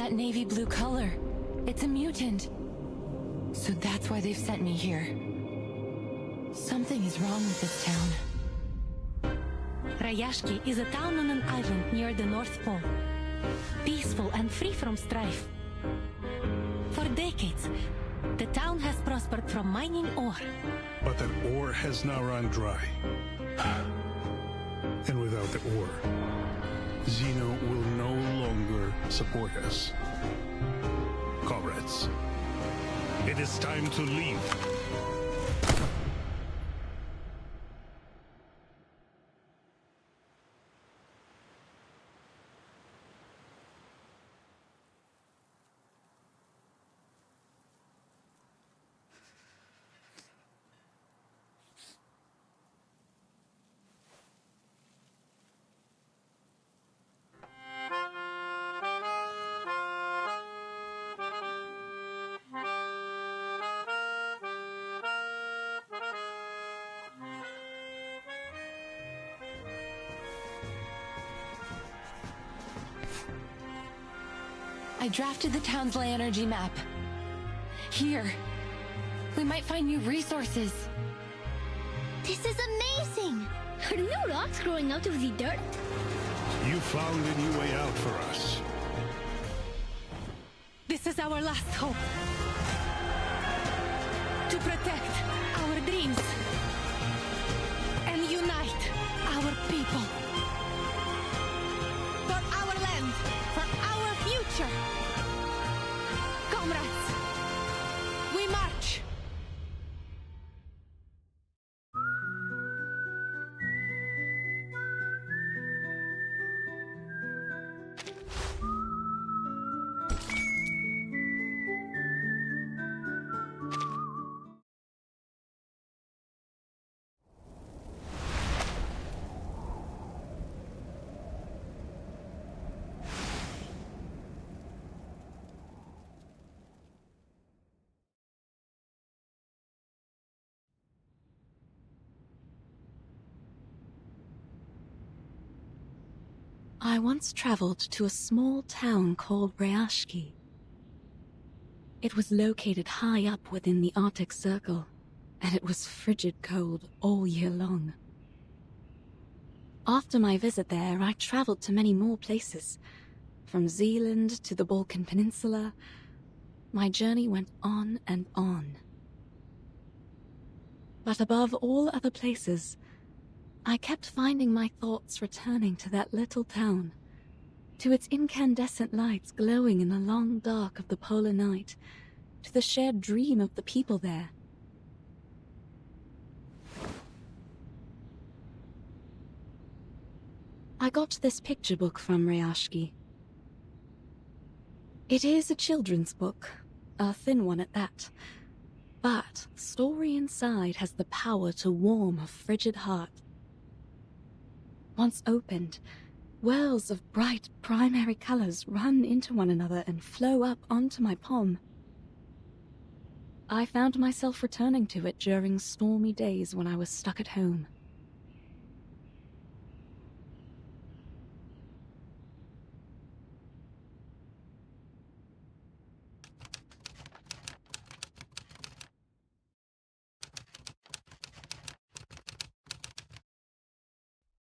that navy blue color. It's a mutant. So that's why they've sent me here. Something is wrong with this town. Rayashki is a town on an island near the North Pole. Peaceful and free from strife. For decades, the town has prospered from mining ore. But that ore has now run dry. And without the ore, Zeno will no longer support us. Comrades, it is time to leave. I drafted the town's ley energy map. Here, we might find new resources. This is amazing! Are new rocks growing out of the dirt? You found a new way out for us. This is our last hope. To protect our dreams and unite our people. For our land, for our future. Comrades, we march! I once traveled to a small town called Rayashki. It was located high up within the Arctic Circle, and it was frigid cold all year long. After my visit there, I traveled to many more places. From Zealand to the Balkan Peninsula, my journey went on and on. But above all other places, I kept finding my thoughts returning to that little town, to its incandescent lights glowing in the long dark of the polar night, to the shared dream of the people there. I got this picture book from Rayashki. It is a children's book, a thin one at that, but the story inside has the power to warm a frigid heart. Once opened, wells of bright primary colors run into one another and flow up onto my palm. I found myself returning to it during stormy days when I was stuck at home.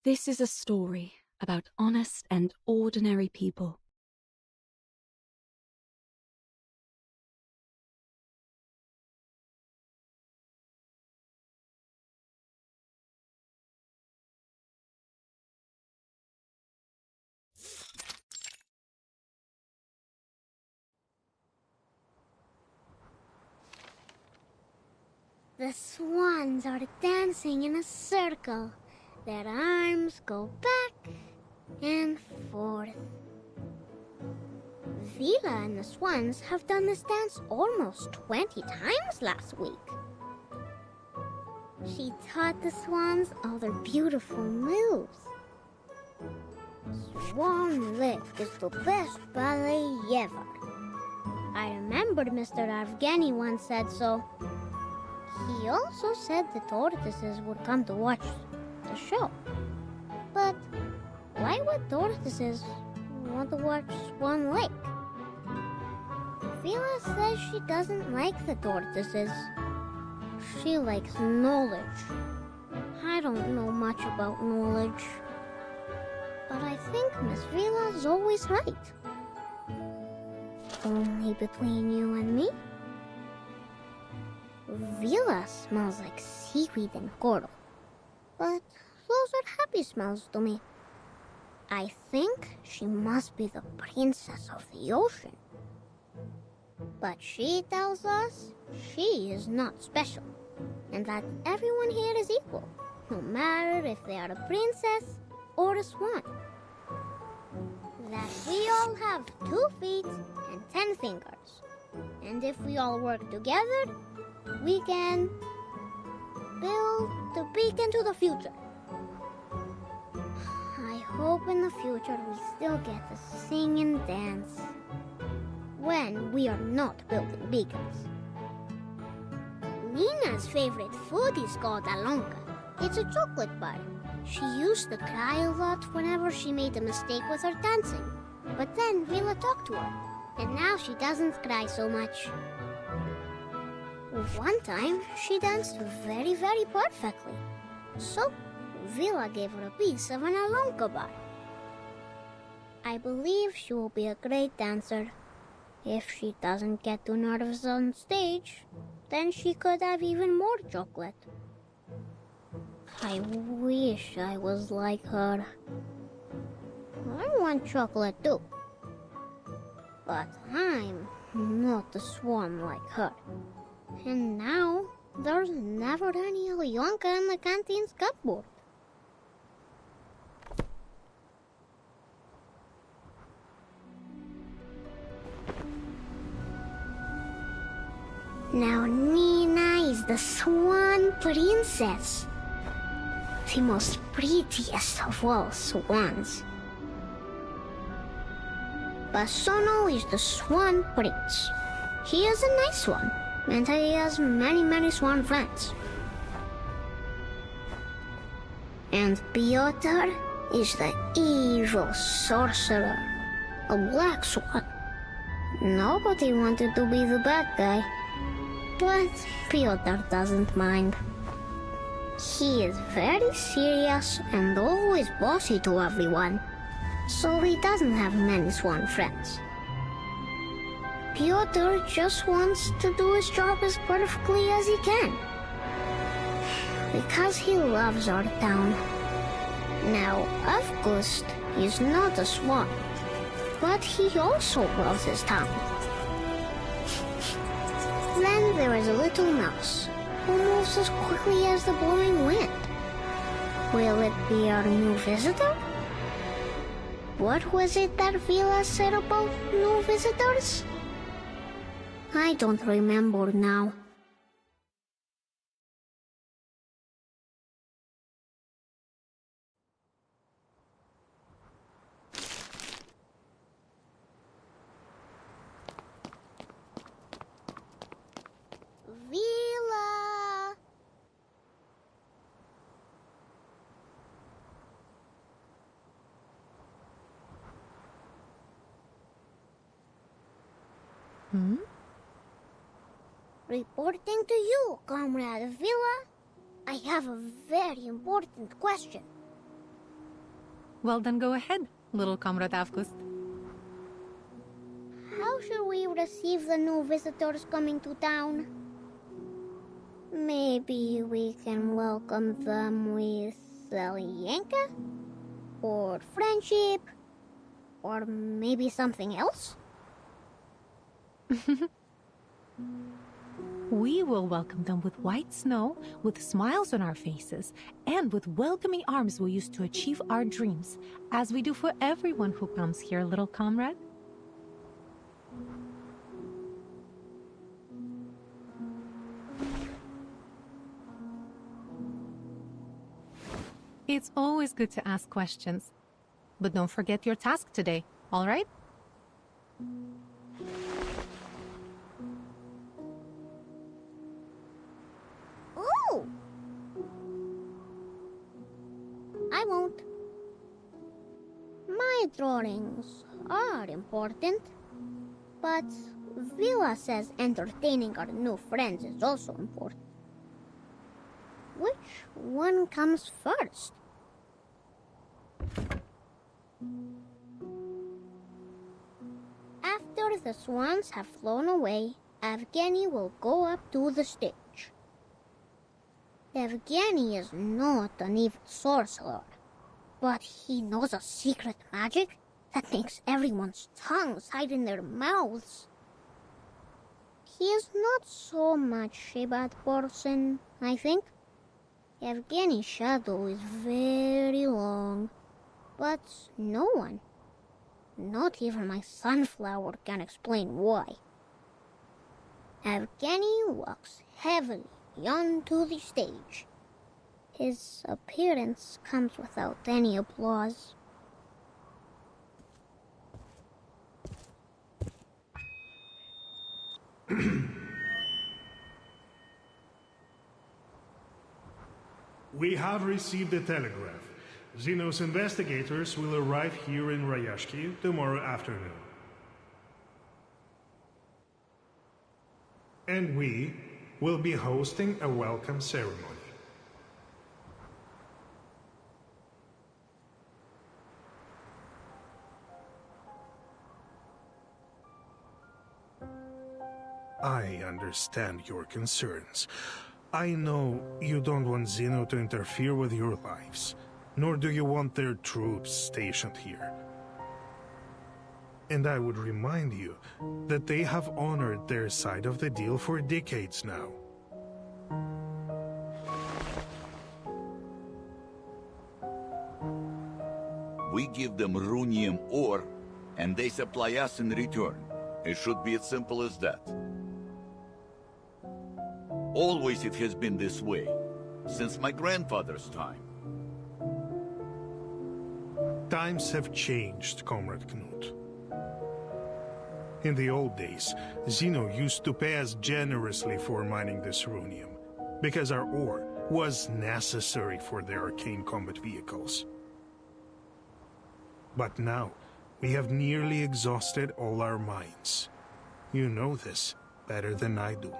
This is a story about honest and ordinary people. The swans are dancing in a circle. Their arms go back and forth. Vila and the swans have done this dance almost 20 times last week. She taught the swans all their beautiful moves. Swan Lift is the best ballet ever. I remembered Mr. Avgeni once said so. He also said the tortoises would come to watch the show. But why would tortoises want to watch Swan Lake? Vila says she doesn't like the tortoises. She likes knowledge. I don't know much about knowledge. But I think Miss Vila's always right. Only between you and me, Vila smells like seaweed and coral. But those are happy smells to me. I think she must be the princess of the ocean. But she tells us she is not special, and that everyone here is equal, no matter if they are a princess or a swan. That we all have 2 feet and 10 fingers, and if we all work together, we can build the beacon to the future. I hope in the future we still get to sing and dance when we are not building beacons. Nina's favorite food is called alonka. It's a chocolate bar. She used to cry a lot whenever she made a mistake with her dancing. But then Vila talked to her, and now she doesn't cry so much. One time, she danced very, very perfectly. So, Vila gave her a piece of an alonka bar. I believe she will be a great dancer. If she doesn't get too nervous on stage, then she could have even more chocolate. I wish I was like her. I want chocolate too. But I'm not a swan like her. And now, there's never any Alyonka in the canteen's cupboard. Now Nina is the swan princess. The most prettiest of all swans. Basono is the swan prince. He is a nice one, and he has many, many swan friends. And Piotr is the evil sorcerer, a black swan. Nobody wanted to be the bad guy, but Piotr doesn't mind. He is very serious and always bossy to everyone, so he doesn't have many swan friends. Piotr just wants to do his job as perfectly as he can, because he loves our town. Now, Avgust is not a swan, but he also loves his town. Then there is a little mouse who moves as quickly as the blowing wind. Will it be our new visitor? What was it that Vila said about new visitors? I don't remember now. Vila! Reporting to you, Comrade Vila. I have a very important question. Well, then go ahead, little Comrade Avgust. How should we receive the new visitors coming to town? Maybe we can welcome them with Alienka? Or friendship? Or maybe something else? We will welcome them with white snow, with smiles on our faces, and with welcoming arms we use to achieve our dreams, as we do for everyone who comes here, little comrade. It's always good to ask questions. But don't forget your task today, all right? Oh! I won't. My drawings are important, but Villa says entertaining our new friends is also important. Which one comes first? After the swans have flown away, Evgeny will go up to the stage. Evgeny is not an evil sorcerer, but he knows a secret magic that makes everyone's tongues hide in their mouths. He is not so much a bad person, I think. Evgeny's shadow is very long, but no one, not even my sunflower, can explain why. Evgeny walks heavily onto the stage. His appearance comes without any applause. We have received a telegraph. Xenos investigators will arrive here in Rayashki tomorrow afternoon. And we will be hosting a welcome ceremony. I understand your concerns. I know you don't want Xeno to interfere with your lives, nor do you want their troops stationed here. And I would remind you that they have honored their side of the deal for decades now. We give them runium ore, and they supply us in return. It should be as simple as that. Always it has been this way, since my grandfather's time. Times have changed, Comrade Knut. In the old days, Xeno used to pay us generously for mining this runium, because our ore was necessary for their arcane combat vehicles. But now, we have nearly exhausted all our mines. You know this better than I do.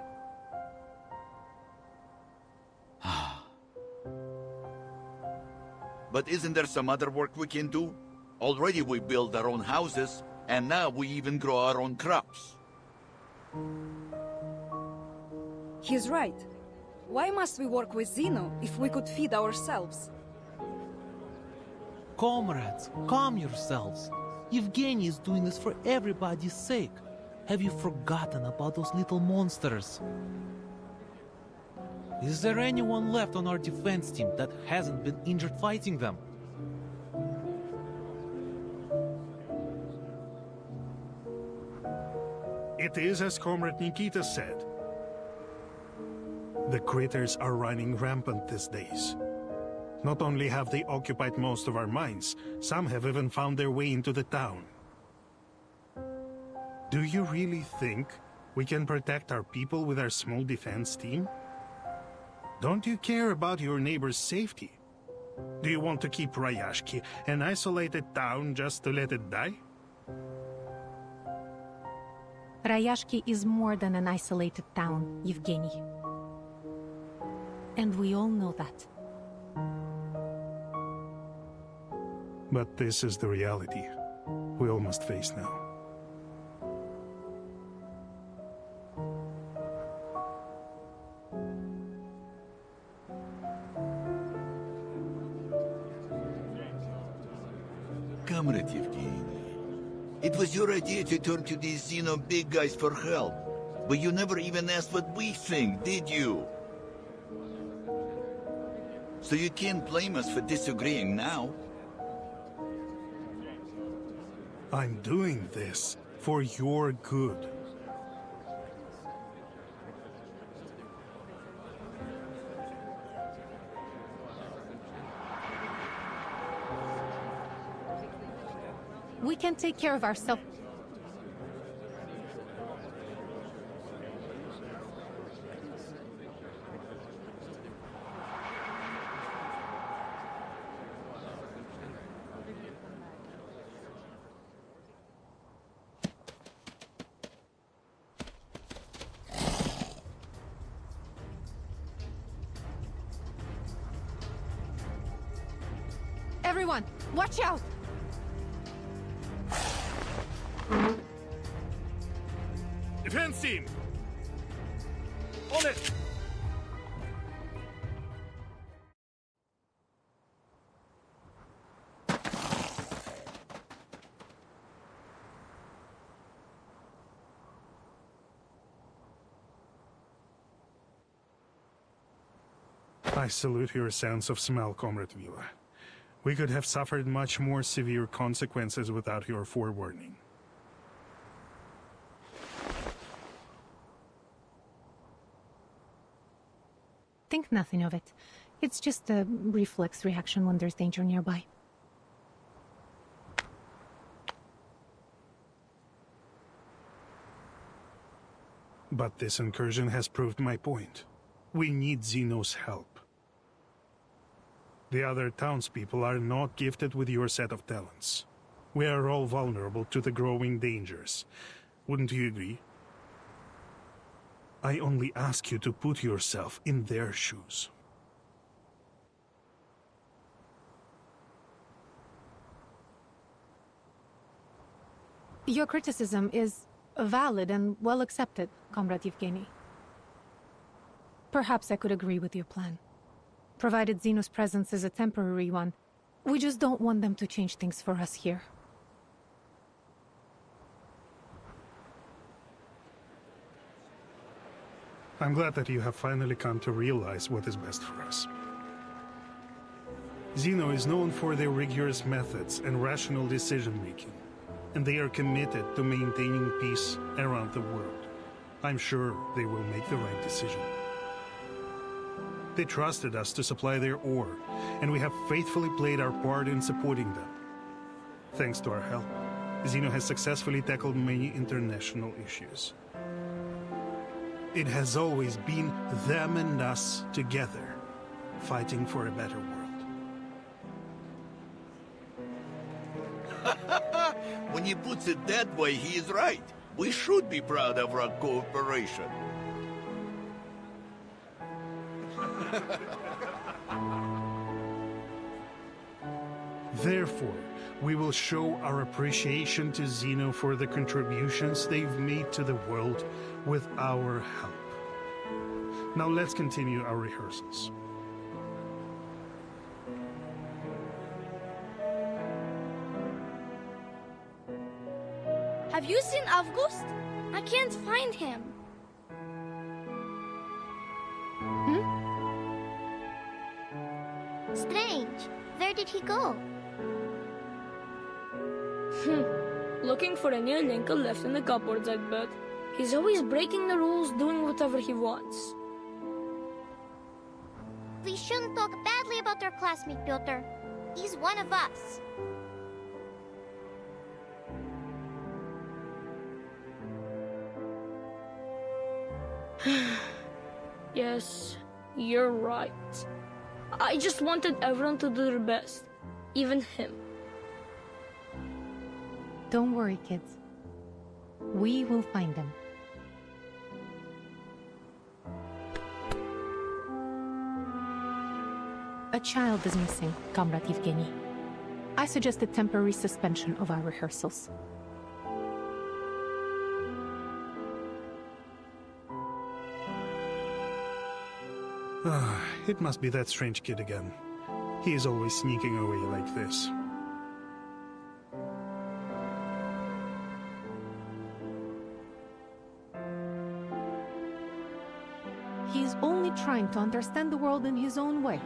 But isn't there some other work we can do? Already we build our own houses, and now we even grow our own crops. He's right. Why must we work with Xeno if we could feed ourselves? Comrades, calm yourselves. Evgeny is doing this for everybody's sake. Have you forgotten about those little monsters? Is there anyone left on our defense team that hasn't been injured fighting them? It is as Comrade Nikita said. The critters are running rampant these days. Not only have they occupied most of our mines, some have even found their way into the town. Do you really think we can protect our people with our small defense team? Don't you care about your neighbor's safety? Do you want to keep Rayashki an isolated town just to let it die? Rayashki is more than an isolated town, Evgeny. And we all know that. But this is the reality we all must face now. Comrade Evgeny, it was your idea to turn to these Xeno big guys for help. But you never even asked what we think, did you? So you can't blame us for disagreeing now. I'm doing this for your good. We can take care of ourselves. Everyone, watch out! Defense team! On it! I salute your sense of smell, Comrade Villa. We could have suffered much more severe consequences without your forewarning. Think nothing of it. It's just a reflex reaction when there's danger nearby. But this incursion has proved my point. We need Zeno's help. The other townspeople are not gifted with your set of talents. We are all vulnerable to the growing dangers. Wouldn't you agree? I only ask you to put yourself in their shoes. Your criticism is valid and well accepted, Comrade Yevgeny. Perhaps I could agree with your plan. Provided Zeno's presence is a temporary one, we just don't want them to change things for us here. I'm glad that you have finally come to realize what is best for us. Zeno is known for their rigorous methods and rational decision-making, and they are committed to maintaining peace around the world. I'm sure they will make the right decision. They trusted us to supply their ore, and we have faithfully played our part in supporting them. Thanks to our help, Zeno has successfully tackled many international issues. It has always been them and us together, fighting for a better world. When he puts it that way, he is right. We should be proud of our cooperation. Therefore, we will show our appreciation to Zeno for the contributions they've made to the world with our help. Now let's continue our rehearsals. Have you seen August? I can't find him. Strange. Where did he go? Looking for a new Lincoln left in the cupboards, I'd bet. He's always breaking the rules, doing whatever he wants. We shouldn't talk badly about our classmate, Piotr. He's one of us. Yes, you're right. I just wanted everyone to do their best, even him. Don't worry, kids. We will find them. A child is missing, Comrade Yevgeny. I suggest a temporary suspension of our rehearsals. It must be that strange kid again. He is always sneaking away like this. He's only trying to understand the world in his own way.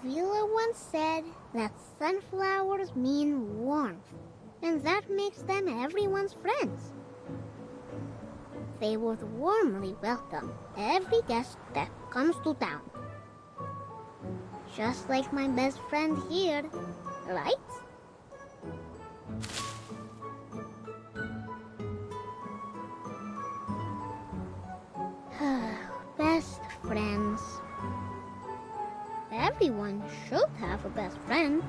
Vila once said that sunflowers mean warmth, and that makes them everyone's friends. They would warmly welcome every guest that comes to town. Just like my best friend here, right? Best friends. Everyone should have a best friend.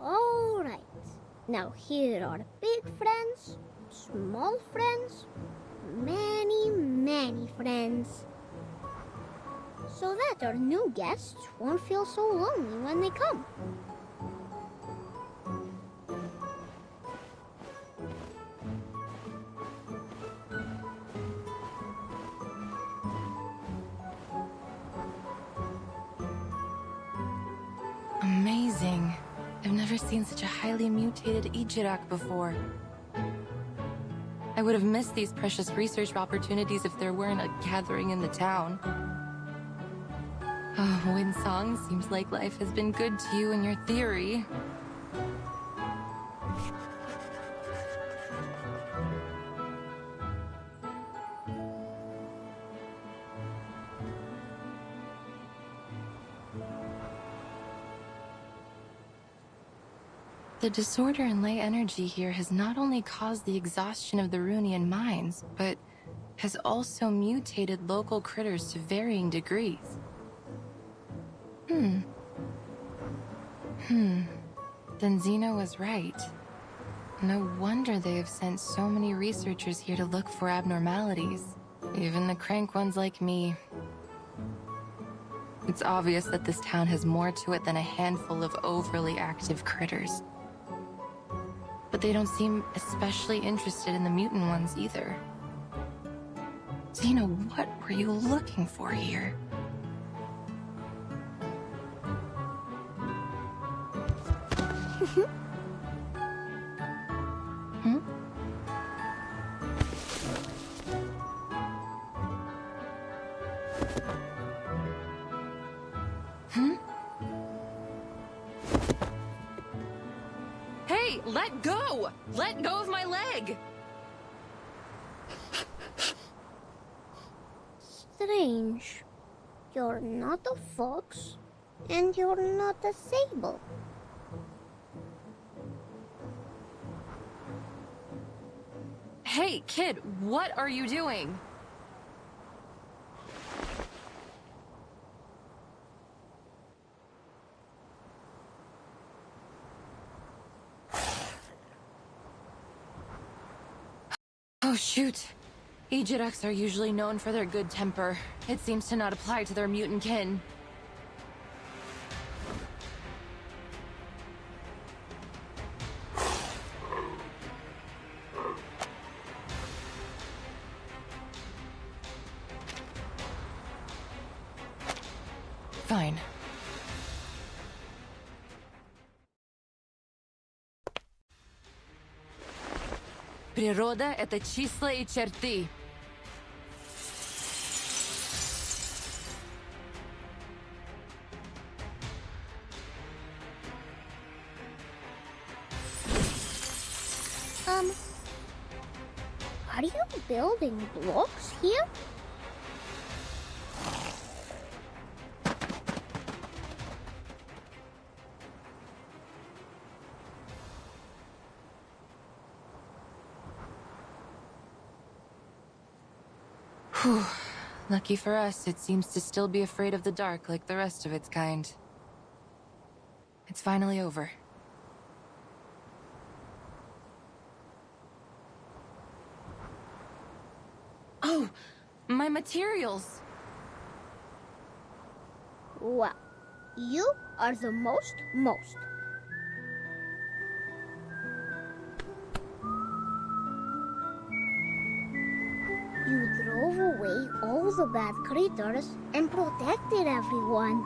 Alright, now here are big friends, small friends, many friends. So that our new guests won't feel so lonely when they come. Amazing. I've never seen such a highly mutated Ijirak before. I would have missed these precious research opportunities if there weren't a gathering in the town. Oh, Winsong, seems like life has been good to you and your theory. The disorder in ley energy here has not only caused the exhaustion of the Runian mines, but has also mutated local critters to varying degrees. Then Zeno was right. No wonder they have sent so many researchers here to look for abnormalities. Even the crank ones like me. It's obvious that this town has more to it than a handful of overly active critters. But they don't seem especially interested in the mutant ones either. Zeno, what were you looking for here? Hey, let go! Let go of my leg! Strange. You're not a fox, and you're not a sable. Hey, kid, what are you doing? Oh, shoot. Ejiraks are usually known for their good temper. It seems to not apply to their mutant kin. Fine. Природа — это числа и черты. Are you building blocks here? Whew. Lucky for us, it seems to still be afraid of the dark like the rest of its kind. It's finally over. Oh, my materials! Well, you are the most. You drove away all the bad creatures and protected everyone.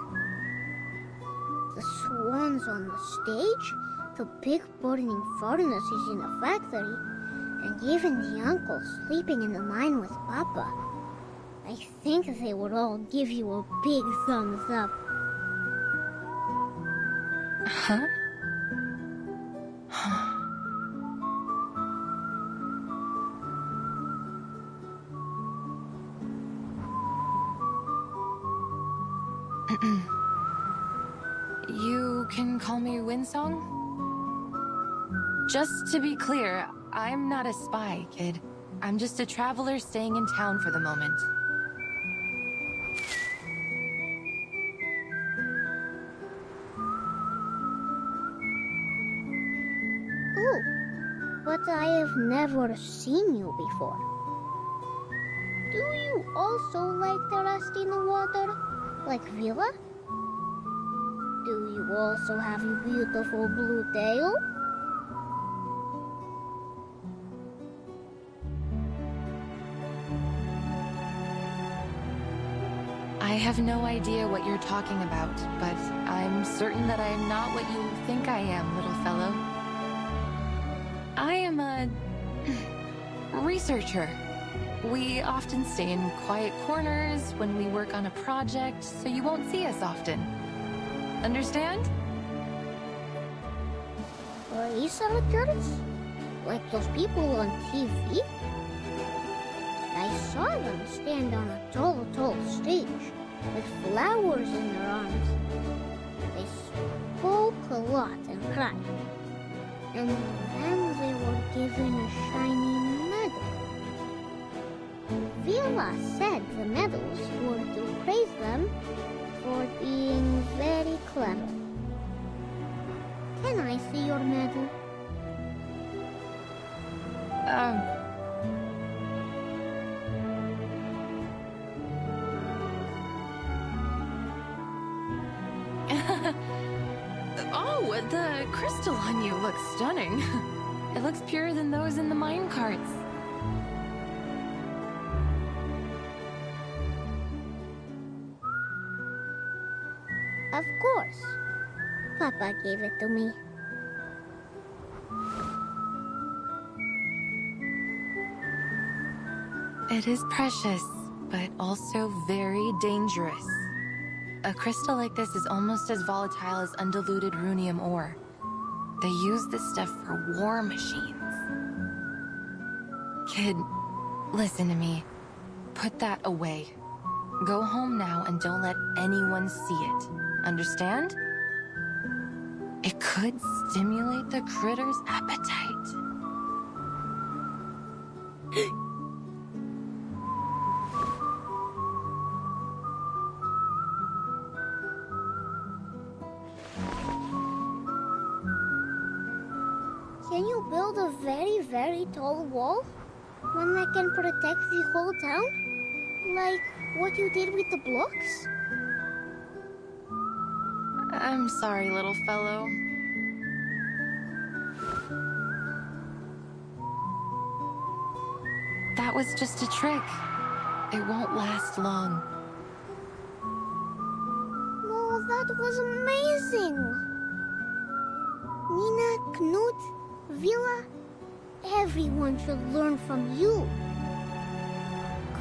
The swans on the stage, the big burning furnaces in the factory, and even the uncle sleeping in the mine with Papa. I think they would all give you a big thumbs up. Huh? You can call me Windsong? Just to be clear, I'm not a spy, kid. I'm just a traveler staying in town for the moment. Oh, but I have never seen you before. Do you also like to rest in the water, like Villa? Do you also have a beautiful blue tail? I have no idea what you're talking about, but I'm certain that I am not what you think I am, little fellow. I am a researcher. We often stay in quiet corners when we work on a project, so you won't see us often. Understand? Researchers? Like those people on TV? I saw them stand on a tall stage with flowers in their arms. They spoke a lot and cried. And then they were given a shiny medal. Villa said the medals were to praise them for being very clever. Can I see your medal? Oh, the crystal on you looks stunning. It looks purer than those in the mine carts. Of course. Papa gave it to me. It is precious, but also very dangerous. A crystal like this is almost as volatile as undiluted runium ore. They use this stuff for war machines. Kid, listen to me. Put that away. Go home now and don't let anyone see it. Understand? It could stimulate the critter's appetite. Can you build a very, very tall wall? One that can protect the whole town? Like what you did with the blocks? I'm sorry, little fellow. That was just a trick. It won't last long. No, that was amazing! Nina, Knut, Villa, everyone should learn from you.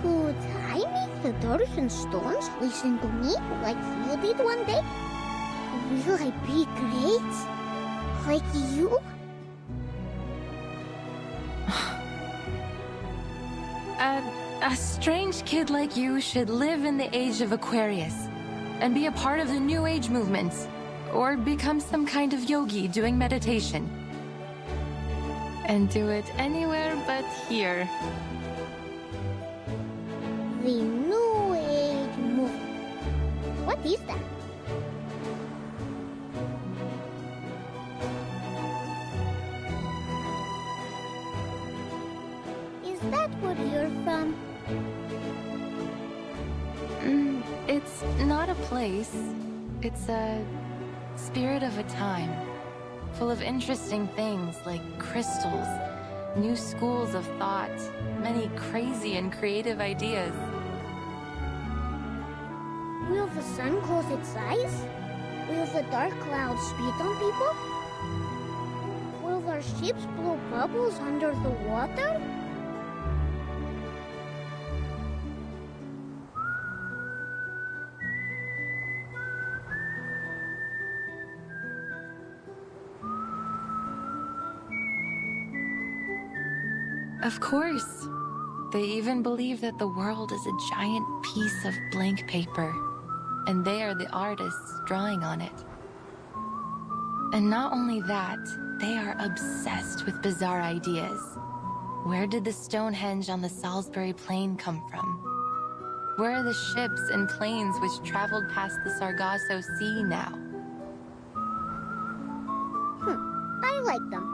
Could I make the doors and stones listen to me like you did one day? Will I be great? Like you? A strange kid like you should live in the age of Aquarius and be a part of the New Age movement, or become some kind of yogi doing meditation. And do it anywhere but here. The New Age movement. What is that? Is that where you're from? It's not a place. It's a spirit of a time, full of interesting things like crystals, new schools of thought, many crazy and creative ideas. Will the sun close its eyes? Will the dark clouds spit on people? Will their ships blow bubbles under the water? Of course. They even believe that the world is a giant piece of blank paper, and they are the artists drawing on it. And not only that, they are obsessed with bizarre ideas. Where did the Stonehenge on the Salisbury Plain come from? Where are the ships and planes which traveled past the Sargasso Sea now? I like them.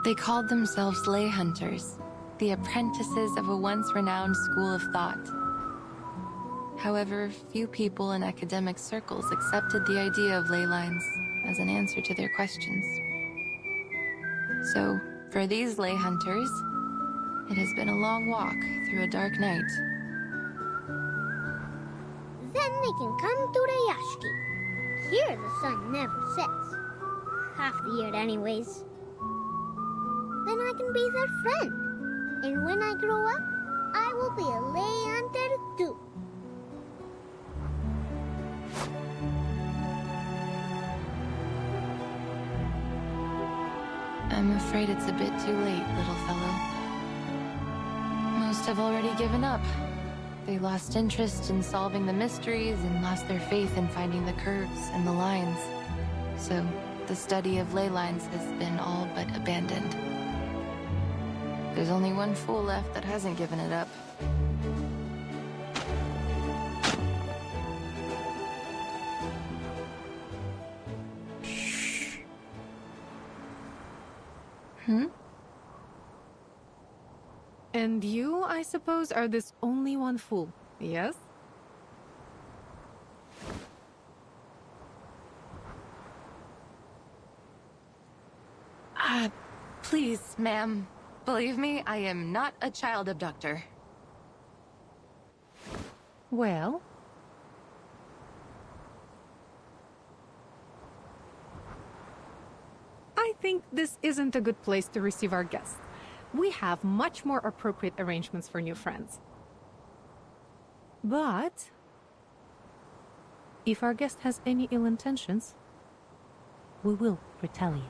They called themselves lay hunters, the apprentices of a once renowned school of thought. However, few people in academic circles accepted the idea of ley lines as an answer to their questions. So, for these lay hunters, it has been a long walk through a dark night. Then they can come to the yashiki. Here the sun never sets. Half the year anyways. Then I can be their friend. And when I grow up, I will be a lay hunter too. I'm afraid it's a bit too late, little fellow. Most have already given up. They lost interest in solving the mysteries and lost their faith in finding the curves and the lines. So, the study of ley lines has been all but abandoned. There's only one fool left that hasn't given it up. And you, I suppose, are this only one fool, yes? Please, ma'am. Believe me, I am not a child abductor. Well... I think this isn't a good place to receive our guests. We have much more appropriate arrangements for new friends. But... if our guest has any ill intentions, we will retaliate.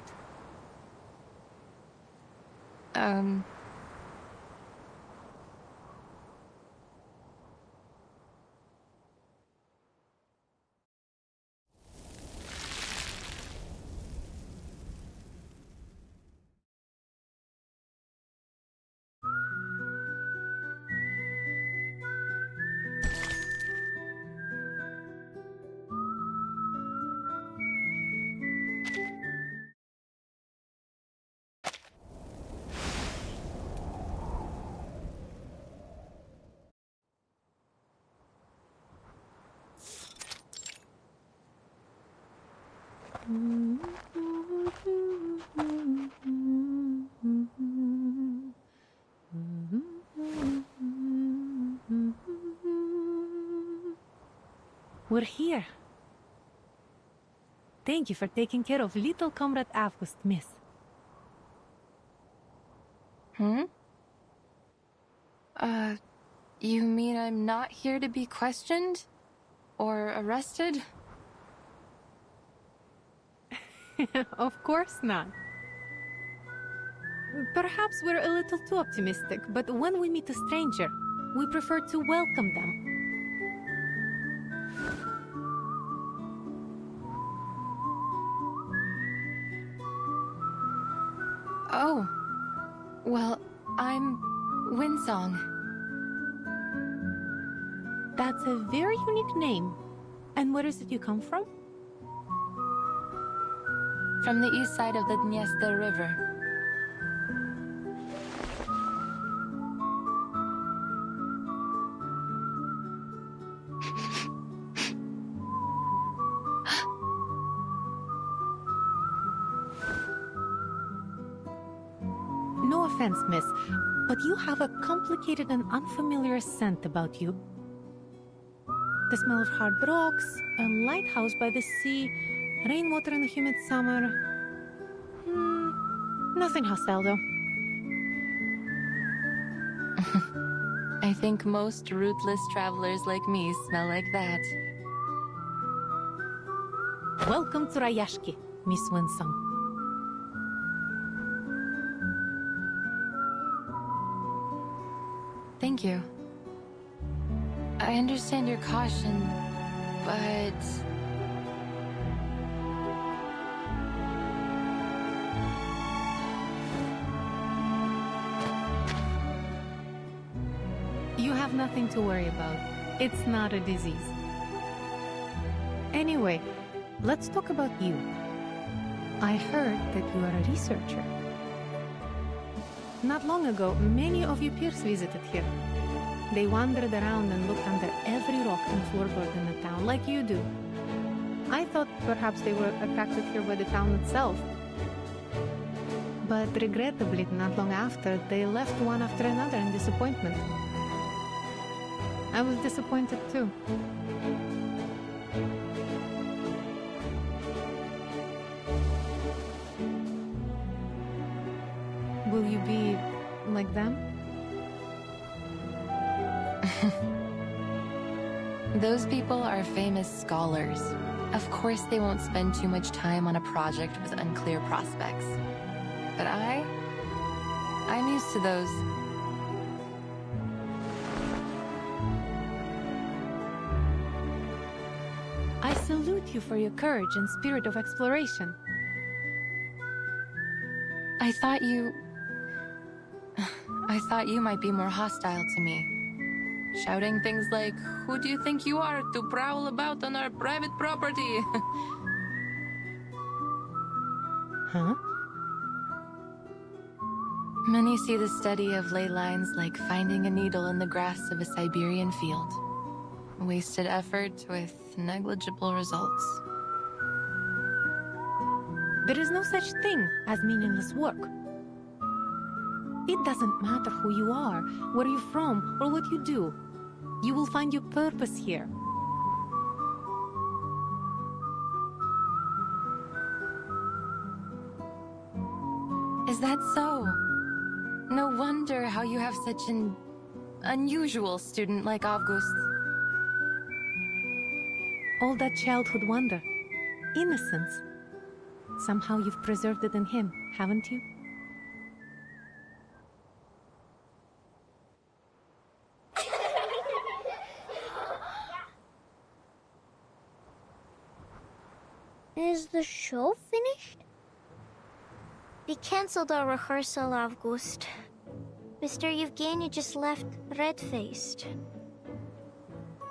We're here. Thank you for taking care of little Comrade August, miss. You mean I'm not here to be questioned? Or arrested? Of course not. Perhaps we're a little too optimistic, but when we meet a stranger, we prefer to welcome them. Oh. Well, I'm Winsong. That's a very unique name. And where is it you come from? From the east side of the Dniester River. offense, miss, but you have a complicated and unfamiliar scent about you. The smell of hard rocks, a lighthouse by the sea, rainwater in a humid summer. Nothing hostile, though. I think most rootless travelers like me smell like that. Welcome to Rayashki, Miss Winsome. Thank you. I understand your caution, but... You have nothing to worry about. It's not a disease. Anyway, let's talk about you. I heard that you are a researcher. Not long ago, many of your peers visited here. They wandered around and looked under every rock and floorboard in the town, like you do. I thought perhaps they were attracted here by the town itself. But regrettably, not long after, they left one after another in disappointment. I was disappointed too. Will you be like them? Those people are famous scholars. Of course they won't spend too much time on a project with unclear prospects. But I'm used to those. I salute you for your courage and spirit of exploration. I thought you might be more hostile to me. Shouting things like, "Who do you think you are to prowl about on our private property?" Huh? Many see the study of ley lines like finding a needle in the grass of a Siberian field. Wasted effort with negligible results. There is no such thing as meaningless work. It doesn't matter who you are, where you're from, or what you do. You will find your purpose here. Is that so? No wonder how you have such an unusual student like August. All that childhood wonder, innocence. Somehow you've preserved it in him, haven't you? Is the show finished? We cancelled our rehearsal, August. Mr. Yevgeny just left red-faced.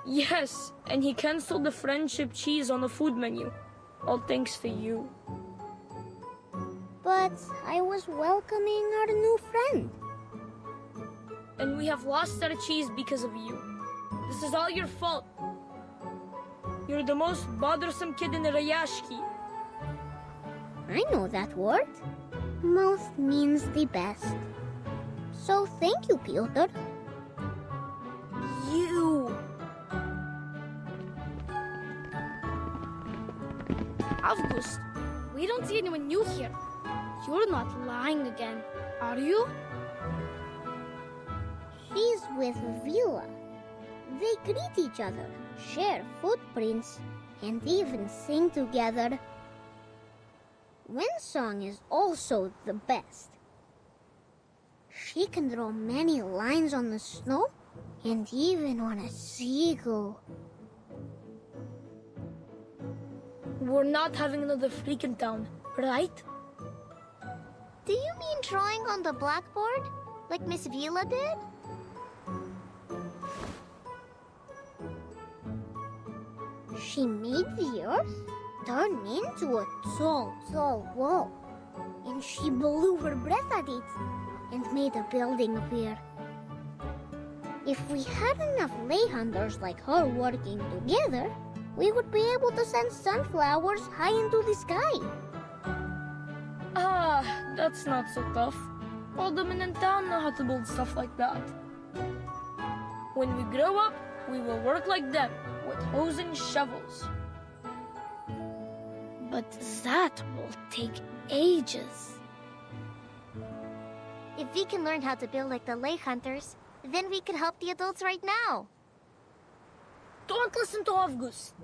Yes, and he cancelled the friendship cheese on the food menu. All thanks to you. But I was welcoming our new friend. And we have lost our cheese because of you. This is all your fault. You're the most bothersome kid in the Rayashki. I know that word. Most means the best. So thank you, Piotr. You! August, we don't see anyone new here. You're not lying again, are you? She's with Vila. They greet each other, share footprints, and even sing together. Windsong is also the best. She can draw many lines on the snow and even on a seagull. We're not having another freak in town, right? Do you mean drawing on the blackboard? Like Miss Vila did? She made the earth turn into a tall, tall wall. And she blew her breath at it and made a building appear. If we had enough lay hunters like her working together, we would be able to send sunflowers high into the sky. Ah, that's not so tough. All the men in town know how to build stuff like that. When we grow up, we will work like them, with hoes and shovels. But that will take ages. If we can learn how to build like the lake hunters, then we could help the adults right now. Don't listen to August.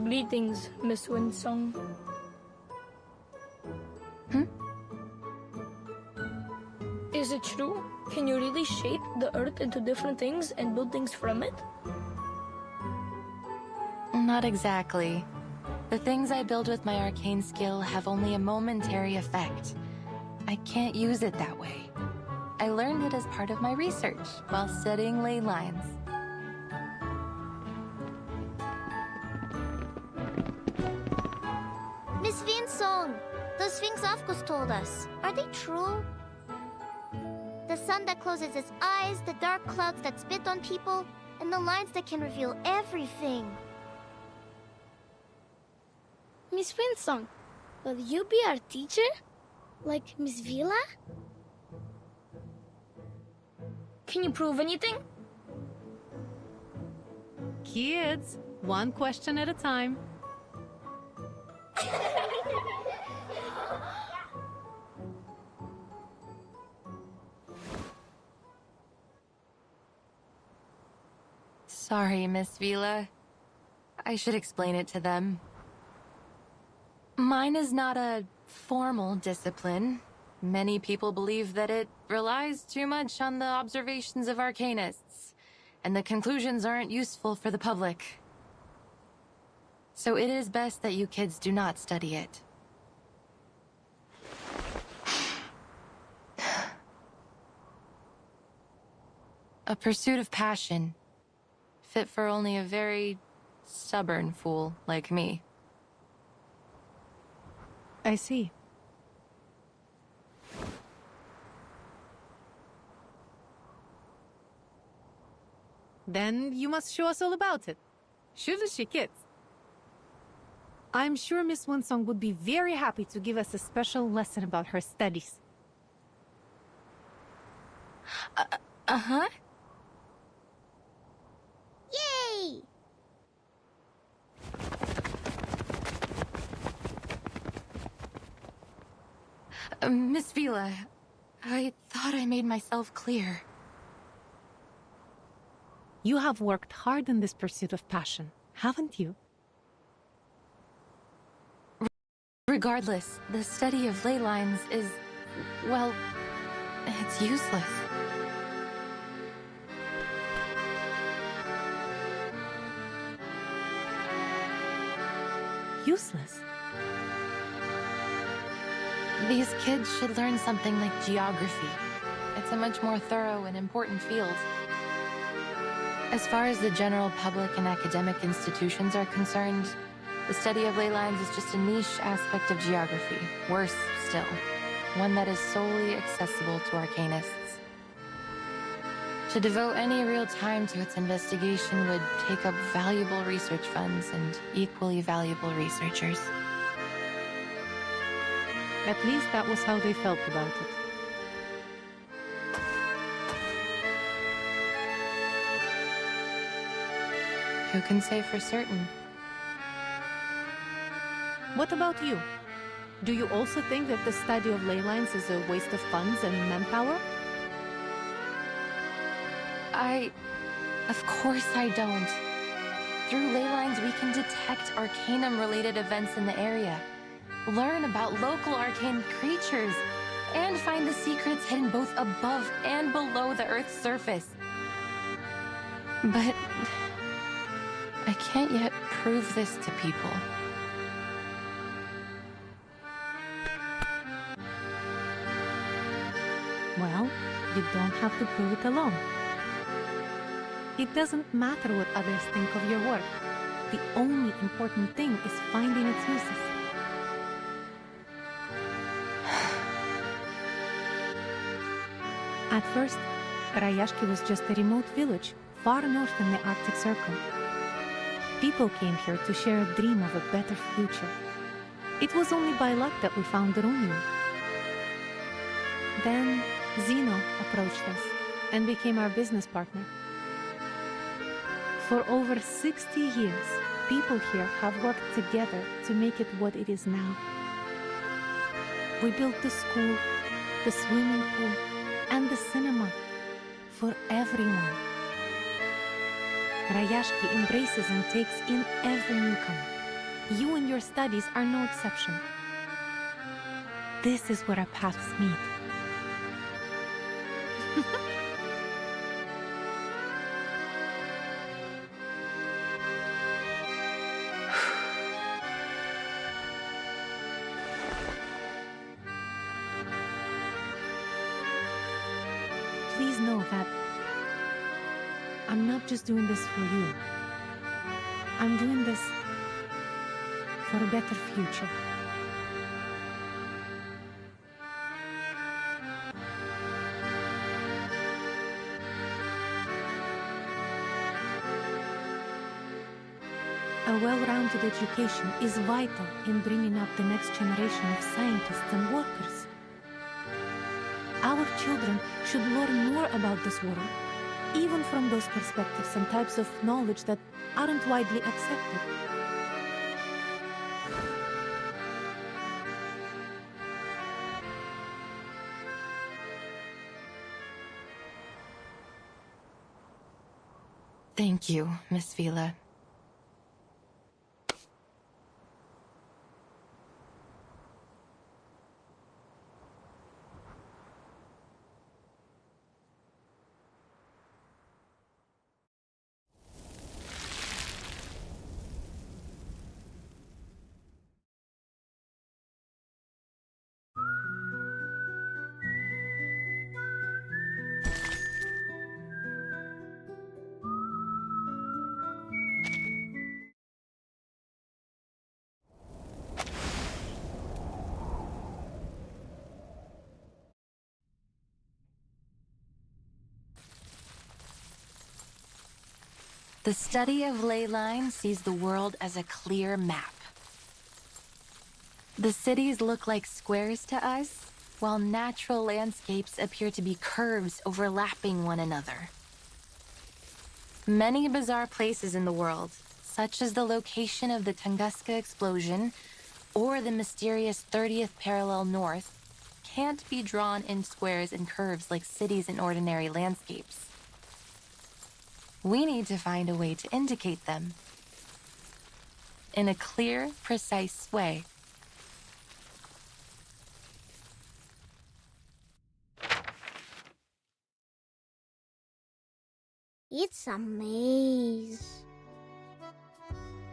Greetings, Miss Winsong. Is it true? Can you really shape the earth into different things and build things from it? Not exactly. The things I build with my arcane skill have only a momentary effect. I can't use it that way. I learned it as part of my research while studying ley lines. Miss Winsong, those things Afkus told us, are they true? The sun that closes its eyes, the dark clouds that spit on people, and the lines that can reveal everything. Miss Winsong, will you be our teacher? Like Miss Vila? Can you prove anything? Kids, one question at a time. Sorry, Miss Vila. I should explain it to them. Mine is not a formal discipline. Many people believe that it relies too much on the observations of arcanists, and the conclusions aren't useful for the public. So it is best that you kids do not study it. A pursuit of passion, fit for only a very stubborn fool like me. I see. Then you must show us all about it. Shouldn't she, kids? I'm sure Miss Winsong would be very happy to give us a special lesson about her studies. Uh-huh. Yay! Miss Vila, I thought I made myself clear. You have worked hard in this pursuit of passion, haven't you? Regardless, the study of ley lines is, well, it's useless. Useless? These kids should learn something like geography. It's a much more thorough and important field. As far as the general public and academic institutions are concerned, the study of ley lines is just a niche aspect of geography. Worse still, one that is solely accessible to arcanists. To devote any real time to its investigation would take up valuable research funds and equally valuable researchers. At least that was how they felt about it. Who can say for certain? What about you? Do you also think that the study of ley lines is a waste of funds and manpower? Of course I don't. Through ley lines, we can detect arcanum-related events in the area, learn about local arcane creatures, and find the secrets hidden both above and below the Earth's surface. But I can't yet prove this to people. Well, you don't have to prove it alone. It doesn't matter what others think of your work. The only important thing is finding its uses. At first, Rayashki was just a remote village far north in the Arctic Circle. People came here to share a dream of a better future. It was only by luck that we found the Runium. Then Zeno approached us and became our business partner. For over 60 years, people here have worked together to make it what it is now. We built the school, the swimming pool, and the cinema for everyone. Rayashki embraces and takes in every newcomer. You and your studies are no exception. This is where our paths meet. Please know that I'm not just doing this for you. I'm doing this for a better future. A well-rounded education is vital in bringing up the next generation of scientists and workers. Our children should learn more about this world, even from those perspectives and types of knowledge that aren't widely accepted. Thank you, Miss Vila. The study of ley lines sees the world as a clear map. The cities look like squares to us, while natural landscapes appear to be curves overlapping one another. Many bizarre places in the world, such as the location of the Tunguska explosion or the mysterious 30th parallel north, can't be drawn in squares and curves like cities in ordinary landscapes. We need to find a way to indicate them in a clear, precise way. It's a maze.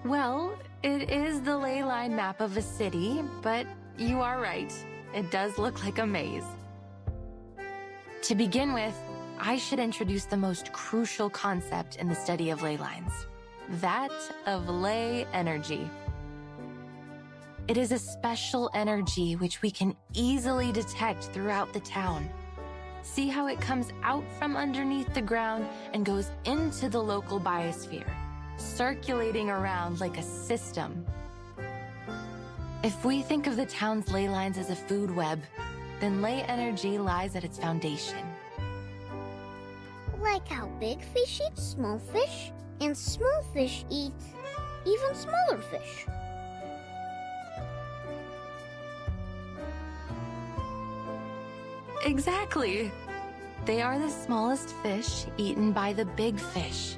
Well, it is the ley line map of a city, but you are right. It does look like a maze. To begin with, I should introduce the most crucial concept in the study of ley lines, that of ley energy. It is a special energy which we can easily detect throughout the town. See how it comes out from underneath the ground and goes into the local biosphere, circulating around like a system. If we think of the town's ley lines as a food web, then ley energy lies at its foundation. Like how big fish eat small fish, and small fish eat even smaller fish. Exactly. They are the smallest fish eaten by the big fish.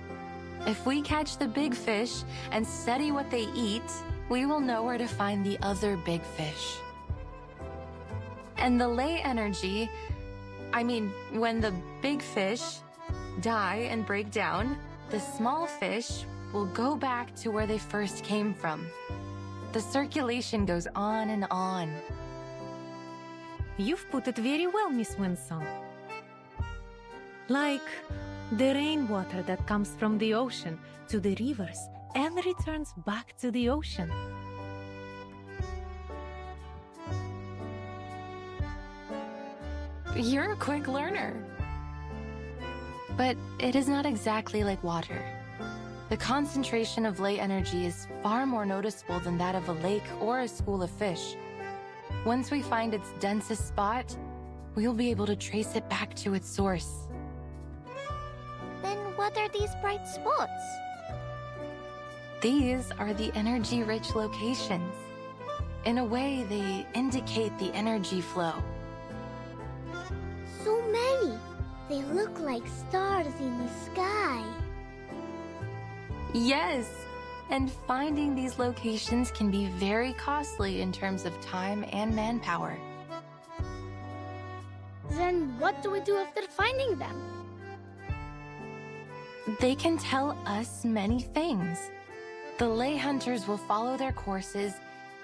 If we catch the big fish and study what they eat, we will know where to find the other big fish. And the ley energy, when the big fish die and break down, the small fish will go back to where they first came from. The circulation goes on and on. You've put it very well, Miss Winsong. Like the rainwater that comes from the ocean to the rivers and returns back to the ocean. You're a quick learner. But it is not exactly like water. The concentration of ley energy is far more noticeable than that of a lake or a school of fish. Once we find its densest spot, we'll be able to trace it back to its source. Then what are these bright spots? These are the energy-rich locations. In a way, they indicate the energy flow. So many. They look like stars in the sky. Yes, and finding these locations can be very costly in terms of time and manpower. Then what do we do after finding them? They can tell us many things. The ley hunters will follow their courses,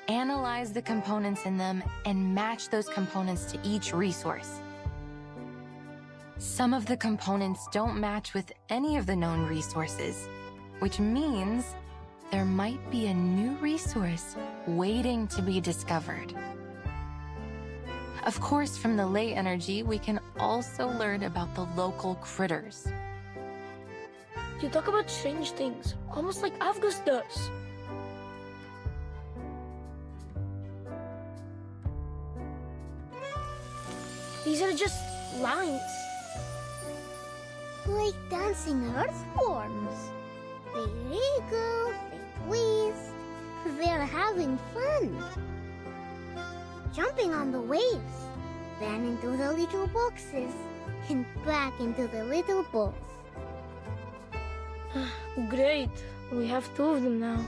analyze the components in them, and match those components to each resource. Some of the components don't match with any of the known resources, which means there might be a new resource waiting to be discovered. Of course, from the ley energy, we can also learn about the local critters. You talk about strange things, almost like Avgus does. These are just lines. Like dancing earthworms. They wriggle, they twist. They're having fun. Jumping on the waves, then into the little boxes, and back into the little balls. Great. We have 2 of them now.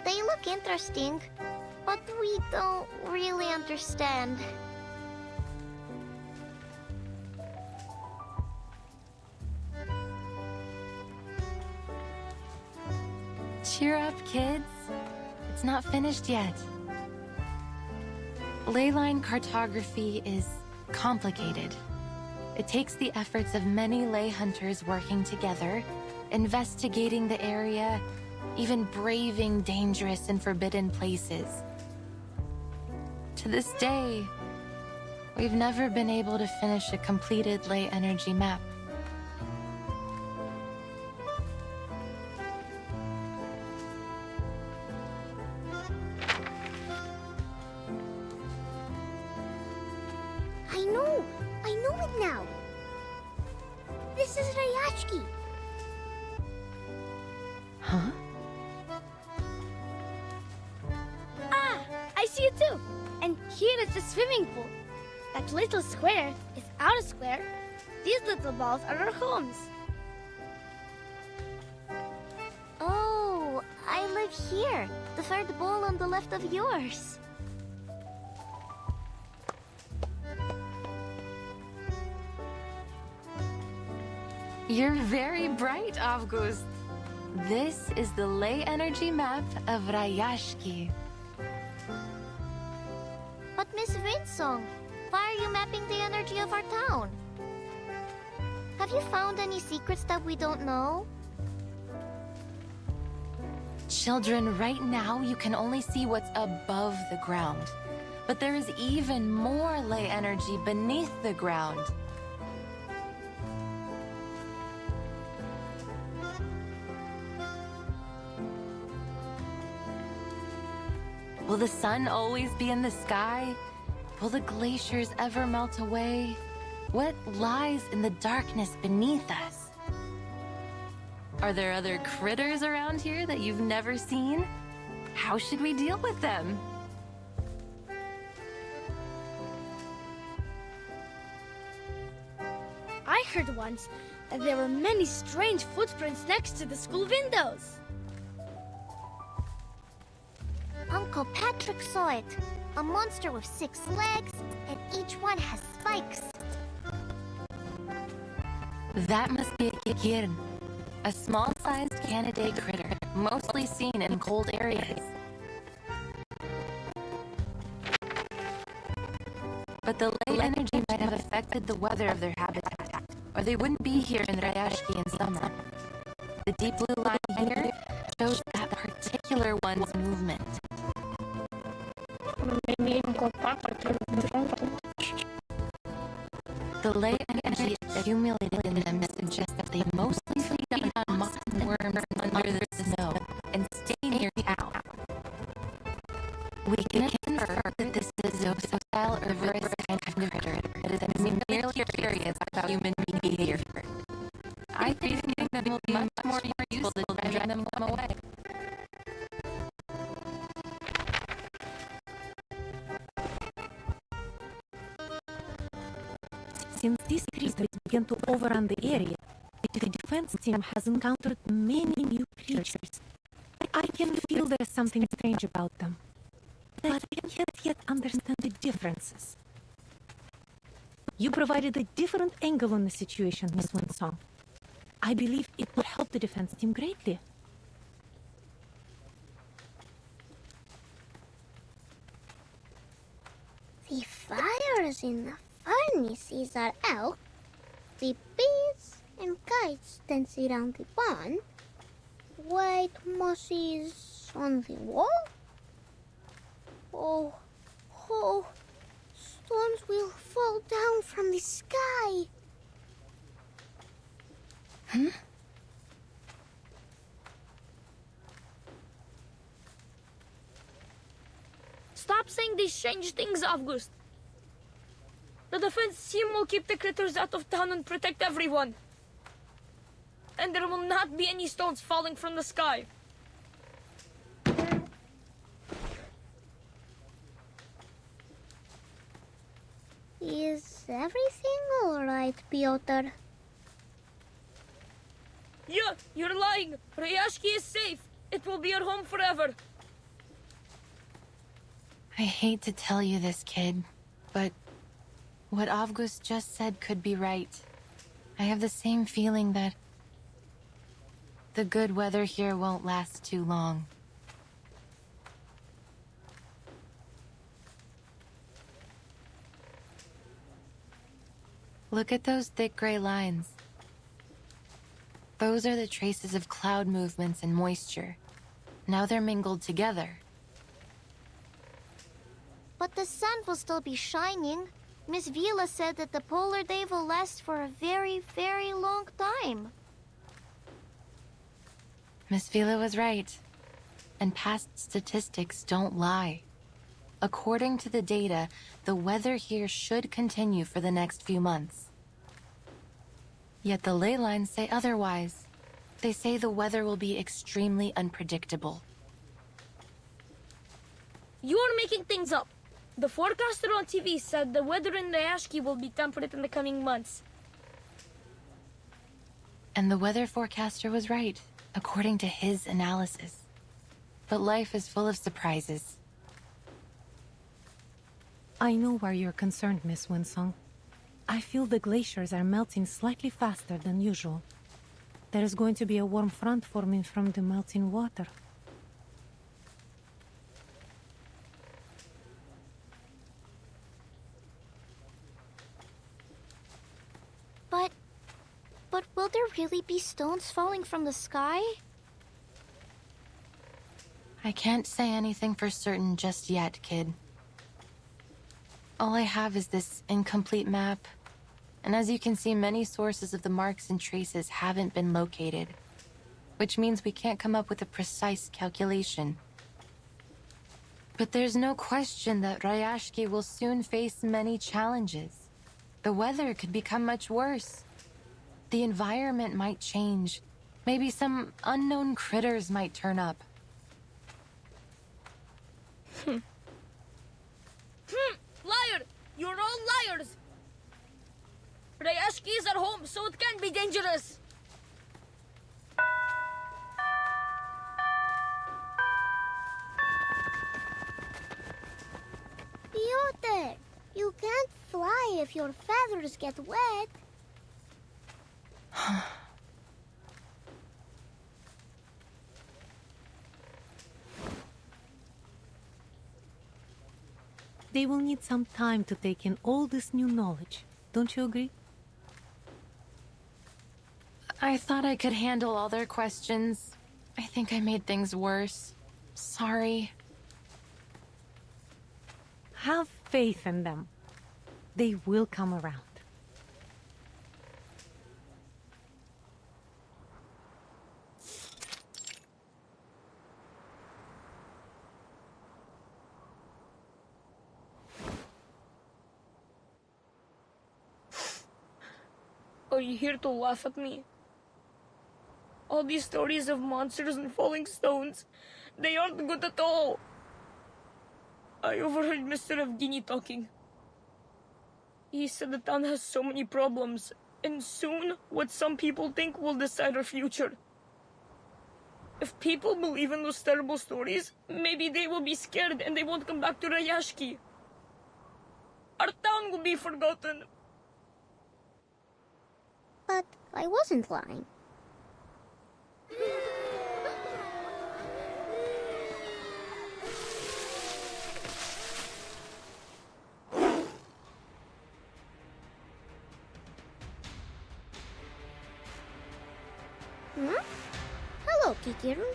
They look interesting, but we don't really understand. Cheer up, kids. It's not finished yet. Ley line cartography is complicated. It takes the efforts of many ley hunters working together, investigating the area, even braving dangerous and forbidden places. To this day, we've never been able to finish a completed ley energy map. I know it now. This is Rayashki. Huh? Ah, I see it too. And here is the swimming pool. That little square is our square. These little balls are our homes. Oh, I live here. The 3rd ball on the left of yours. You're very bright, August. This is the ley energy map of Rayashki. But Miss Vinsong, why are you mapping the energy of our town? Have you found any secrets that we don't know? Children, right now you can only see what's above the ground. But there is even more ley energy beneath the ground. Will the sun always be in the sky? Will the glaciers ever melt away? What lies in the darkness beneath us? Are there other critters around here that you've never seen? How should we deal with them? I heard once that there were many strange footprints next to the school windows. Uncle Patrick saw it. A monster with 6 legs, and each one has spikes. That must be a kikirn, a small-sized Canidae critter, mostly seen in cold areas. But the ley energy might have affected the weather of their habitat, or they wouldn't be here in Rayashki in summer. The deep blue line here much more useful than dragging them away. Since these creatures began to overrun the area, the defense team has encountered many new creatures. I can feel there's something strange about them, but I can't yet understand the differences. You provided a different angle on the situation, Miss Winsong. I believe it would help the defense team greatly. The fires in the furnaces are out. The bees and kites dance around the barn. White mosses on the wall. Oh, storms will fall down from the sky. Huh? Stop saying these strange things, August. The defense team will keep the critters out of town and protect everyone. And there will not be any stones falling from the sky. Is everything all right, Piotr? Yeah, you're lying. Ryashki is safe. It will be your home forever. I hate to tell you this, kid, but what August just said could be right. I have the same feeling that the good weather here won't last too long. Look at those thick gray lines. Those are the traces of cloud movements and moisture. Now they're mingled together. But the sun will still be shining. Miss Vila said that the polar day will last for a very, very long time. Miss Vila was right. And past statistics don't lie. According to the data, the weather here should continue for the next few months. Yet the ley lines say otherwise. They say the weather will be extremely unpredictable. You're making things up. The forecaster on TV said the weather in Ryashki will be temperate in the coming months. And the weather forecaster was right, according to his analysis. But life is full of surprises. I know why you're concerned, Miss Winsong. I feel the glaciers are melting slightly faster than usual. There is going to be a warm front forming from the melting water. But will there really be stones falling from the sky? I can't say anything for certain just yet, kid. All I have is this incomplete map. And as you can see, many sources of the marks and traces haven't been located. Which means we can't come up with a precise calculation. But there's no question that Ryashki will soon face many challenges. The weather could become much worse. The environment might change. Maybe some unknown critters might turn up. Liar! You're all liars! Ryashki is our home, so it can't be dangerous. Piotr, you can't fly if your feathers get wet. They will need some time to take in all this new knowledge. Don't you agree? I thought I could handle all their questions. I think I made things worse. Sorry. Have faith in them. They will come around. Are you here to laugh at me? all these stories of monsters and falling stones. They aren't good at all. I overheard Mr. Evgeny talking. He said the town has so many problems, and soon what some people think will decide our future. If people believe in those terrible stories, maybe they will be scared and they won't come back to Rayashki. Our town will be forgotten. But I wasn't lying. Hello, Kikiru.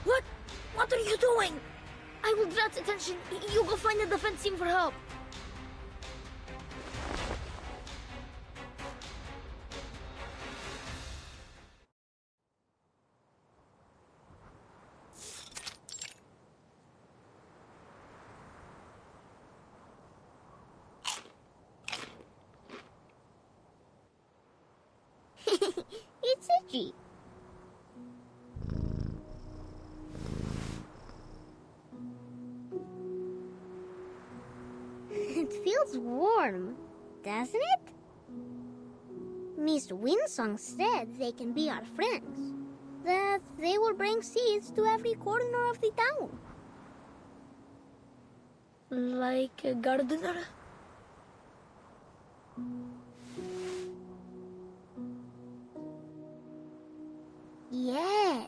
What? What are you doing? I will draw its attention. You go find the defense team for help. It's itchy. It feels warm, doesn't it? Miss Winsong said they can be our friends. That they will bring seeds to every corner of the town. Like a gardener? Yes.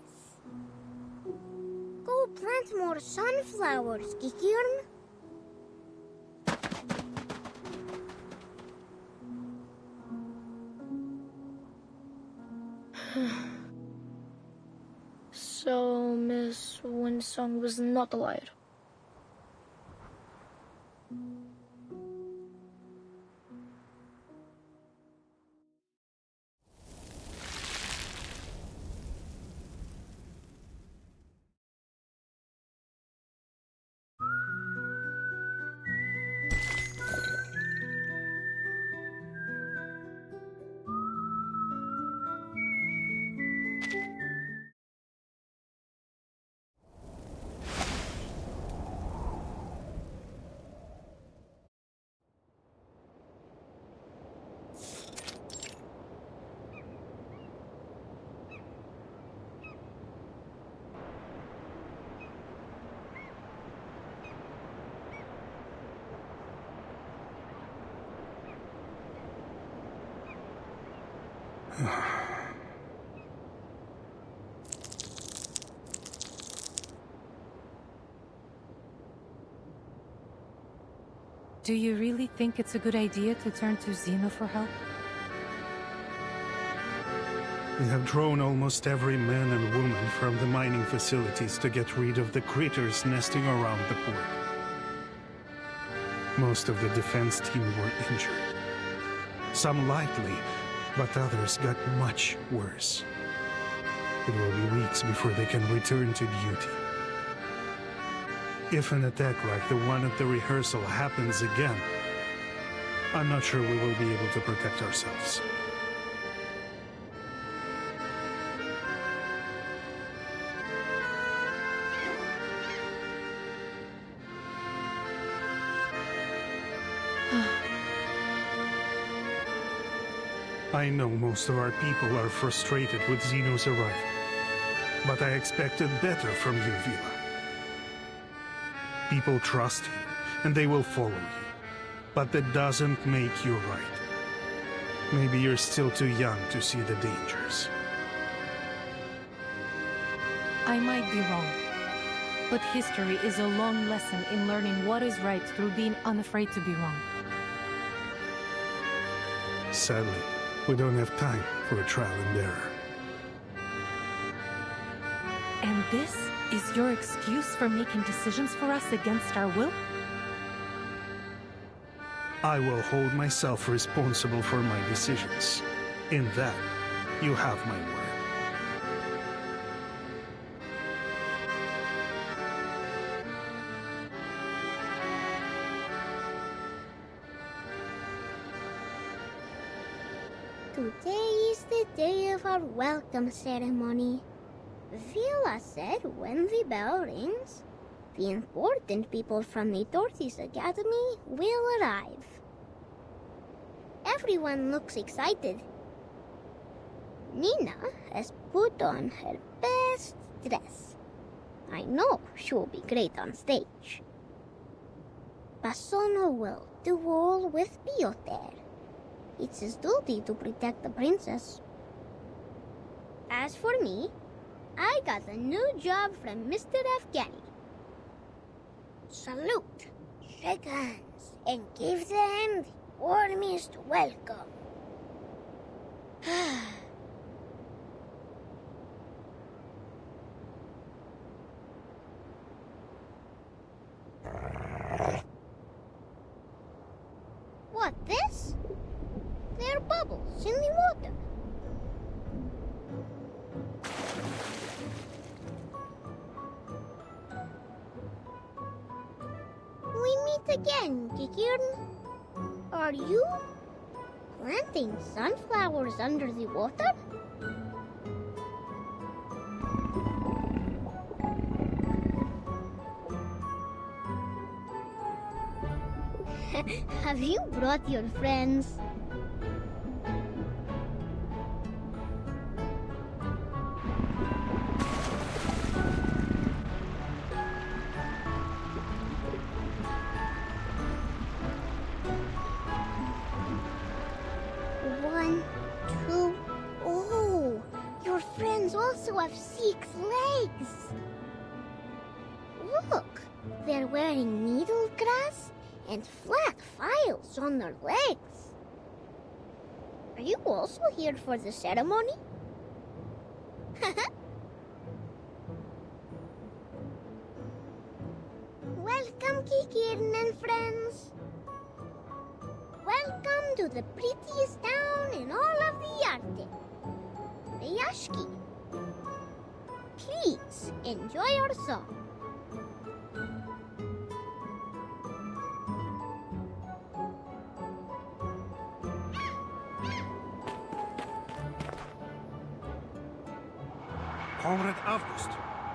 Go plant more sunflowers, Kikirn. So, Miss Winsong was not a liar. Do you really think it's a good idea to turn to Zeno for help? We have drawn almost every man and woman from the mining facilities to get rid of the critters nesting around the port. Most of the defense team were injured. Some lightly, but others got much worse. It will be weeks before they can return to duty. If an attack like the one at the rehearsal happens again, I'm not sure we will be able to protect ourselves. I know most of our people are frustrated with Zeno's arrival, but I expected better from you, Vila. People trust you, and they will follow you, but that doesn't make you right. Maybe you're still too young to see the dangers. I might be wrong, but history is a long lesson in learning what is right through being unafraid to be wrong. Sadly, we don't have time for a trial and error. And this is your excuse for making decisions for us against our will? I will hold myself responsible for my decisions. In that, you have my word. Today is the day of our welcome ceremony. Vila said when the bell rings, the important people from the Dorothy's Academy will arrive. Everyone looks excited. Nina has put on her best dress. I know she will be great on stage. Basono will do all with Piotr. It's his duty to protect the princess. As for me, I got a new job from Mr. Afghani. Salute, shake hands, and give them the warmest welcome. What, this? There are bubbles in the water. We meet again, Kikirn. Are you planting sunflowers under the water? Have you brought your friends? One, two, oh, your friends also have 6 legs. Look, they're wearing needle grass and flat files on their legs. Are you also here for the ceremony? Welcome, Kikirn and friends. Welcome to the prettiest town in all of the Arctic, Rayashki. Please enjoy our song. Comrade August,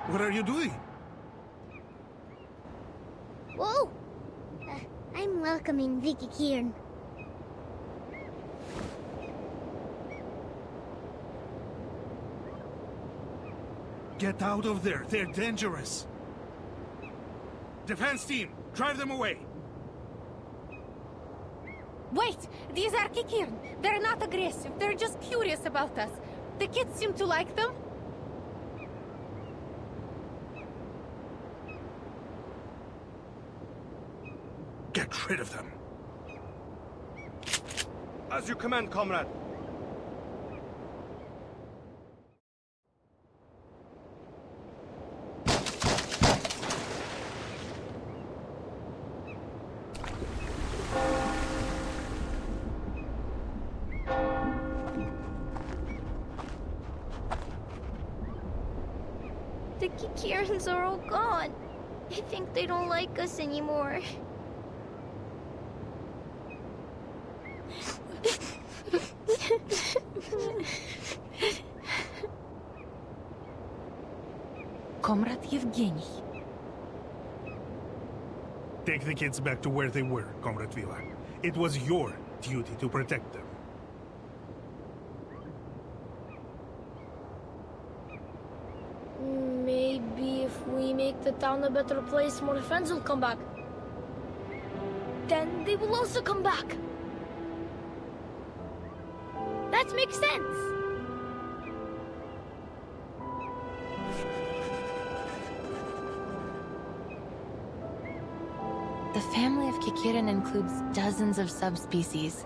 what are you doing? Whoa! I'm welcoming Vicky Kieran. Get out of there, they're dangerous. Defense team, drive them away. Wait! These are Kikirn. They're not aggressive. They're just curious about us. The kids seem to like them. Get rid of them. As you command, comrade. The Kikirans are all gone. I think they don't like us anymore. Comrade Yevgeny. Take the kids back to where they were, Comrade Vila. It was your duty to protect them. Maybe if we make the town a better place, more friends will come back. Then they will also come back. That makes sense. The family of Kikirin includes dozens of subspecies,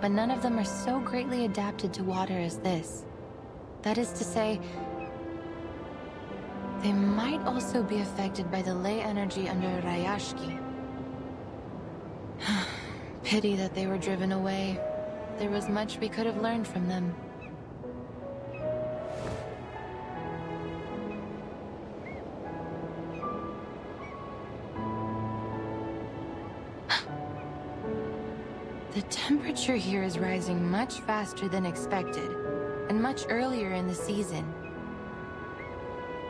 but none of them are so greatly adapted to water as this. That is to say, they might also be affected by the ley energy under Rayashki. Pity that they were driven away. There was much we could have learned from them. The temperature here is rising much faster than expected, and much earlier in the season.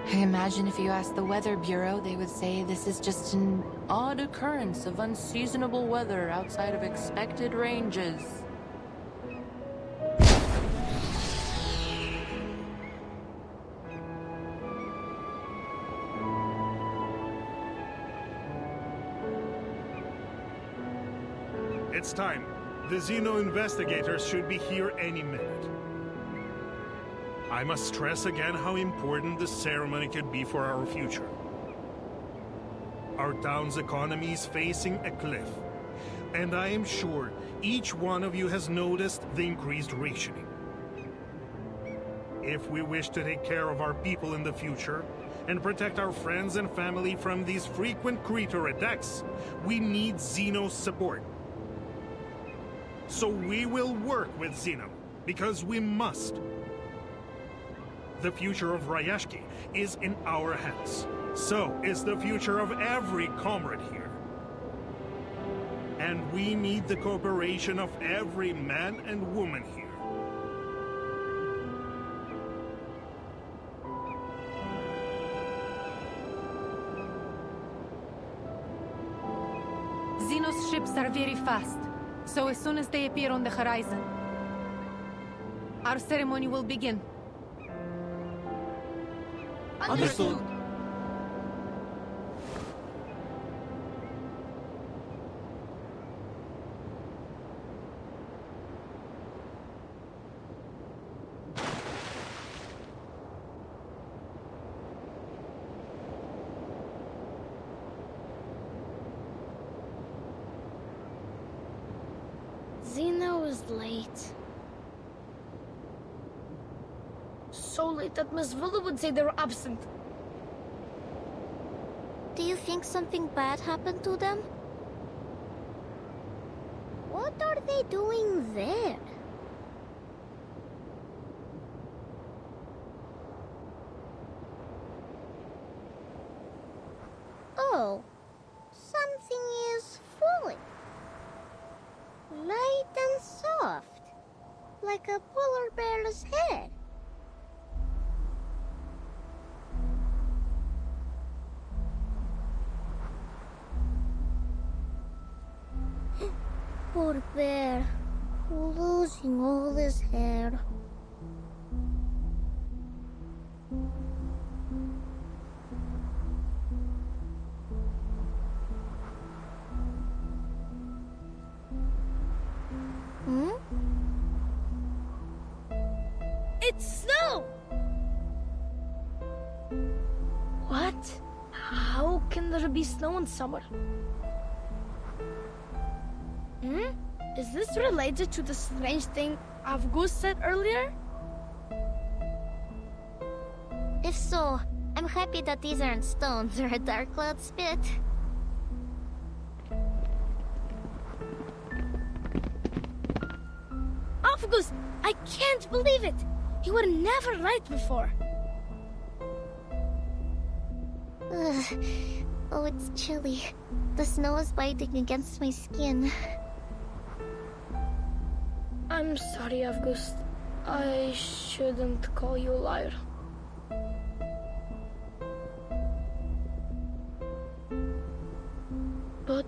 I imagine if you asked the Weather Bureau, they would say this is just an odd occurrence of unseasonable weather outside of expected ranges. It's time. The Xeno investigators should be here any minute. I must stress again how important this ceremony could be for our future. Our town's economy is facing a cliff, and I am sure each one of you has noticed the increased rationing. If we wish to take care of our people in the future, and protect our friends and family from these frequent creature attacks, we need Xeno's support. So we will work with Xeno, because we must. The future of Rayashki is in our hands. So is the future of every comrade here. And we need the cooperation of every man and woman here. Xeno's ships are very fast, so as soon as they appear on the horizon, our ceremony will begin. Understood. Xeno is late. So late that Miss Villa would say they're absent. Do you think something bad happened to them? What are they doing there? Oh, something is falling. Light and soft, like a polar bear's head. Poor bear, losing all his hair. It's snow! What? How can there be snow in summer? Is this related to the strange thing Avgus said earlier? If so, I'm happy that these aren't stones or a dark cloud spit. Avgus! I can't believe it! You were never right before. Ugh. Oh, it's chilly. The snow is biting against my skin. I'm sorry, Avgust. I shouldn't call you a liar. But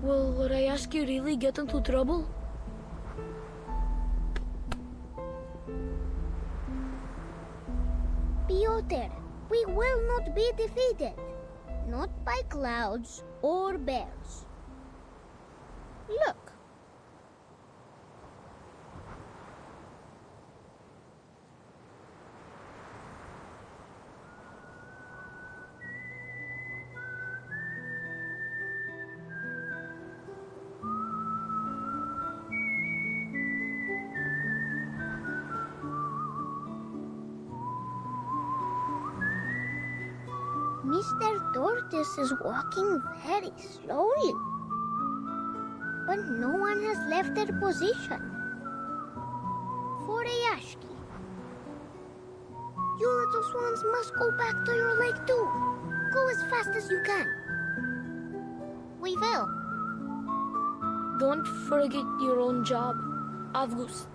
will Rayashki really get into trouble? Piotr, we will not be defeated. Not by clouds or bears. Look. Mr. Tortoise is walking very slowly. But no one has left their position. For Rayashki. You little swans must go back to your lake too. Go as fast as you can. We will. Don't forget your own job, Avgust.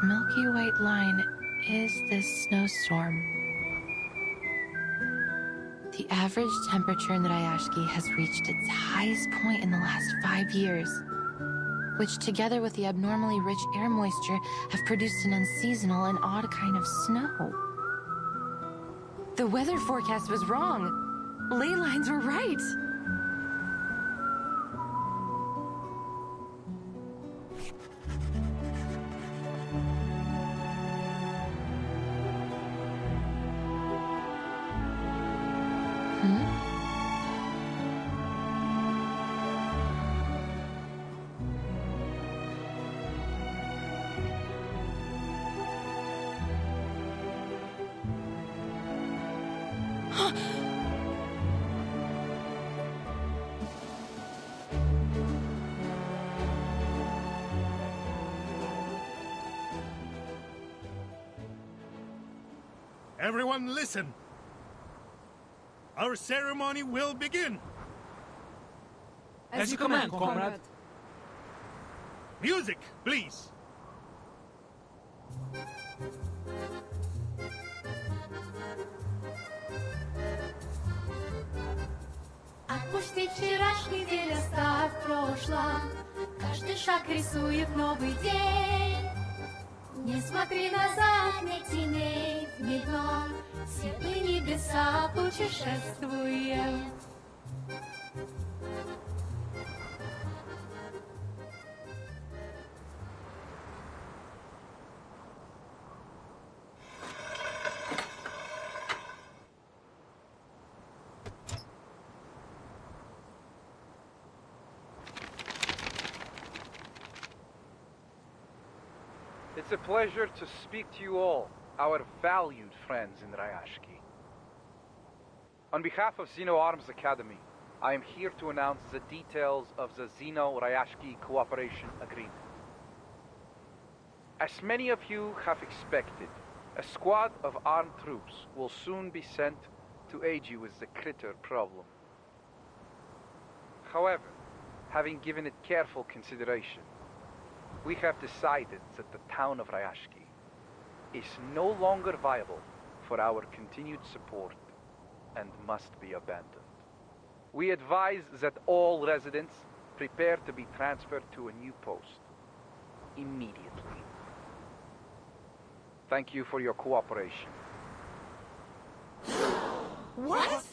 milky white line is this snowstorm. The average temperature in Ryashki has reached its highest point in the last 5 years, which together with the abnormally rich air moisture have produced an unseasonal and odd kind of snow. The weather forecast was wrong. Ley lines were right. Everyone listen. Our ceremony will begin. As you command, comrade. Music, please. Отпусти вчерашний день, оставь прошлое. Каждый шаг рисует новый день. Не смотри назад, не тяни вмиг, светлые небеса путешествуем. It's a pleasure to speak to you all, our valued friends in Ryashki. On behalf of Xeno Arms Academy, I am here to announce the details of the Xeno-Ryashki Cooperation Agreement. As many of you have expected, a squad of armed troops will soon be sent to aid you with the critter problem. However, having given it careful consideration, we have decided that the town of Ryashki is no longer viable for our continued support and must be abandoned. We advise that all residents prepare to be transferred to a new post immediately. Thank you for your cooperation. What?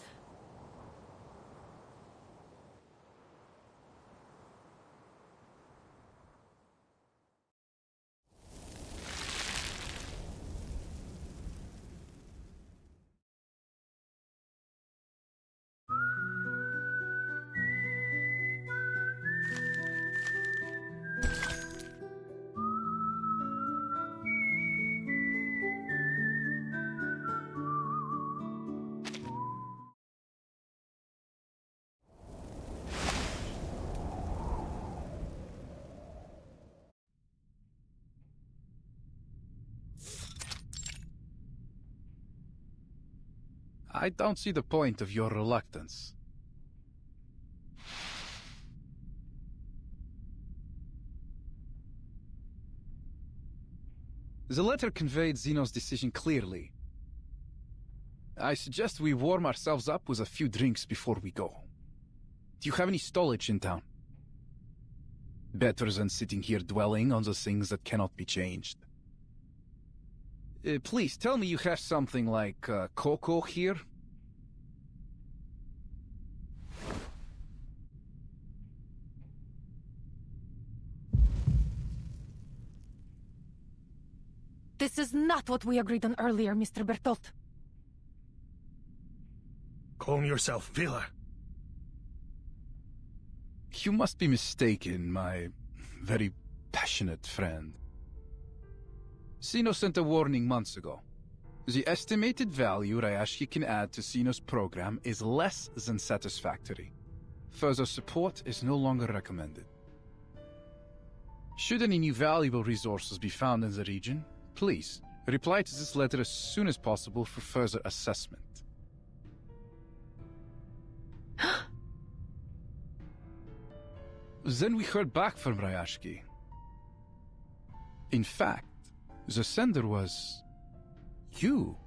I don't see the point of your reluctance. The letter conveyed Zeno's decision clearly. I suggest we warm ourselves up with a few drinks before we go. Do you have any stowage in town? Better than sitting here dwelling on the things that cannot be changed. Please, tell me you have something like cocoa here? This is not what we agreed on earlier, Mr. Bertolt. Calm yourself, Villa. You must be mistaken, my very passionate friend. Sino sent a warning months ago. The estimated value Ryashki can add to Sino's program is less than satisfactory. Further support is no longer recommended. Should any new valuable resources be found in the region, please reply to this letter as soon as possible for further assessment. Then we heard back from Ryashki. In fact, The sender was... you,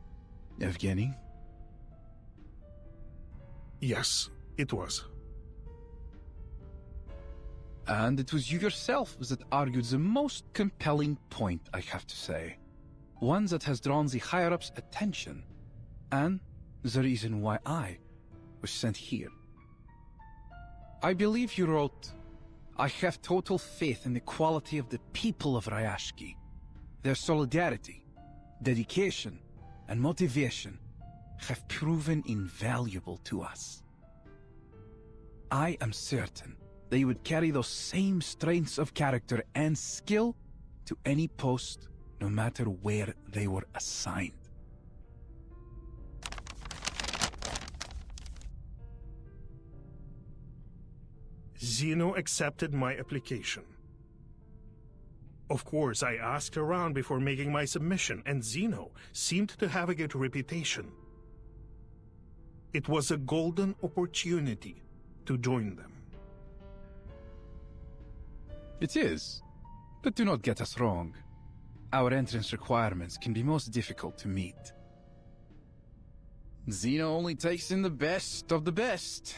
Evgeny. Yes, it was. And it was you yourself that argued the most compelling point, I have to say. One that has drawn the higher-ups' attention. And the reason why I was sent here. I believe you wrote, I have total faith in the quality of the people of Ryashki. Their solidarity, dedication, and motivation have proven invaluable to us. I am certain they would carry those same strengths of character and skill to any post, no matter where they were assigned. Zeno accepted my application. Of course, I asked around before making my submission, and Zeno seemed to have a good reputation. It was a golden opportunity to join them. It is, but do not get us wrong. Our entrance requirements can be most difficult to meet. Zeno only takes in the best of the best.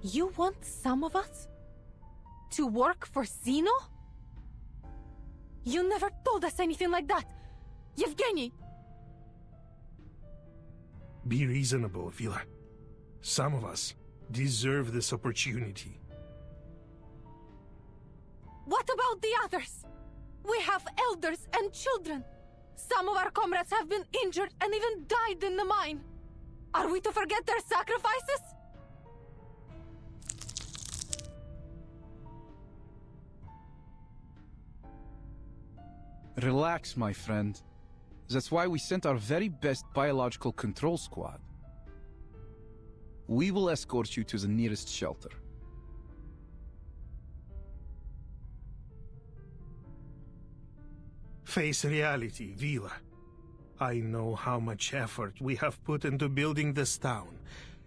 You want some of us to work for Zeno? You never told us anything like that, Yevgeny! Be reasonable, Vila. Some of us deserve this opportunity. What about the others? We have elders and children. Some of our comrades have been injured and even died in the mine. Are we to forget their sacrifices? Relax, my friend. That's why we sent our very best biological control squad. We will escort you to the nearest shelter. Face reality, Vila. I know how much effort we have put into building this town,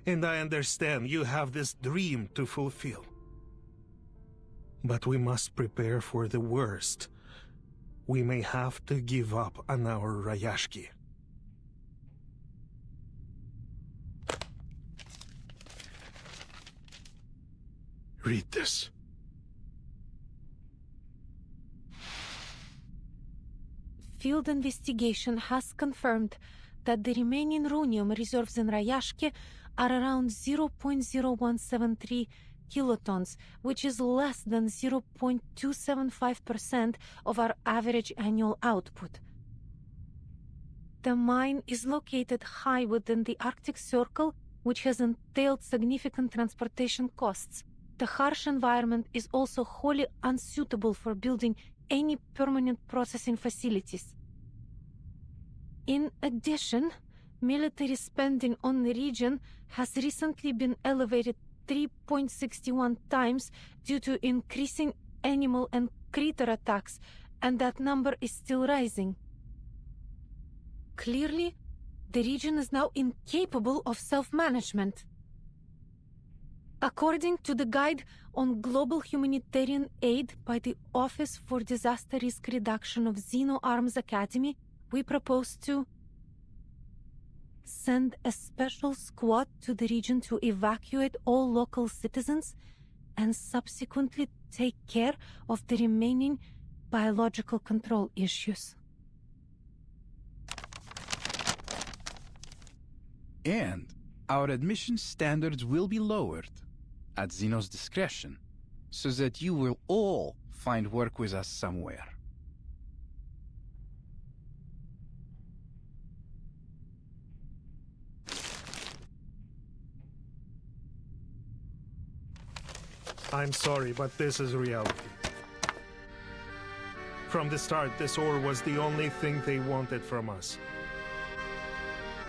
and I understand you have this dream to fulfill. But we must prepare for the worst. We may have to give up on our Ryashki. Read this. Field investigation has confirmed that the remaining runium reserves in Ryashki are around 0.0173 kilotons, which is less than 0.275% of our average annual output. The mine is located high within the Arctic Circle, which has entailed significant transportation costs. The harsh environment is also wholly unsuitable for building any permanent processing facilities. In addition, military spending on the region has recently been elevated 3.61 times due to increasing animal and critter attacks, and that number is still rising. Clearly, the region is now incapable of self-management. According to the Guide on Global Humanitarian Aid by the Office for Disaster Risk Reduction of Zeno Arms Academy, we propose to send a special squad to the region to evacuate all local citizens and subsequently take care of the remaining biological control issues. And our admission standards will be lowered at Zeno's discretion, so that you will all find work with us somewhere. I'm sorry, but this is reality. From the start, this ore was the only thing they wanted from us.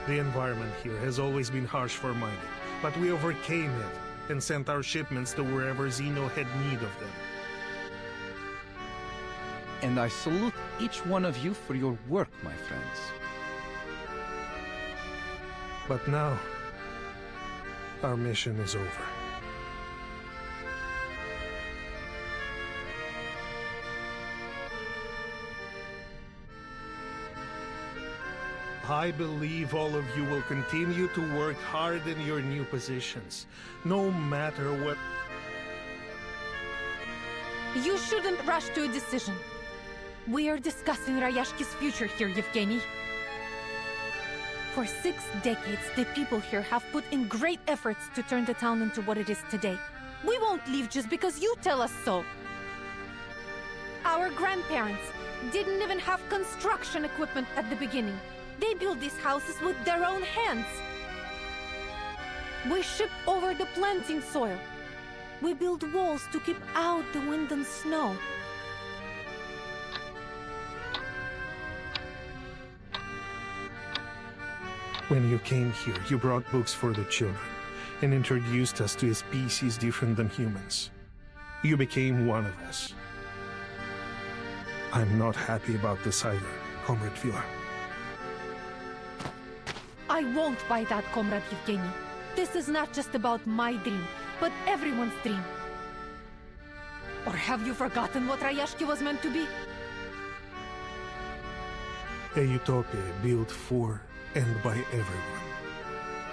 The environment here has always been harsh for mining, but we overcame it and sent our shipments to wherever Zeno had need of them. And I salute each one of you for your work, my friends. But now, our mission is over. I believe all of you will continue to work hard in your new positions, no matter what... You shouldn't rush to a decision. We are discussing Rayashki's future here, Yevgeny. For 6 decades, the people here have put in great efforts to turn the town into what it is today. We won't leave just because you tell us so. Our grandparents didn't even have construction equipment at the beginning. They built these houses with their own hands. We ship over the planting soil. We build walls to keep out the wind and snow. When you came here, you brought books for the children and introduced us to a species different than humans. You became one of us. I'm not happy about this either, Comrade Vila. I won't buy that, Comrade Yevgeny. This is not just about my dream, but everyone's dream. Or have you forgotten what Rayashki was meant to be? A utopia built for and by everyone.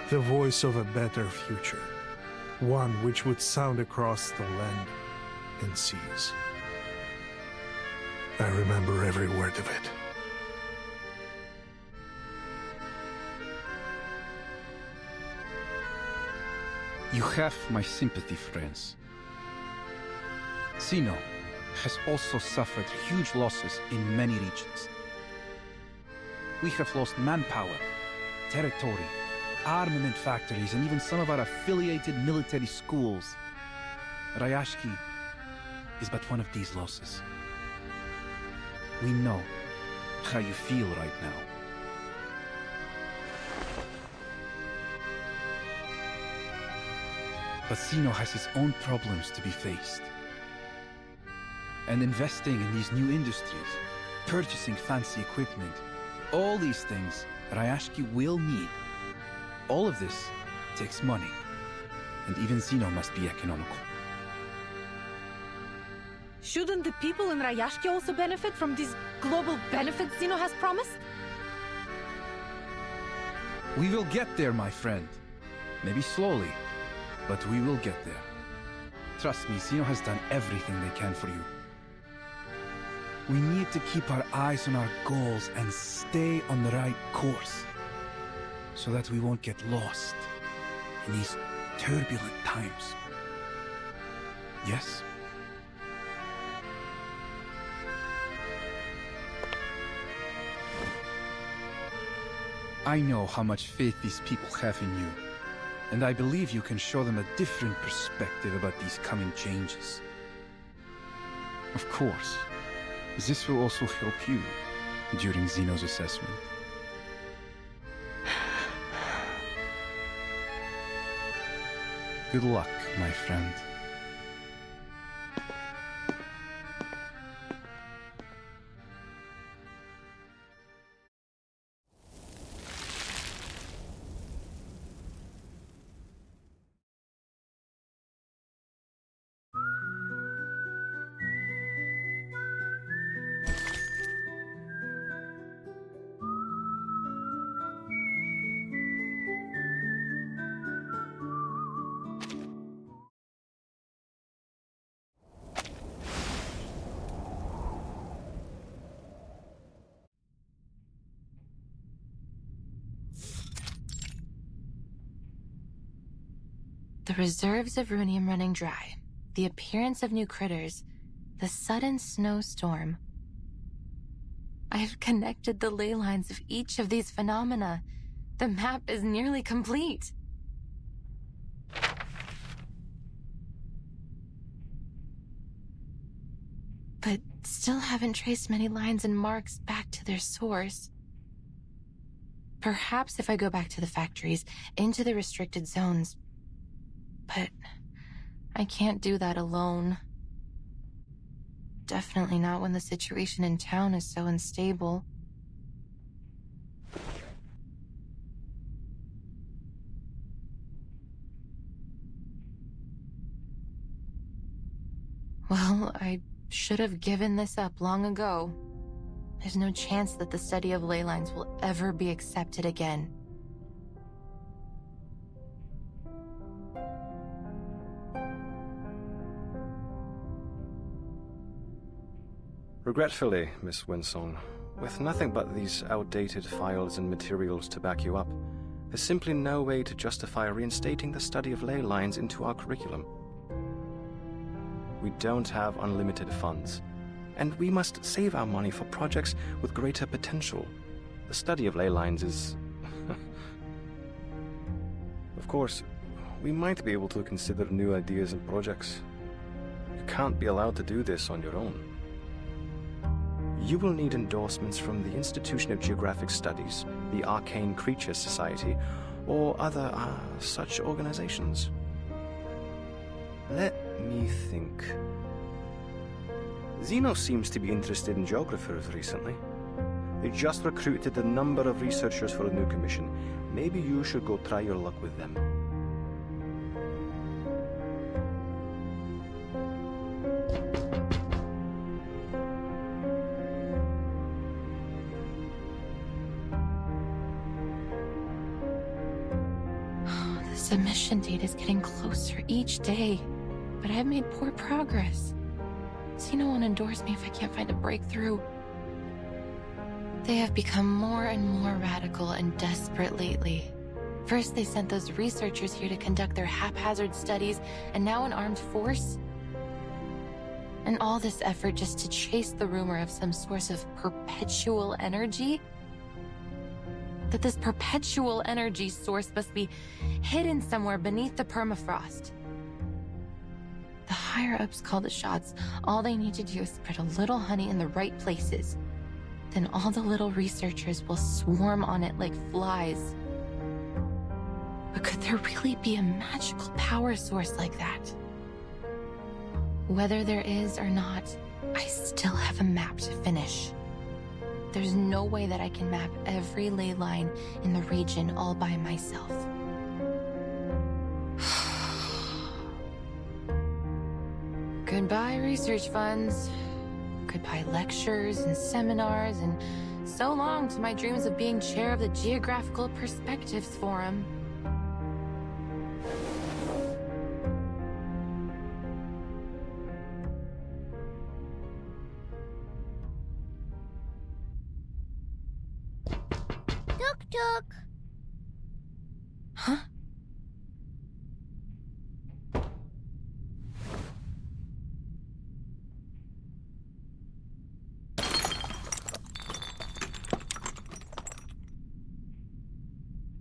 The voice of a better future. One which would sound across the land and seas. I remember every word of it. You have my sympathy, friends. Zeno has also suffered huge losses in many regions. We have lost manpower, territory, armament factories, and even some of our affiliated military schools. Rayashki is but one of these losses. We know how you feel right now. But Zeno has his own problems to be faced. And investing in these new industries, purchasing fancy equipment, all these things Rayashki will need. All of this takes money, and even Zeno must be economical. Shouldn't the people in Rayashki also benefit from these global benefits Zeno has promised? We will get there, my friend. Maybe slowly, but we will get there. Trust me, Zeno has done everything they can for you. We need to keep our eyes on our goals and stay on the right course, so that we won't get lost in these turbulent times. Yes? I know how much faith these people have in you, and I believe you can show them a different perspective about these coming changes. Of course, this will also help you during Zeno's assessment. Good luck, my friend. The reserves of Runium running dry, the appearance of new critters, the sudden snowstorm. I have connected the ley lines of each of these phenomena. The map is nearly complete. But still haven't traced many lines and marks back to their source. Perhaps if I go back to the factories, into the restricted zones. But I can't do that alone. Definitely not when the situation in town is so unstable. Well, I should have given this up long ago. there's no chance that the study of ley lines will ever be accepted again. Regretfully, Miss Winsong, with nothing but these outdated files and materials to back you up, there's simply no way to justify reinstating the study of ley lines into our curriculum. We don't have unlimited funds, and we must save our money for projects with greater potential. The study of ley lines is... Of course, we might be able to consider new ideas and projects. You can't be allowed to do this on your own. You will need endorsements from the Institution of Geographic Studies, the Arcane Creatures Society, or other such organizations. Let me think. Zeno seems to be interested in geographers recently. They just recruited a number of researchers for a new commission. Maybe you should go try your luck with them. The submission date is getting closer each day, but I've made poor progress. Zeno won't endorse me if I can't find a breakthrough. They have become more and more radical and desperate lately. First, they sent those researchers here to conduct their haphazard studies, and now an armed force? And all this effort just to chase the rumor of some source of perpetual energy? That this perpetual energy source must be hidden somewhere beneath the permafrost. The higher-ups call the shots. All they need to do is spread a little honey in the right places. Then all the little researchers will swarm on it like flies. But could there really be a magical power source like that? Whether there is or not, I still have a map to finish. There's no way that I can map every ley line in the region all by myself. Goodbye, research funds. Goodbye, lectures and seminars, and so long to my dreams of being chair of the Geographical Perspectives Forum. Tuk-tuk! Huh?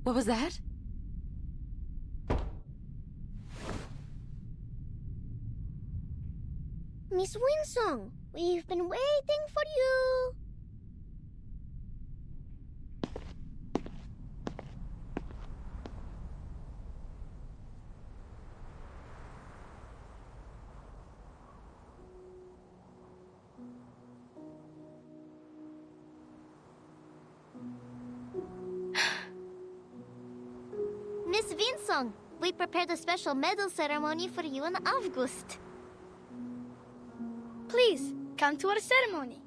What was that? Miss Winsong, we've been waiting for you. Miss Winsong, we prepared a special medal ceremony for you in August. Please, come to our ceremony.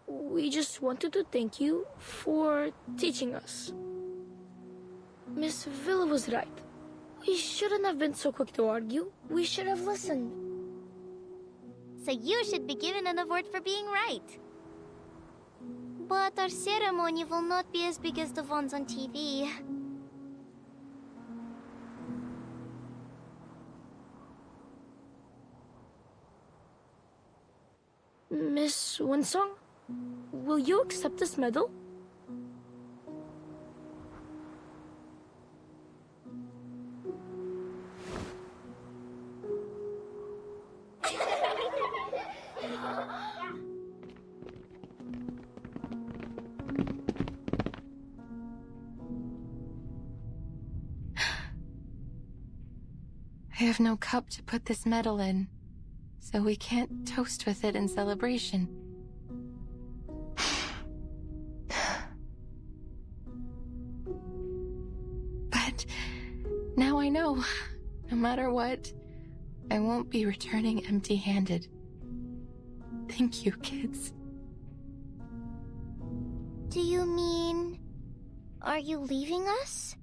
We just wanted to thank you for teaching us. Miss Villa was right. We shouldn't have been so quick to argue. We should have listened. So you should be given an award for being right. But our ceremony will not be as big as the ones on TV. Miss Winsong, will you accept this medal? I have no cup to put this medal in, so we can't toast with it in celebration. But now I know, no matter what, I won't be returning empty-handed. Thank you, kids. Do you mean... are you leaving us?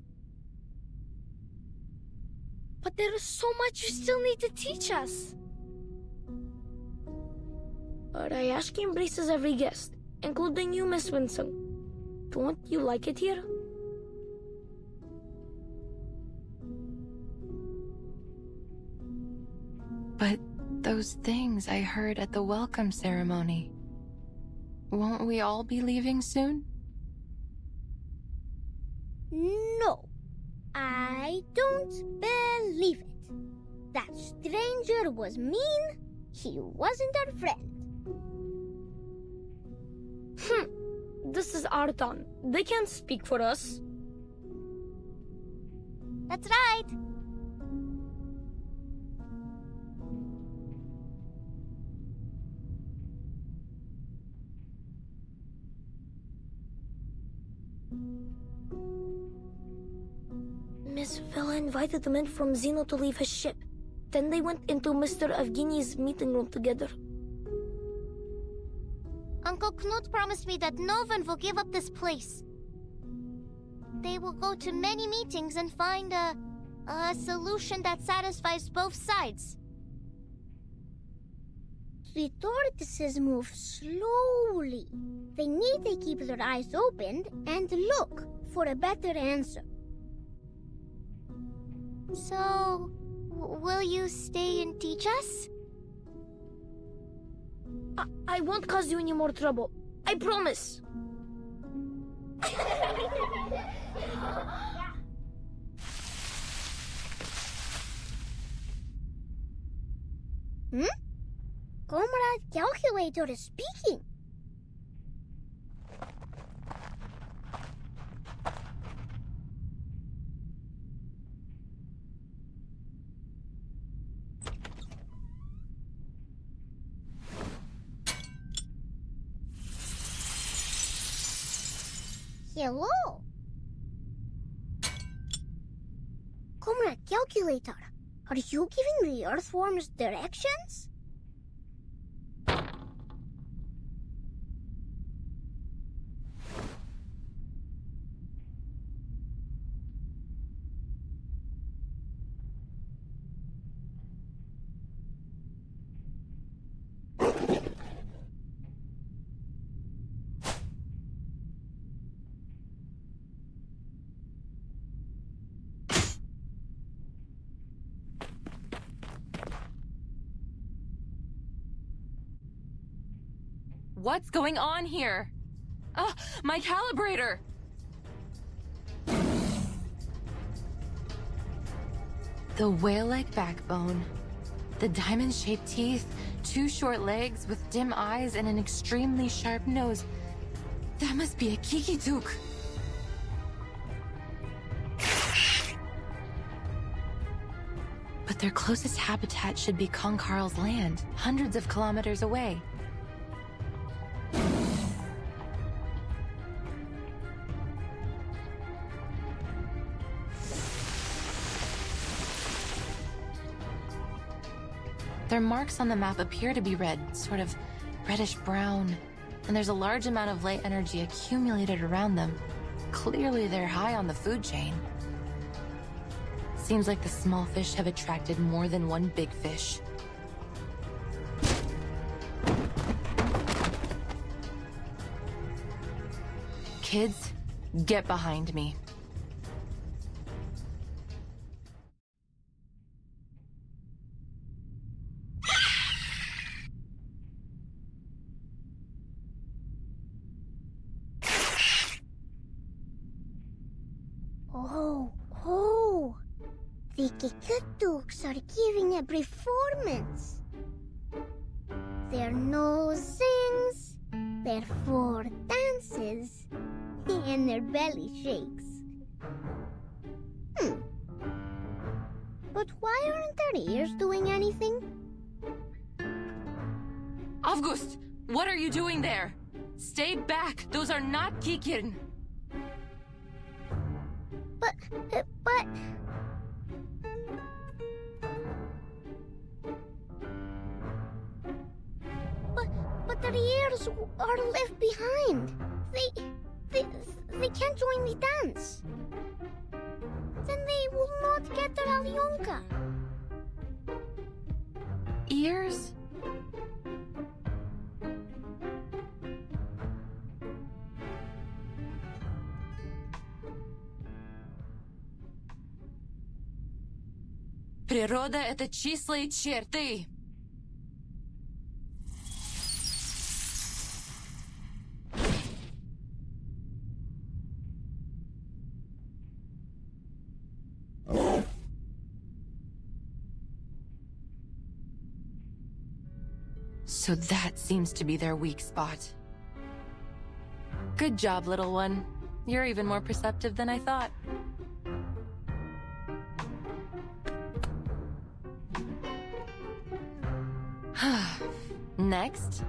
But there is so much you still need to teach us. Rayashki embraces every guest, including you, Miss Winsong. Don't you like it here? But those things I heard at the welcome ceremony. Won't we all be leaving soon? No, I don't believe it. That stranger was mean. He wasn't our friend. This is our town. They can't speak for us. That's right. Miss Villa invited the men from Zeno to leave his ship. Then they went into Mr. Evgeny's meeting room together. Uncle Knut promised me that no one will give up this place. They will go to many meetings and find a solution that satisfies both sides. The tortoises move slowly. They need to keep their eyes opened and look for a better answer. So, will you stay and teach us? I won't cause you any more trouble. I promise. Comrade Calculator is speaking. Hello. Comrade Calculator, are you giving the Earthworms directions? What's going on here? Ah, my calibrator! The whale-like backbone, the diamond-shaped teeth, 2 short legs with dim eyes and an extremely sharp nose. That must be a Kikituk. But their closest habitat should be Konkarl's land, hundreds of kilometers away. Their marks on the map appear to be red, sort of reddish-brown, and there's a large amount of light energy accumulated around them. Clearly they're high on the food chain. Seems like the small fish have attracted more than one big fish. Kids, get behind me. The Kikutuks are giving a performance. Their nose sings, their fur dances, and their belly shakes. But why aren't their ears doing anything? August, what are you doing there? Stay back! Those are not Kikin! But... But their ears are left behind. They can't join the dance. Then they will not get their Alyonka. Ears? Природа — это числа и черты. So that seems to be their weak spot. Good job, little one. You're even more perceptive than I thought. Next.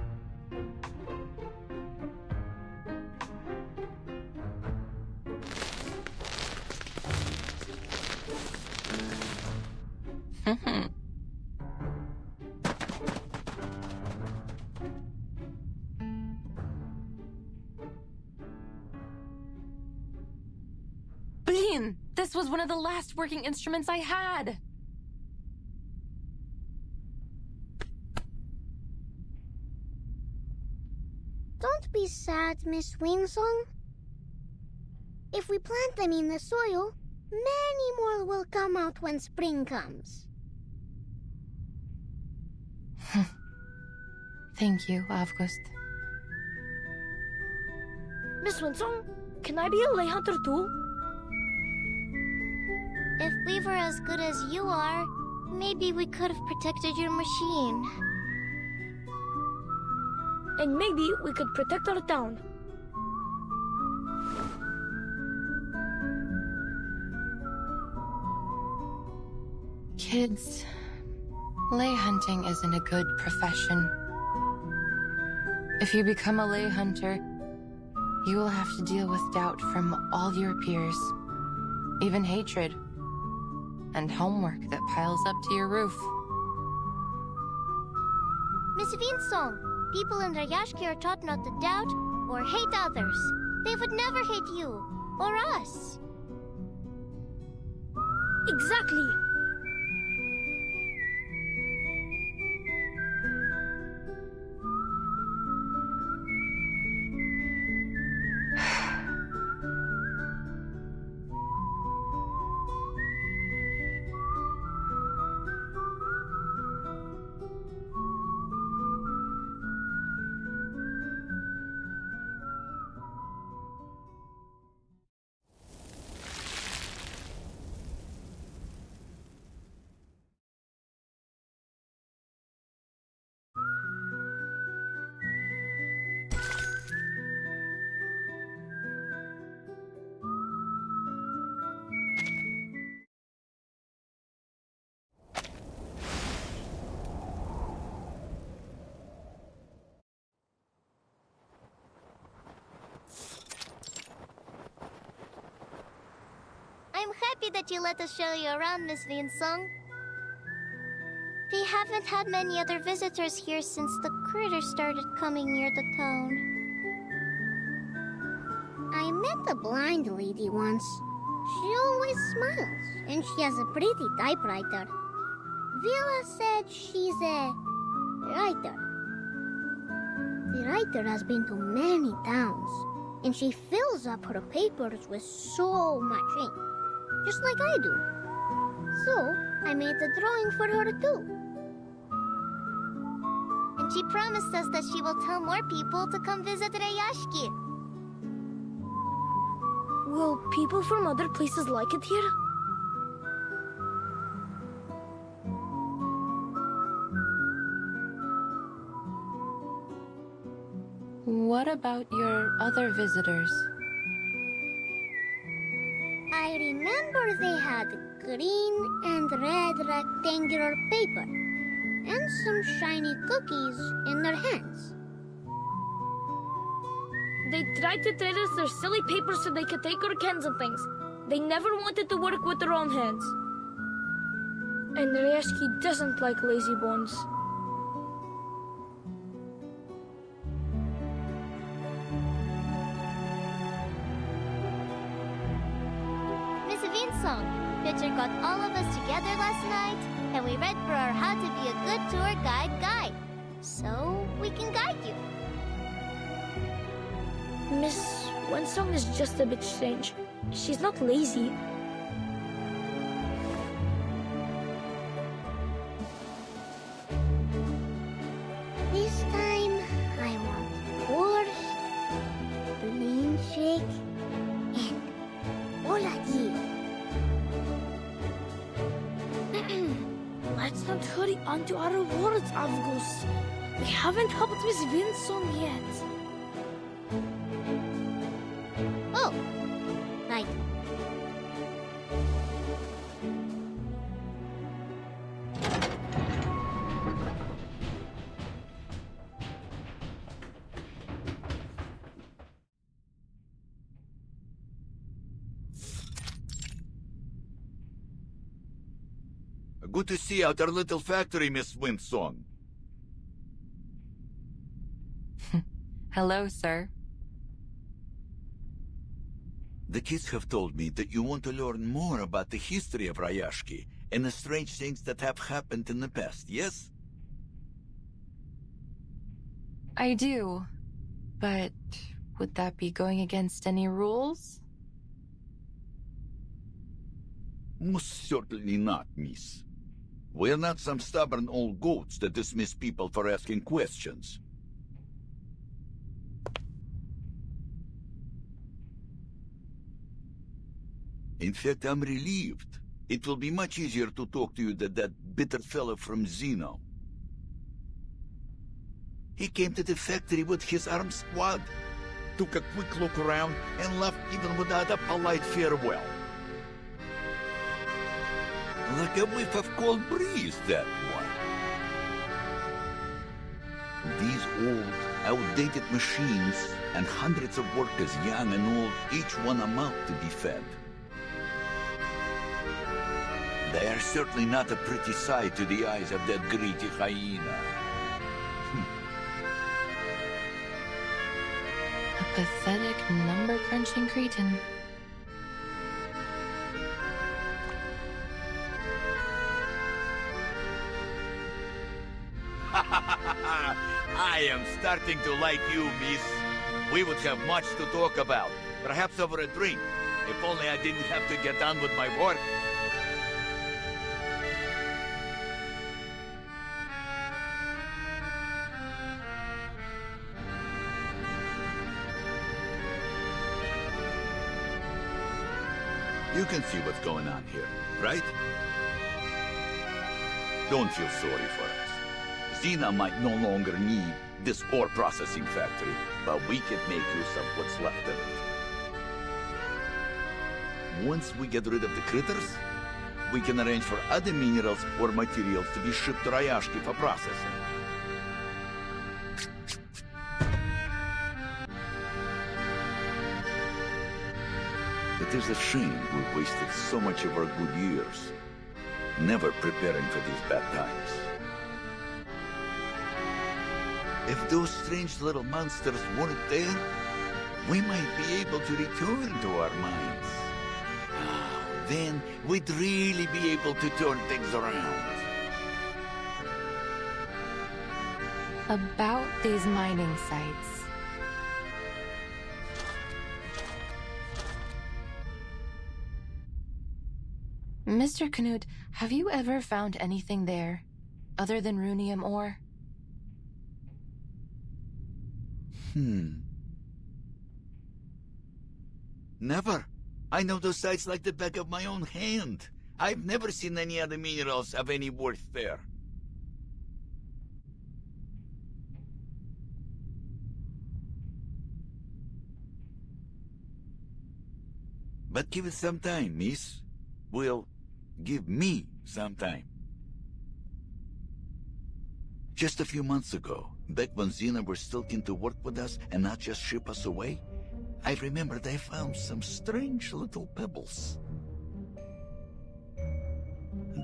Blin! This was one of the last working instruments I had! Don't be sad, Miss Winsong. If we plant them in the soil, many more will come out when spring comes. Thank you, August. Miss Winsong, can I be a lay hunter too? If we were as good as you are, maybe we could have protected your machine. And maybe we could protect our town. Kids, lay hunting isn't a good profession. If you become a lay hunter, you will have to deal with doubt from all your peers, even hatred, and homework that piles up to your roof. Miss Winsong, people in Rayashki are taught not to doubt or hate others. They would never hate you or us. Exactly. I'm happy that you let us show you around, Miss Winsong. We haven't had many other visitors here since the critters started coming near the town. I met a blind lady once. She always smiles, and she has a pretty typewriter. Villa said she's a writer. The writer has been to many towns, and she fills up her papers with so much ink, just like I do. So, I made a drawing for her too. And she promised us that she will tell more people to come visit Rayashki. Will people from other places like it here? What about your other visitors? I remember they had green and red rectangular paper and some shiny cookies in their hands. They tried to trade us their silly paper so they could take our cans and things. They never wanted to work with their own hands. And Rayashki doesn't like lazy bones. song. Pitcher got all of us together last night, and we read for our How to Be a Good Tour Guide. So we can guide you. Miss Winsong is just a bit strange. She's not lazy. This time, I want horse, plain shake, and olaji. Let's not hurry on to our rewards, Avgus. We haven't helped Miss Winsong yet. Oh, right. Good to see out our little factory, Miss Winsong. Hello, sir. The kids have told me that you want to learn more about the history of Rayashki and the strange things that have happened in the past, yes? I do. But would that be going against any rules? Most certainly not, miss. We're not some stubborn old goats that dismiss people for asking questions. In fact, I'm relieved. It will be much easier to talk to you than that bitter fellow from Zeno. He came to the factory with his armed squad, took a quick look around, and left even without a polite farewell. Like a whiff of cold breeze, that one. These old, outdated machines and hundreds of workers, young and old, each one a mouth to be fed. They are certainly not a pretty sight to the eyes of that greedy hyena. A pathetic, number-crunching cretin. I am starting to like you, miss. We would have much to talk about. Perhaps over a drink. If only I didn't have to get on with my work. You can see what's going on here, right? Don't feel sorry for us. Xena might no longer need this ore processing factory, but we can make use of what's left of it. Once we get rid of the critters, we can arrange for other minerals or materials to be shipped to Rayashki for processing. It is a shame we wasted so much of our good years, never preparing for these bad times. If those strange little monsters weren't there, we might be able to return to our mines. Then we'd really be able to turn things around. About these mining sites. Mr. Knut, have you ever found anything there, other than runium ore? Never. I know those sites like the back of my own hand. I've never seen any other minerals of any worth there. But give it some time, miss. Well, give me some time. Just a few months ago, back when Xena were still keen to work with us and not just ship us away, I remember they found some strange little pebbles.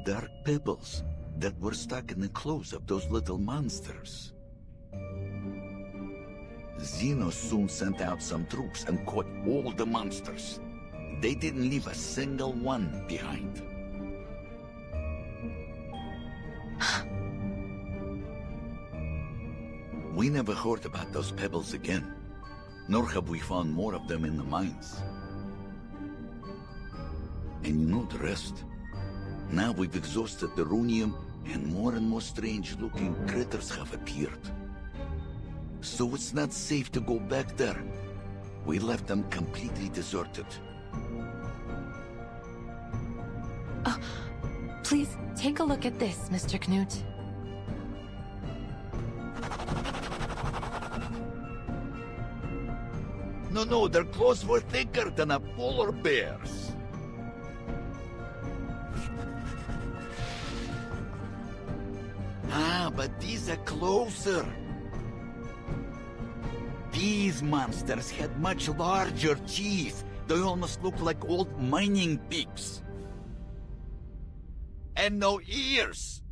Dark pebbles that were stuck in the clothes of those little monsters. Xeno soon sent out some troops and caught all the monsters. They didn't leave a single one behind. We never heard about those pebbles again, nor have we found more of them in the mines. And you know the rest. Now we've exhausted the runium, and more strange-looking critters have appeared. So it's not safe to go back there. We left them completely deserted. Please take a look at this, Mr. Knut. No, their claws were thicker than a polar bear's. But these are closer. These monsters had much larger teeth. They almost look like old mining pigs. And no ears.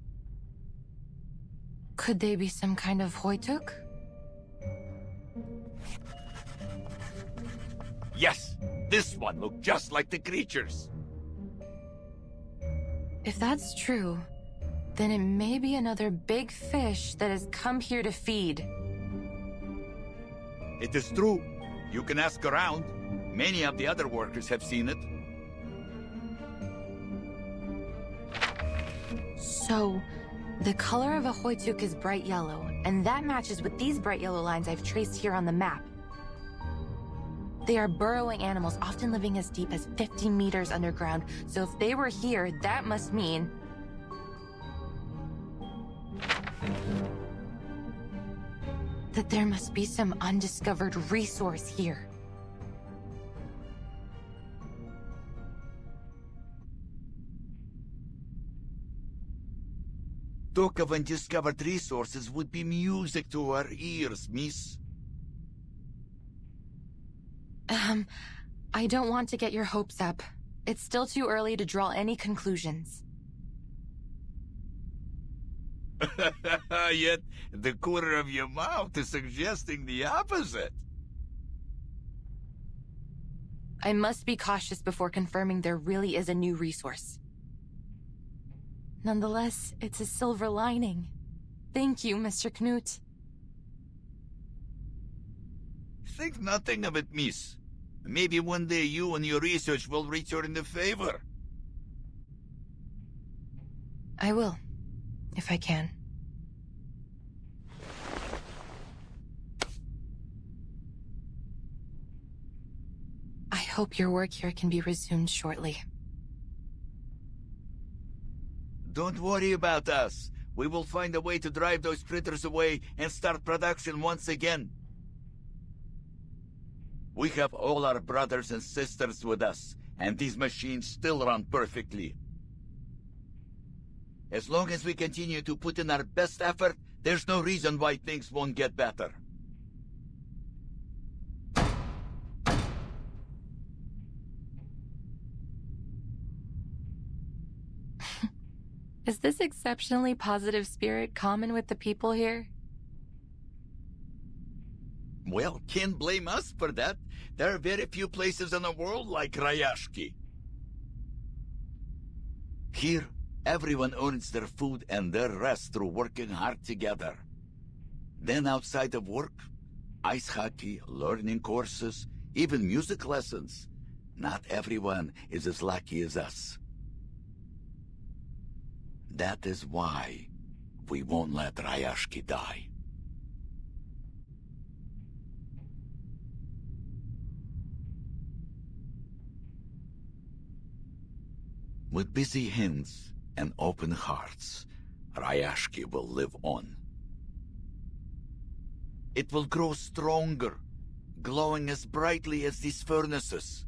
Could they be some kind of hoituk? Yes, this one looked just like the creatures. If that's true, then it may be another big fish that has come here to feed. It is true. You can ask around. Many of the other workers have seen it. So, the color of a hoituk is bright yellow, and that matches with these bright yellow lines I've traced here on the map. They are burrowing animals, often living as deep as 50 meters underground, so if they were here, that must mean... that there must be some undiscovered resource here. Talk of undiscovered resources would be music to our ears, miss. I don't want to get your hopes up. It's still too early to draw any conclusions. Yet, the corner of your mouth is suggesting the opposite. I must be cautious before confirming there really is a new resource. Nonetheless, it's a silver lining. Thank you, Mr. Knut. Think nothing of it, miss. Maybe one day you and your research will return the favor. I will, if I can. I hope your work here can be resumed shortly. Don't worry about us. We will find a way to drive those critters away and start production once again. We have all our brothers and sisters with us, and these machines still run perfectly. As long as we continue to put in our best effort, there's no reason why things won't get better. Is this exceptionally positive spirit common with the people here? Well, can't blame us for that. There are very few places in the world like Rayashki. Here, everyone earns their food and their rest through working hard together. Then outside of work, ice hockey, learning courses, even music lessons. Not everyone is as lucky as us. That is why we won't let Rayashki die. With busy hands and open hearts, Rayashki will live on. It will grow stronger, glowing as brightly as these furnaces.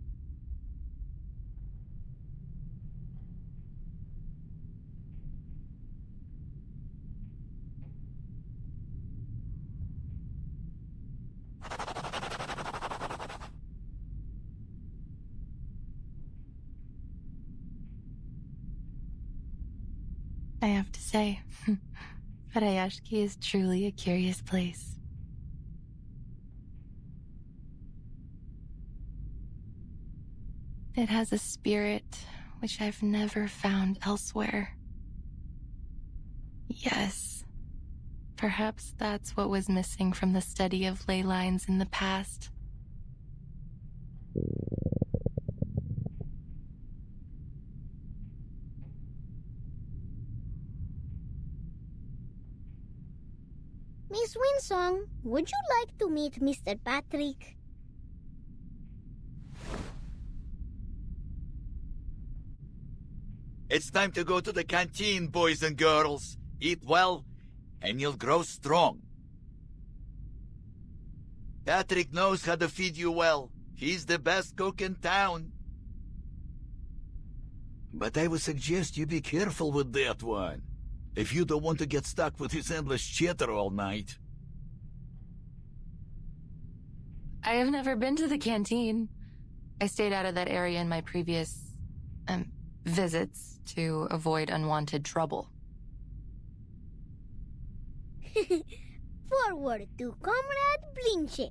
I have to say, Rayashki is truly a curious place. It has a spirit which I've never found elsewhere. Yes, perhaps that's what was missing from the study of ley lines in the past. Miss Winsong, would you like to meet Mr. Patrick? It's time to go to the canteen, boys and girls. Eat well, and you'll grow strong. Patrick knows how to feed you well. He's the best cook in town. But I would suggest you be careful with that one, if you don't want to get stuck with his endless chatter all night. I have never been to the canteen. I stayed out of that area in my previous, visits to avoid unwanted trouble. Forward to Comrade Blinche.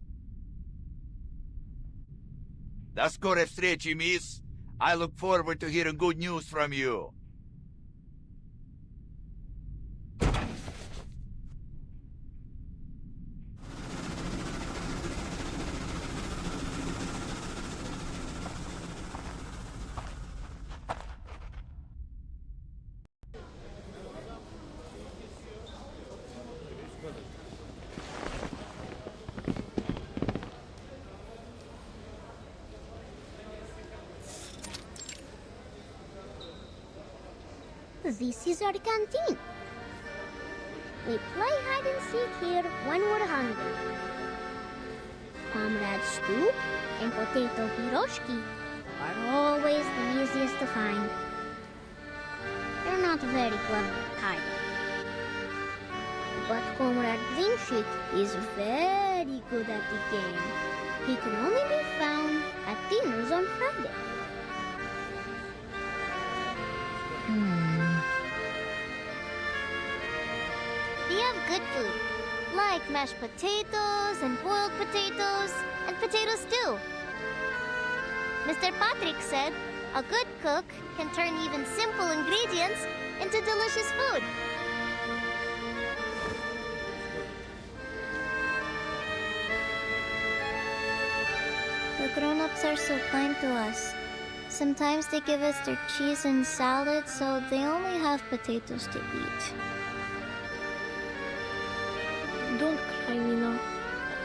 До скорой встречи, miss. I look forward to hearing good news from you. This is our canteen. We play hide and seek here when we're hungry. Comrade stew and potato piroshki are always the easiest to find. They're not very clever at hiding. But Comrade Blinchik is very good at the game. He can only be found at dinners on Friday. We have good food, like mashed potatoes and boiled potatoes and potato stew. Mr. Patrick said a good cook can turn even simple ingredients into delicious food. The grown-ups are so kind to us. Sometimes they give us their cheese and salad, so they only have potatoes to eat. Don't cry, Nina.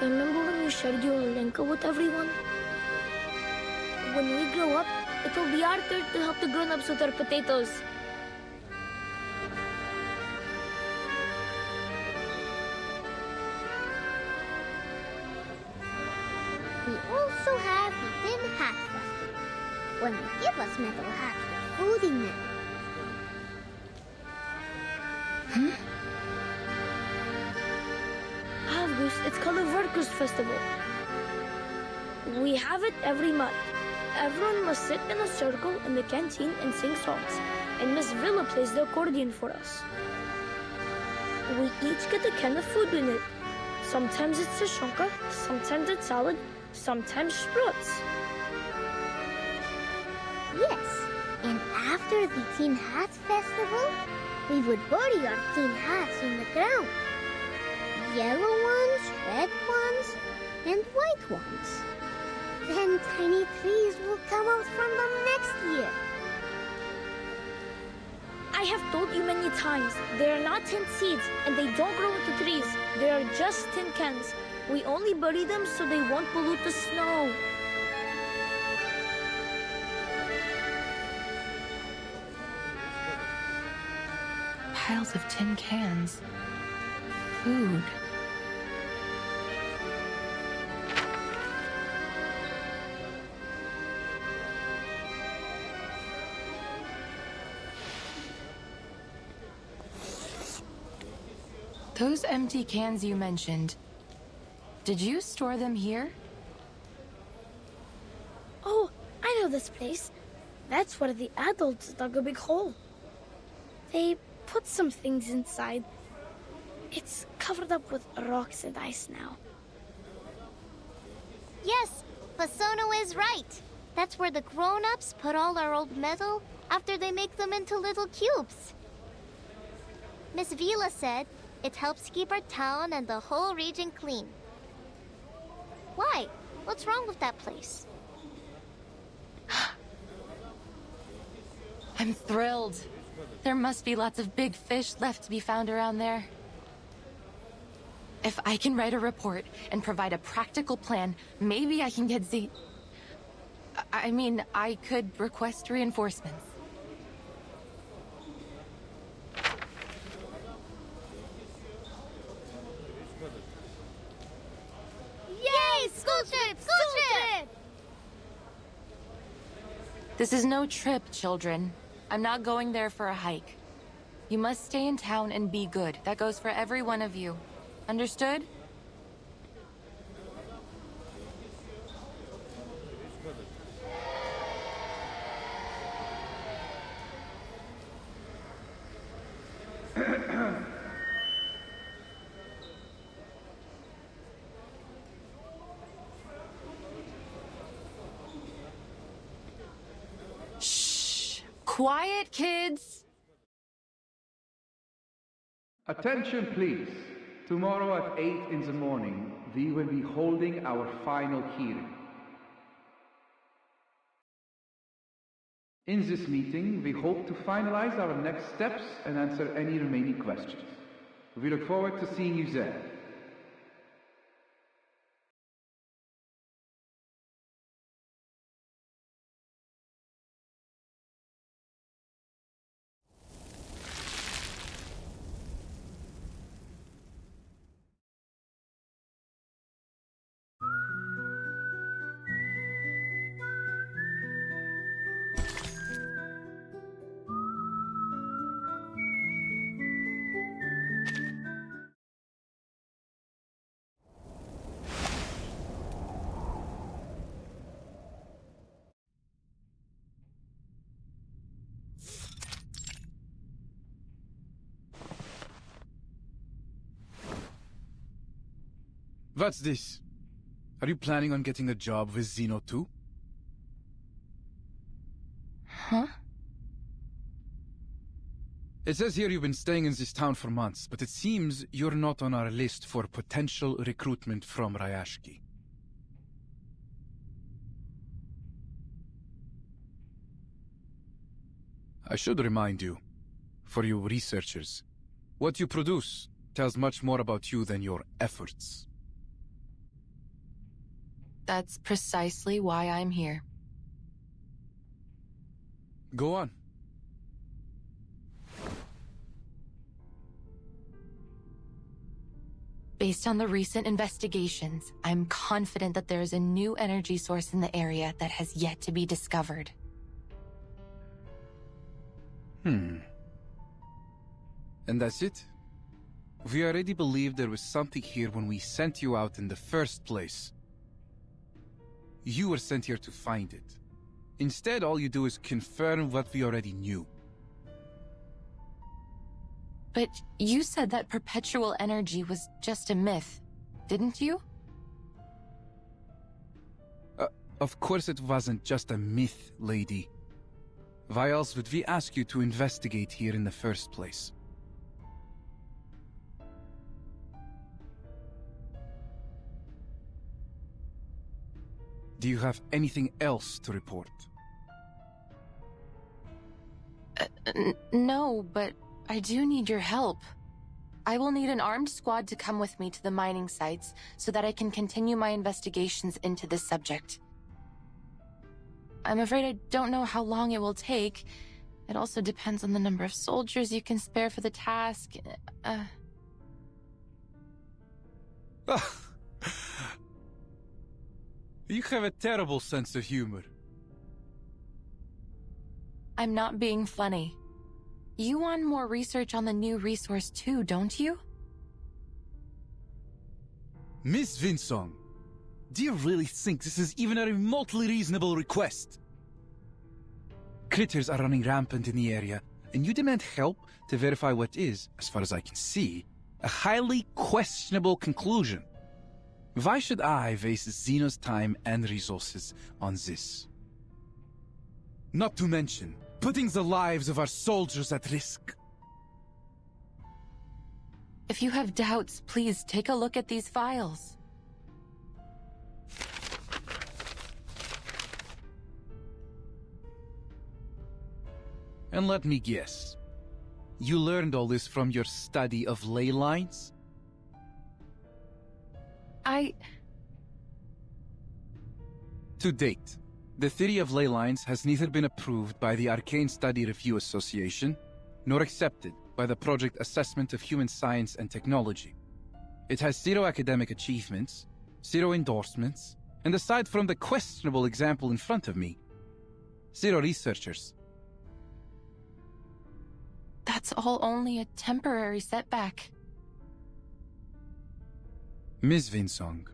Remember when you shared your lenka with everyone? When we grow up, it will be our turn to help the grown-ups with our potatoes. We also have the Tin Hat Festival, when they give us metal hats with food in them. August, it's called the Workers' Festival. We have it every month. Everyone must sit in a circle in the canteen and sing songs, and Miss Villa plays the accordion for us. We each get a can of food in it. Sometimes it's tashonka, sometimes it's salad, sometimes sprouts. Yes, and after the Tin Hat Festival, we would bury our tin hats in the ground. Yellow ones, red ones, and white ones. Then tiny trees will come out from them next year. I have told you many times, they are not tin seeds, and they don't grow into trees. They are just tin cans. We only bury them so they won't pollute the snow. Piles of tin cans. Food. Those empty cans you mentioned, did you store them here? Oh, I know this place. That's where the adults dug a big hole. They put some things inside. It's covered up with rocks and ice now. Yes, Pasono is right. That's where the grown-ups put all our old metal after they make them into little cubes. Miss Vila said it helps keep our town and the whole region clean. Why? What's wrong with that place? I'm thrilled. There must be lots of big fish left to be found around there. If I can write a report and provide a practical plan, maybe I can get I could request reinforcements. Yay! School trip! School trip! This is no trip, children. I'm not going there for a hike. You must stay in town and be good. That goes for every one of you. Understood? Shh! Quiet, kids! Attention, please. Tomorrow at 8 in the morning, we will be holding our final hearing. In this meeting, we hope to finalize our next steps and answer any remaining questions. We look forward to seeing you there. What's this? Are you planning on getting a job with Zeno too? Huh? It says here you've been staying in this town for months, but it seems you're not on our list for potential recruitment from Ryashki. I should remind you, for you researchers, what you produce tells much more about you than your efforts. That's precisely why I'm here. Go on. Based on the recent investigations, I'm confident that there is a new energy source in the area that has yet to be discovered. And that's it? We already believed there was something here when we sent you out in the first place. You were sent here to find it. Instead, all you do is confirm what we already knew. But you said that perpetual energy was just a myth, didn't you? Of course it wasn't just a myth, lady. Why else would we ask you to investigate here in the first place? Do you have anything else to report? No, but I do need your help. I will need an armed squad to come with me to the mining sites so that I can continue my investigations into this subject. I'm afraid I don't know how long it will take. It also depends on the number of soldiers you can spare for the task. You have a terrible sense of humor. I'm not being funny. You want more research on the new resource too, don't you? Miss Vinsong, do you really think this is even a remotely reasonable request? Critters are running rampant in the area, and you demand help to verify what is, as far as I can see, a highly questionable conclusion. Why should I waste Xeno's time and resources on this? Not to mention, putting the lives of our soldiers at risk. If you have doubts, please take a look at these files. And let me guess. You learned all this from your study of ley lines? To date, the theory of ley lines has neither been approved by the Arcane Study Review Association, nor accepted by the Project Assessment of Human Science and Technology. It has 0 academic achievements, 0 endorsements, and aside from the questionable example in front of me, 0 researchers. That's all only a temporary setback. Ms. Vinsong,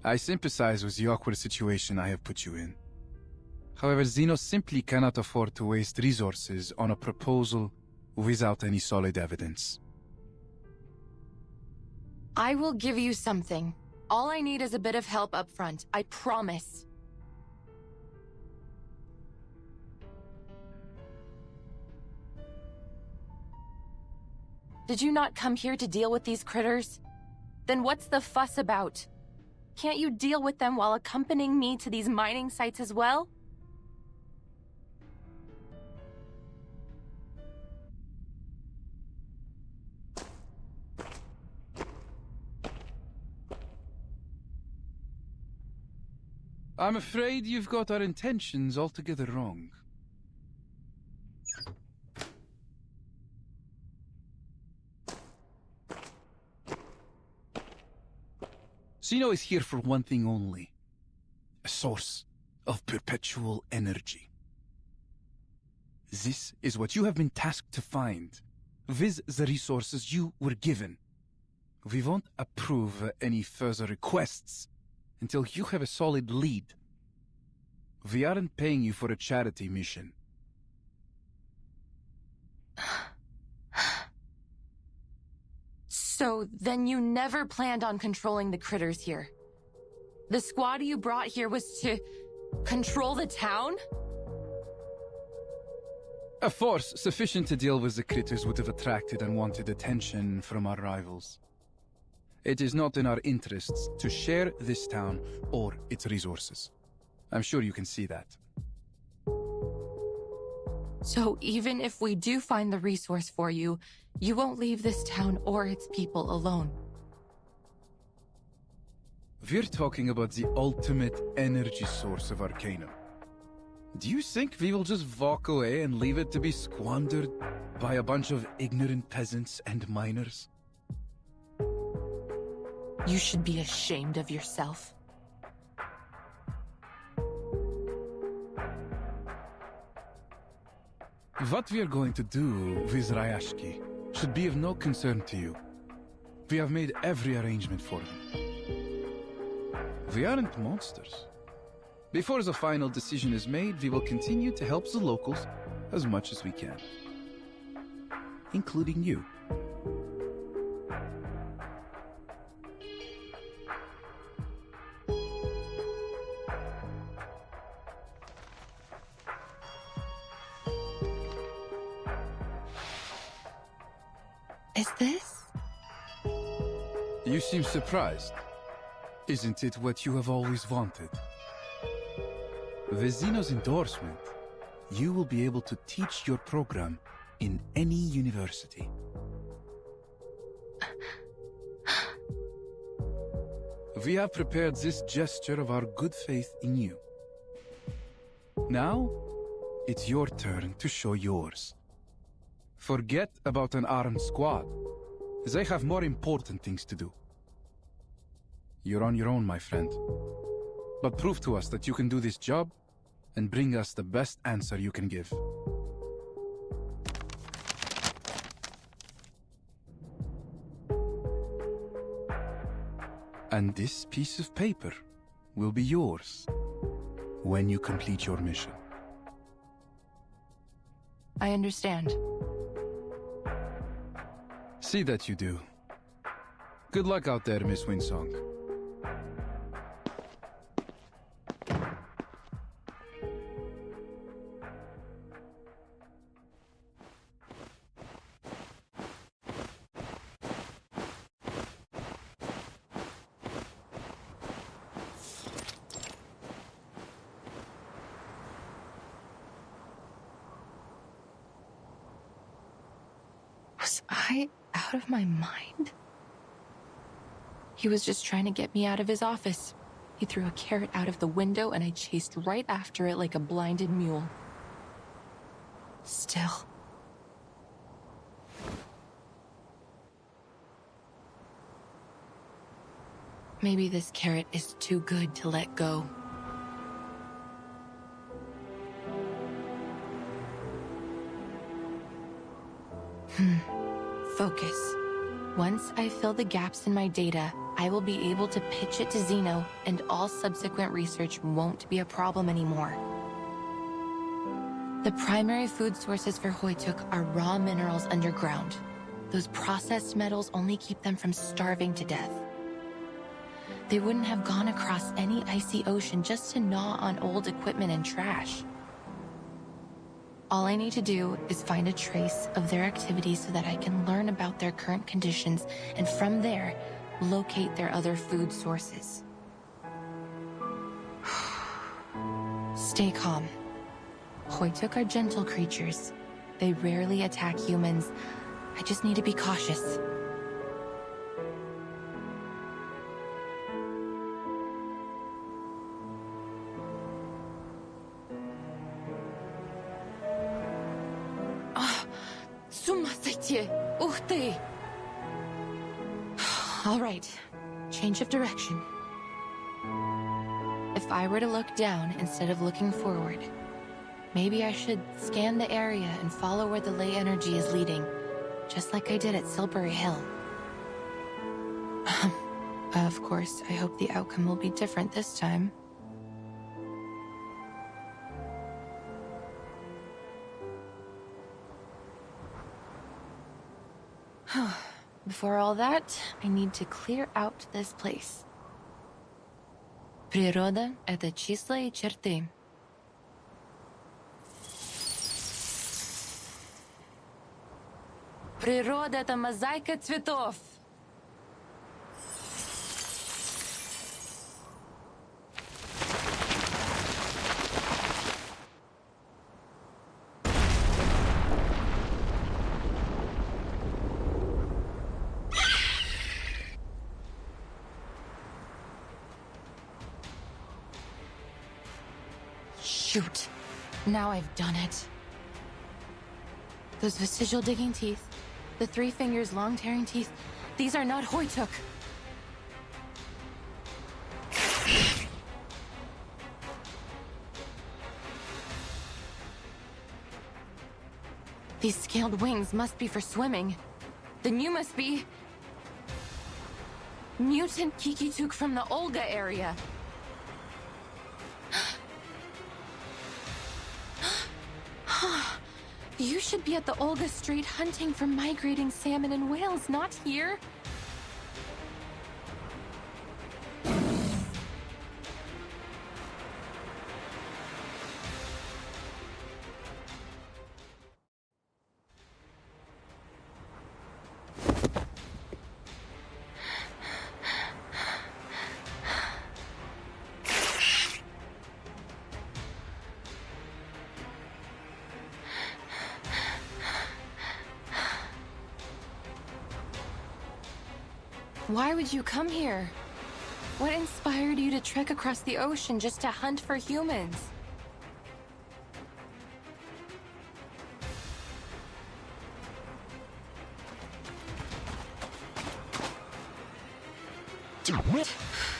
I sympathize with the awkward situation I have put you in. However, Xeno simply cannot afford to waste resources on a proposal without any solid evidence. I will give you something. All I need is a bit of help up front, I promise. Did you not come here to deal with these critters? Then what's the fuss about? Can't you deal with them while accompanying me to these mining sites as well? I'm afraid you've got our intentions altogether wrong. Xeno is here for one thing only. A source of perpetual energy. This is what you have been tasked to find, viz the resources you were given. We won't approve any further requests until you have a solid lead. We aren't paying you for a charity mission. So then you never planned on controlling the critters here? The squad you brought here was to control the town? A force sufficient to deal with the critters would have attracted unwanted attention from our rivals. It is not in our interests to share this town or its resources. I'm sure you can see that. So even if we do find the resource for you, you won't leave this town or its people alone. We're talking about the ultimate energy source of Arcanum. Do you think we will just walk away and leave it to be squandered by a bunch of ignorant peasants and miners? You should be ashamed of yourself. What we are going to do with Rayashki should be of no concern to you. We have made every arrangement for them. We aren't monsters. Before the final decision is made, we will continue to help the locals as much as we can. Including you. Is this? You seem surprised. Isn't it what you have always wanted? With Xeno's endorsement, you will be able to teach your program in any university. We have prepared this gesture of our good faith in you. Now, it's your turn to show yours. Forget about an armed squad. They have more important things to do. You're on your own, my friend. But prove to us that you can do this job and bring us the best answer you can give. And this piece of paper will be yours when you complete your mission. I understand. See that you do. Good luck out there, Miss Winsong. I out of my mind? He was just trying to get me out of his office. He threw a carrot out of the window and I chased right after it like a blinded mule. Still. Maybe this carrot is too good to let go. Focus. Once I fill the gaps in my data, I will be able to pitch it to Zeno, and all subsequent research won't be a problem anymore. The primary food sources for Hoytuk are raw minerals underground. Those processed metals only keep them from starving to death. They wouldn't have gone across any icy ocean just to gnaw on old equipment and trash. All I need to do is find a trace of their activities so that I can learn about their current conditions, and from there, locate their other food sources. Stay calm. Hoytuk are gentle creatures. They rarely attack humans. I just need to be cautious. All right, change of direction. If I were to look down instead of looking forward, maybe I should scan the area and follow where the ley energy is leading, just like I did at Silbury Hill. Of course, I hope the outcome will be different this time. Before all that, I need to clear out this place. Природа — это числа и черты. Природа — это мозаика цветов. Shoot. Now I've done it. Those vestigial digging teeth, the 3 fingers long tearing teeth, these are not Hoytuk. These scaled wings must be for swimming. Then you must be... Mutant Kikituk from the Olga area. You should be at the Olga Strait hunting for migrating salmon and whales, not here. Why would you come here? What inspired you to trek across the ocean just to hunt for humans?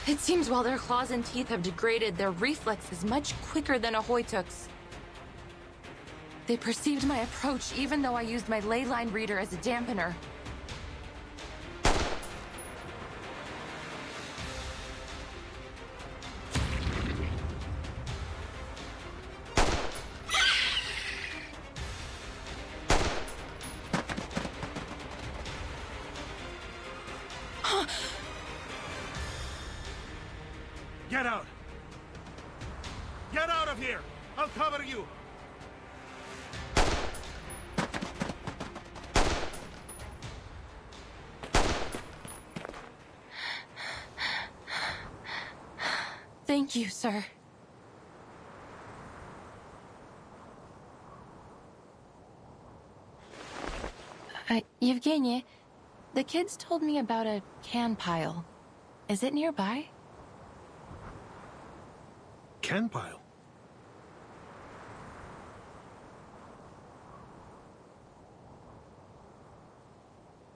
It seems while their claws and teeth have degraded, their reflex is much quicker than a Hoytuk's. They perceived my approach even though I used my ley line reader as a dampener. Get out! Get out of here! I'll cover you! Thank you, sir. Yevgeny, the kids told me about a can pile. Is it nearby? Can pile?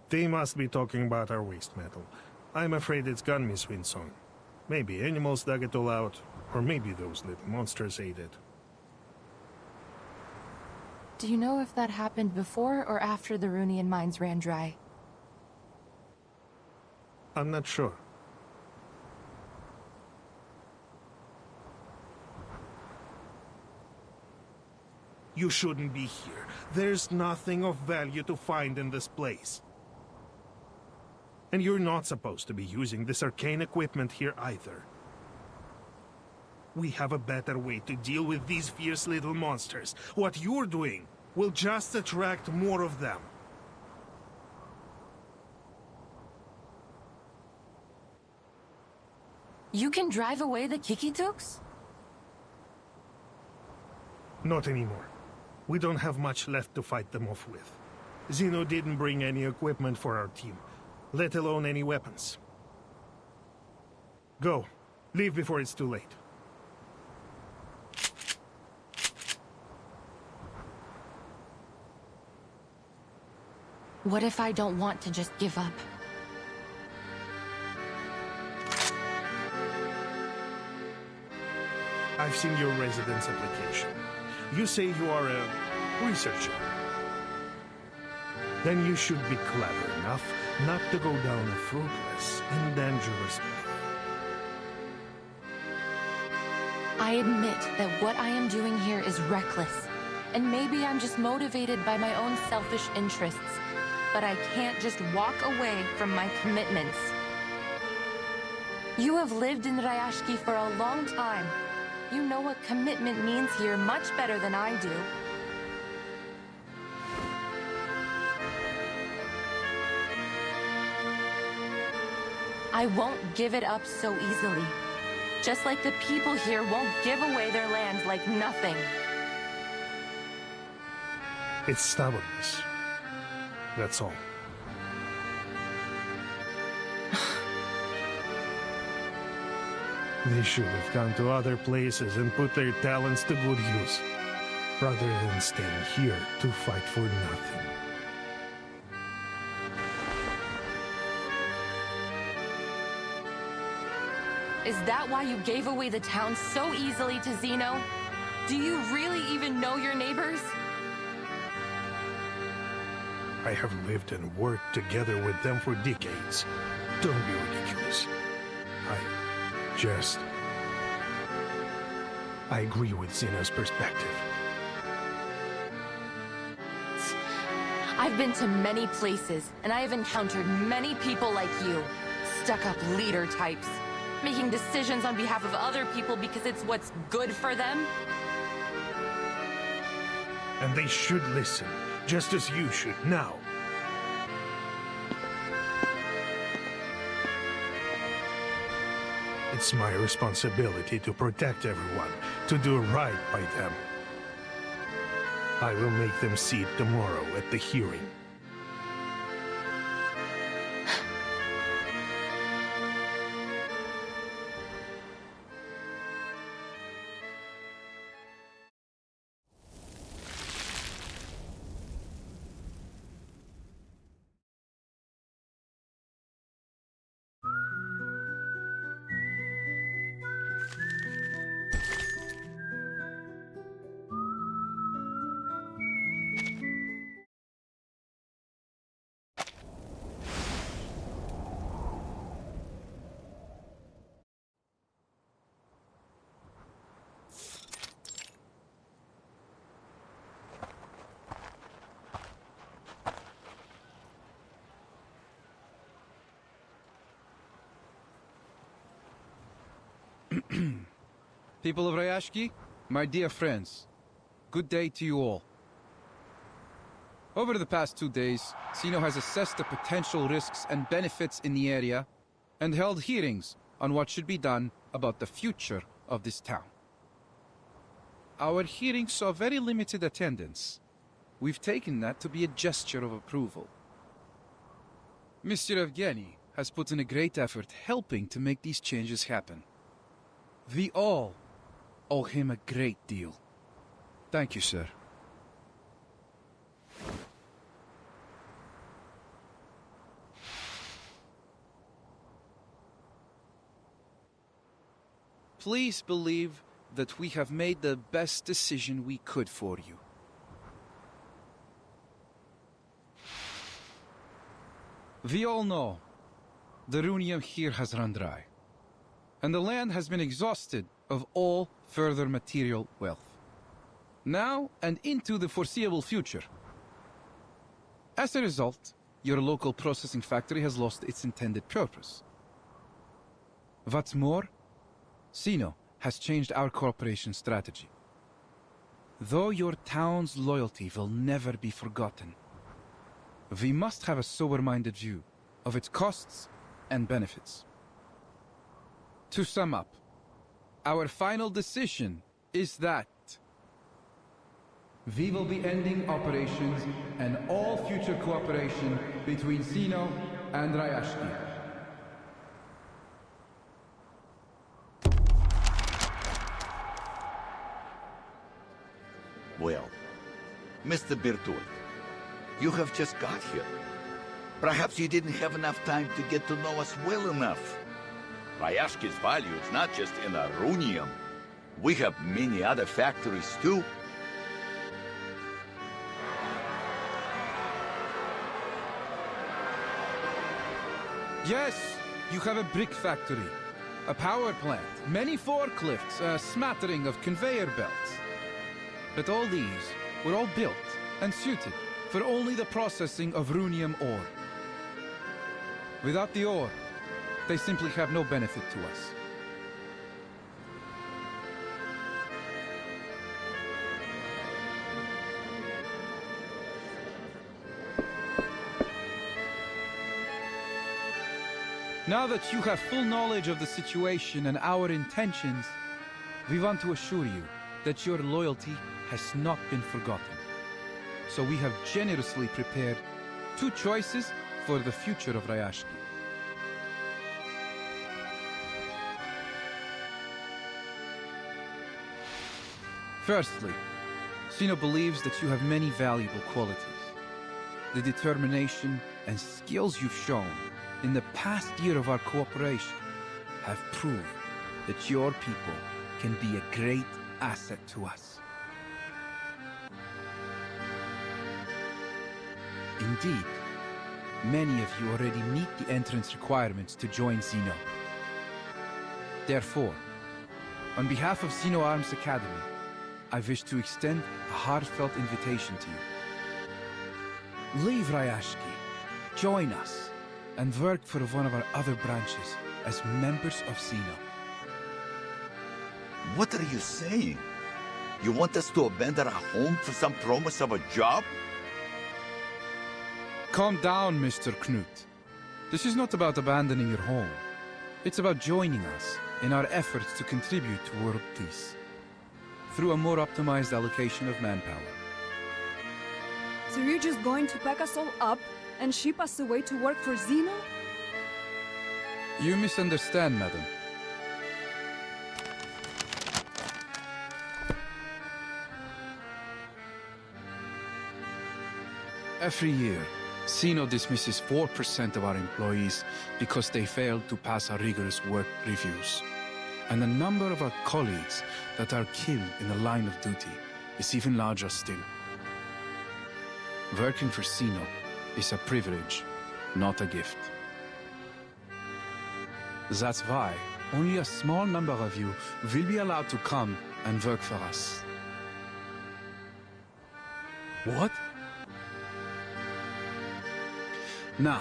They must be talking about our waste metal. I'm afraid it's gone, Miss Winson. Maybe animals dug it all out, or maybe those little monsters ate it. Do you know if that happened before or after the Runian mines ran dry? I'm not sure. You shouldn't be here. There's nothing of value to find in this place. And you're not supposed to be using this arcane equipment here either. We have a better way to deal with these fierce little monsters. What you're doing will just attract more of them. You can drive away the Kikituks? Not anymore. We don't have much left to fight them off with. Zeno didn't bring any equipment for our team, let alone any weapons. Go. Leave before it's too late. What if I don't want to just give up? I've seen your residence application. You say you are a researcher. Then you should be clever enough not to go down a fruitless and dangerous path. I admit that what I am doing here is reckless. And maybe I'm just motivated by my own selfish interests. But I can't just walk away from my commitments. You have lived in Ryashki for a long time. You know what commitment means here much better than I do. I won't give it up so easily. Just like the people here won't give away their land like nothing. It's stubbornness. That's all. They should have gone to other places and put their talents to good use, rather than staying here to fight for nothing. Is that why you gave away the town so easily to Zeno? Do you really even know your neighbors? I have lived and worked together with them for decades. Don't be ridiculous. I agree with Zeno's perspective. I've been to many places, and I have encountered many people like you. Stuck-up leader types. Making decisions on behalf of other people because it's what's good for them. And they should listen, just as you should now. It's my responsibility to protect everyone, to do right by them. I will make them see it tomorrow at the hearing. People of Ryashki, my dear friends, good day to you all. Over the past 2 days, Zeno has assessed the potential risks and benefits in the area and held hearings on what should be done about the future of this town. Our hearings saw very limited attendance. We've taken that to be a gesture of approval, Mr. Evgeny has put in a great effort helping to make these changes happen. We all owe him a great deal. Thank you, sir. Please believe that we have made the best decision we could for you. We all know the runium here has run dry, and the land has been exhausted of all further material wealth, now and into the foreseeable future. As a result, your local processing factory has lost its intended purpose. What's more, Sino has changed our cooperation strategy. Though your town's loyalty will never be forgotten, we must have a sober-minded view of its costs and benefits. To sum up, our final decision is that we will be ending operations and all future cooperation between Sino and Rayashki. Well, Mr. Bertold, you have just got here. Perhaps you didn't have enough time to get to know us well enough. Rayashki's value is not just in Arunium. We have many other factories too. Yes, you have a brick factory, a power plant, many forklifts, a smattering of conveyor belts. But all these were all built and suited for only the processing of runium ore. Without the ore, they simply have no benefit to us. Now that you have full knowledge of the situation and our intentions, we want to assure you that your loyalty has not been forgotten. So we have generously prepared 2 choices for the future of Rayashki. Firstly, Sino believes that you have many valuable qualities. The determination and skills you've shown in the past year of our cooperation have proved that your people can be a great asset to us. Indeed, many of you already meet the entrance requirements to join Sino. Therefore, on behalf of Sino Arms Academy, I wish to extend a heartfelt invitation to you. Leave Rayashki, join us, and work for one of our other branches as members of Sino. What are you saying? You want us to abandon our home for some promise of a job? Calm down, Mr. Knut. This is not about abandoning your home. It's about joining us in our efforts to contribute to world peace through a more optimized allocation of manpower. So you're just going to pack us all up and ship us away to work for Zeno? You misunderstand, madam. Every year, Sino dismisses 4% of our employees because they failed to pass our rigorous work reviews. And the number of our colleagues that are killed in the line of duty is even larger still. Working for Sino is a privilege, not a gift. That's why only a small number of you will be allowed to come and work for us. What? Now,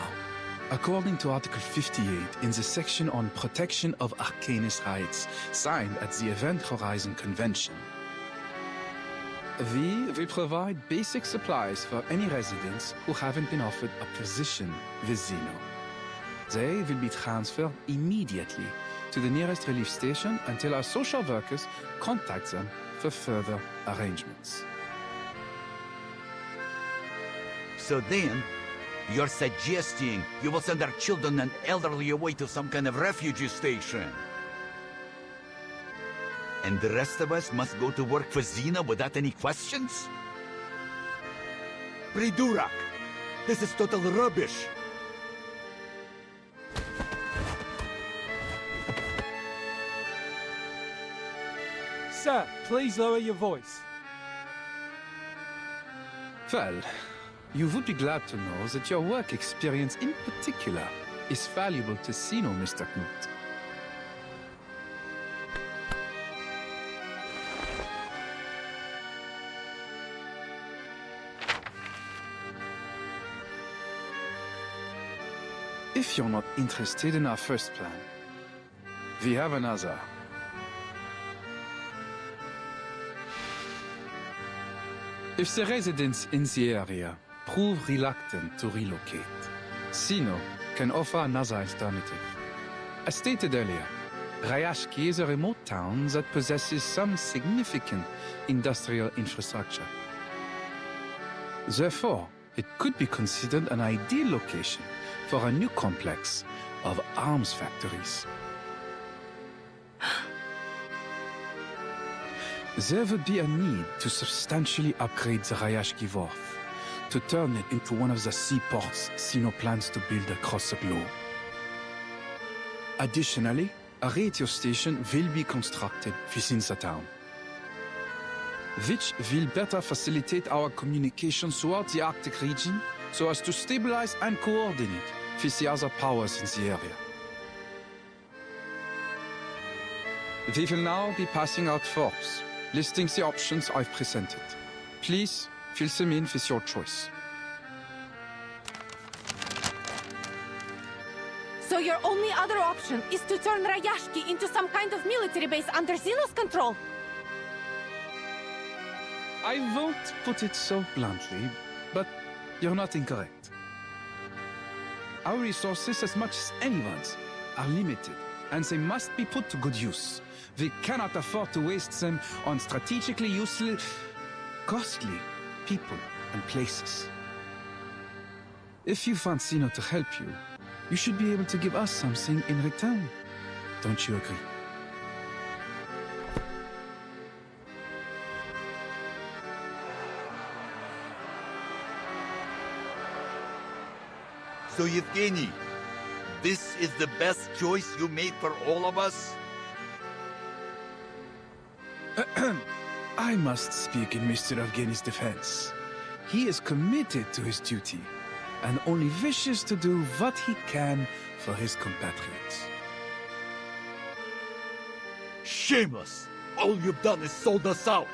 according to Article 58 in the section on protection of Arcanist rights, signed at the Event Horizon Convention, we will provide basic supplies for any residents who haven't been offered a position with Zeno. They will be transferred immediately to the nearest relief station until our social workers contact them for further arrangements. So then, You're suggesting you will send our children and elderly away to some kind of refugee station. And the rest of us must go to work for Xena without any questions? Pridurak! This is total rubbish! Sir, please lower your voice. Well, you would be glad to know that your work experience in particular is valuable to Sino, Mr. Knut. If you're not interested in our first plan, we have another. If the residents in the area prove reluctant to relocate, Sino can offer another alternative. As stated earlier, Rayashki is a remote town that possesses some significant industrial infrastructure. Therefore, it could be considered an ideal location for a new complex of arms factories. There would be a need to substantially upgrade the Rayashki Wharf, to turn it into one of the seaports Sino plans to build across the globe. Additionally, a radio station will be constructed within the town, which will better facilitate our communications throughout the Arctic region so as to stabilize and coordinate with the other powers in the area. We will now be passing out forms, listing the options I've presented. Please fill them in with your choice. So your only other option is to turn Rayashki into some kind of military base under Xeno's control? I won't put it so bluntly, but you're not incorrect. Our resources, as much as anyone's, are limited, and they must be put to good use. We cannot afford to waste them on strategically useless, costly people and places. If you want Sino to help you, you should be able to give us something in return. Don't you agree? So, Yevgeny, this is the best choice you made for all of us? I must speak in Mr. Evgeny's defense. He is committed to his duty and only wishes to do what he can for his compatriots. Shameless! All you've done is sold us out!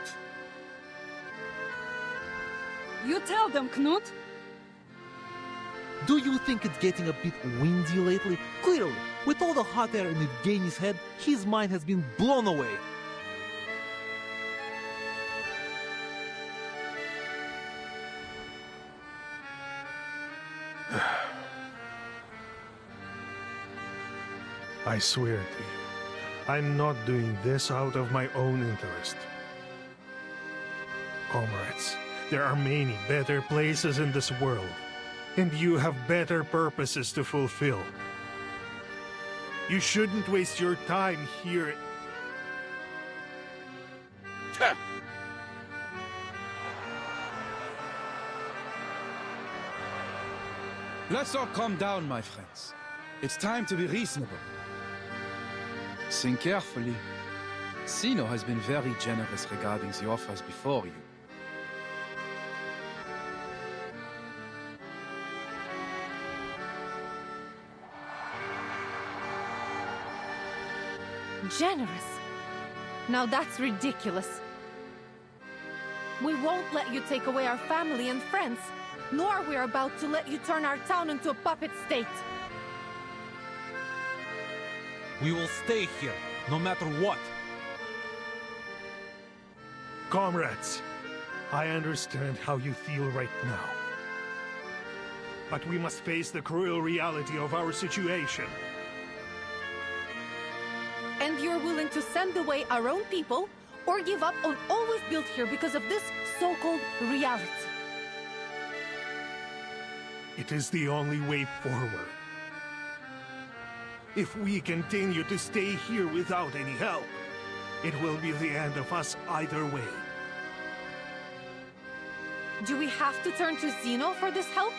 You tell them, Knut. Do you think it's getting a bit windy lately? Clearly, with all the hot air in Evgeny's head, his mind has been blown away. I swear to you, I'm not doing this out of my own interest. Comrades, there are many better places in this world, and you have better purposes to fulfill. You shouldn't waste your time here. Let's all calm down, my friends. It's time to be reasonable. Think carefully. Sino has been very generous regarding the offers before you. Generous? Now that's ridiculous. We won't let you take away our family and friends, nor we're about to let you turn our town into a puppet state. We will stay here, no matter what. Comrades, I understand how you feel right now. But we must face the cruel reality of our situation. And you're willing to send away our own people, or give up on all we've built here because of this so-called reality? It is the only way forward. If we continue to stay here without any help, it will be the end of us either way. Do we have to turn to Zeno for this help?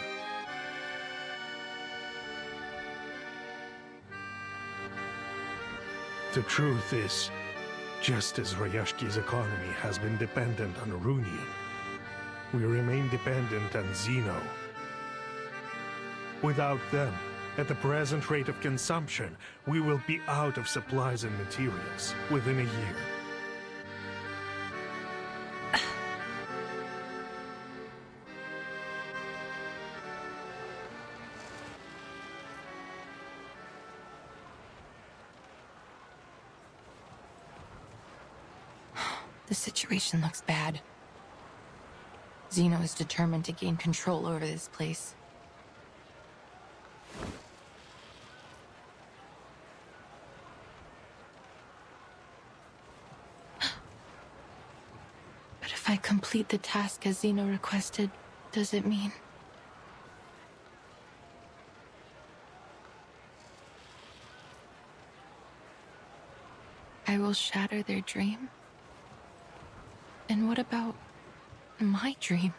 The truth is, just as Ryashki's economy has been dependent on Runion, we remain dependent on Zeno. Without them, at the present rate of consumption, we will be out of supplies and materials within a year. The situation looks bad. Zeno is determined to gain control over this place. But if I complete the task as Zeno requested, does it mean... I will shatter their dream? And what about my dream?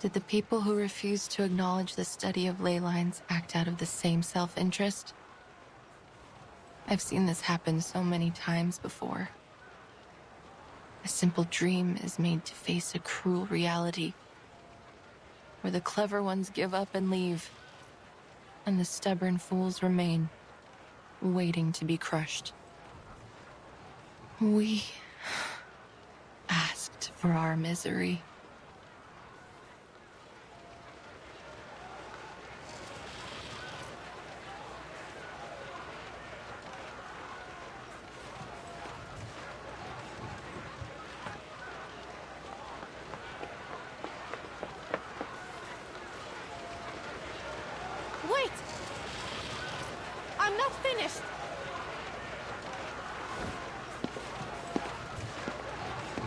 Did the people who refuse to acknowledge the study of ley lines act out of the same self-interest? I've seen this happen so many times before. A simple dream is made to face a cruel reality, where the clever ones give up and leave, and the stubborn fools remain, waiting to be crushed. We asked for our misery. Wait! I'm not finished!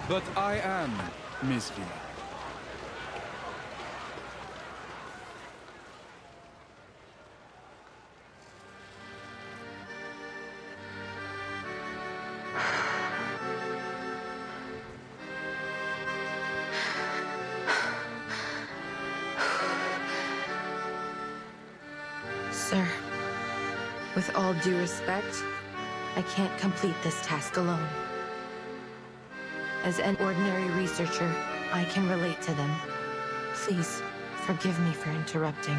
But I am, Miss V. Sir, with all due respect, I can't complete this task alone. As an ordinary researcher, I can relate to them. Please, forgive me for interrupting.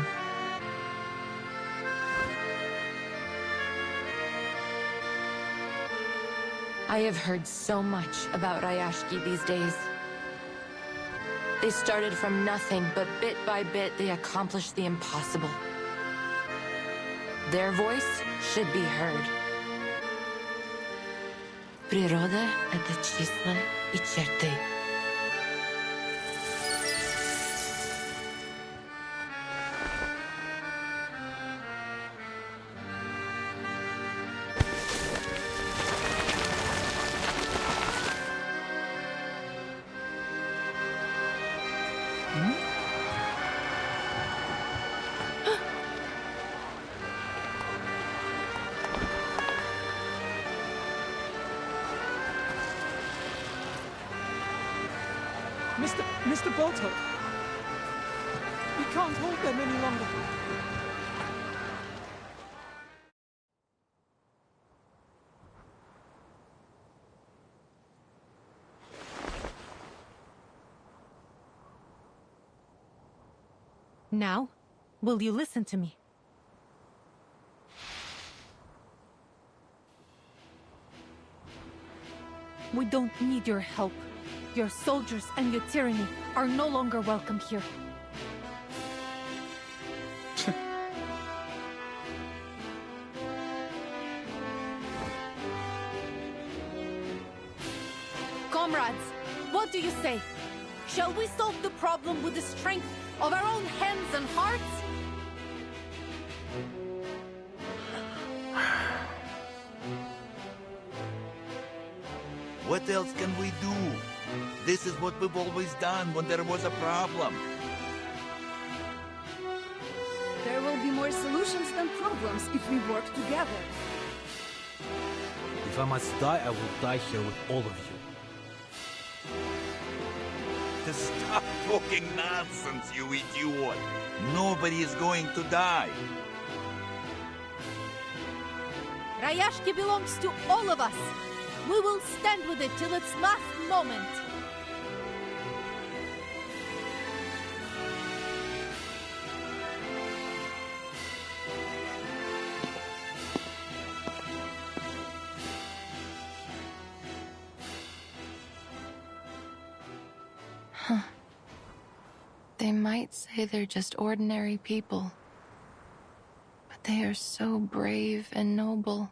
I have heard so much about Ryashki these days. They started from nothing, but bit by bit they accomplished the impossible. Their voice should be heard. Природа — это числа и черты. Mr. Bolto! We can't hold them any longer. Now, will you listen to me? We don't need your help. Your soldiers and your tyranny are no longer welcome here. Comrades, what do you say? Shall we solve the problem with the strength of our own hands and hearts? What else can we do? This is what we've always done when there was a problem. There will be more solutions than problems if we work together. If I must die, I will die here with all of you. Stop talking nonsense, you idiot! Nobody is going to die. Rayashki belongs to all of us. We will stand with it till its last moment. Huh. They might say they're just ordinary people, but they are so brave and noble.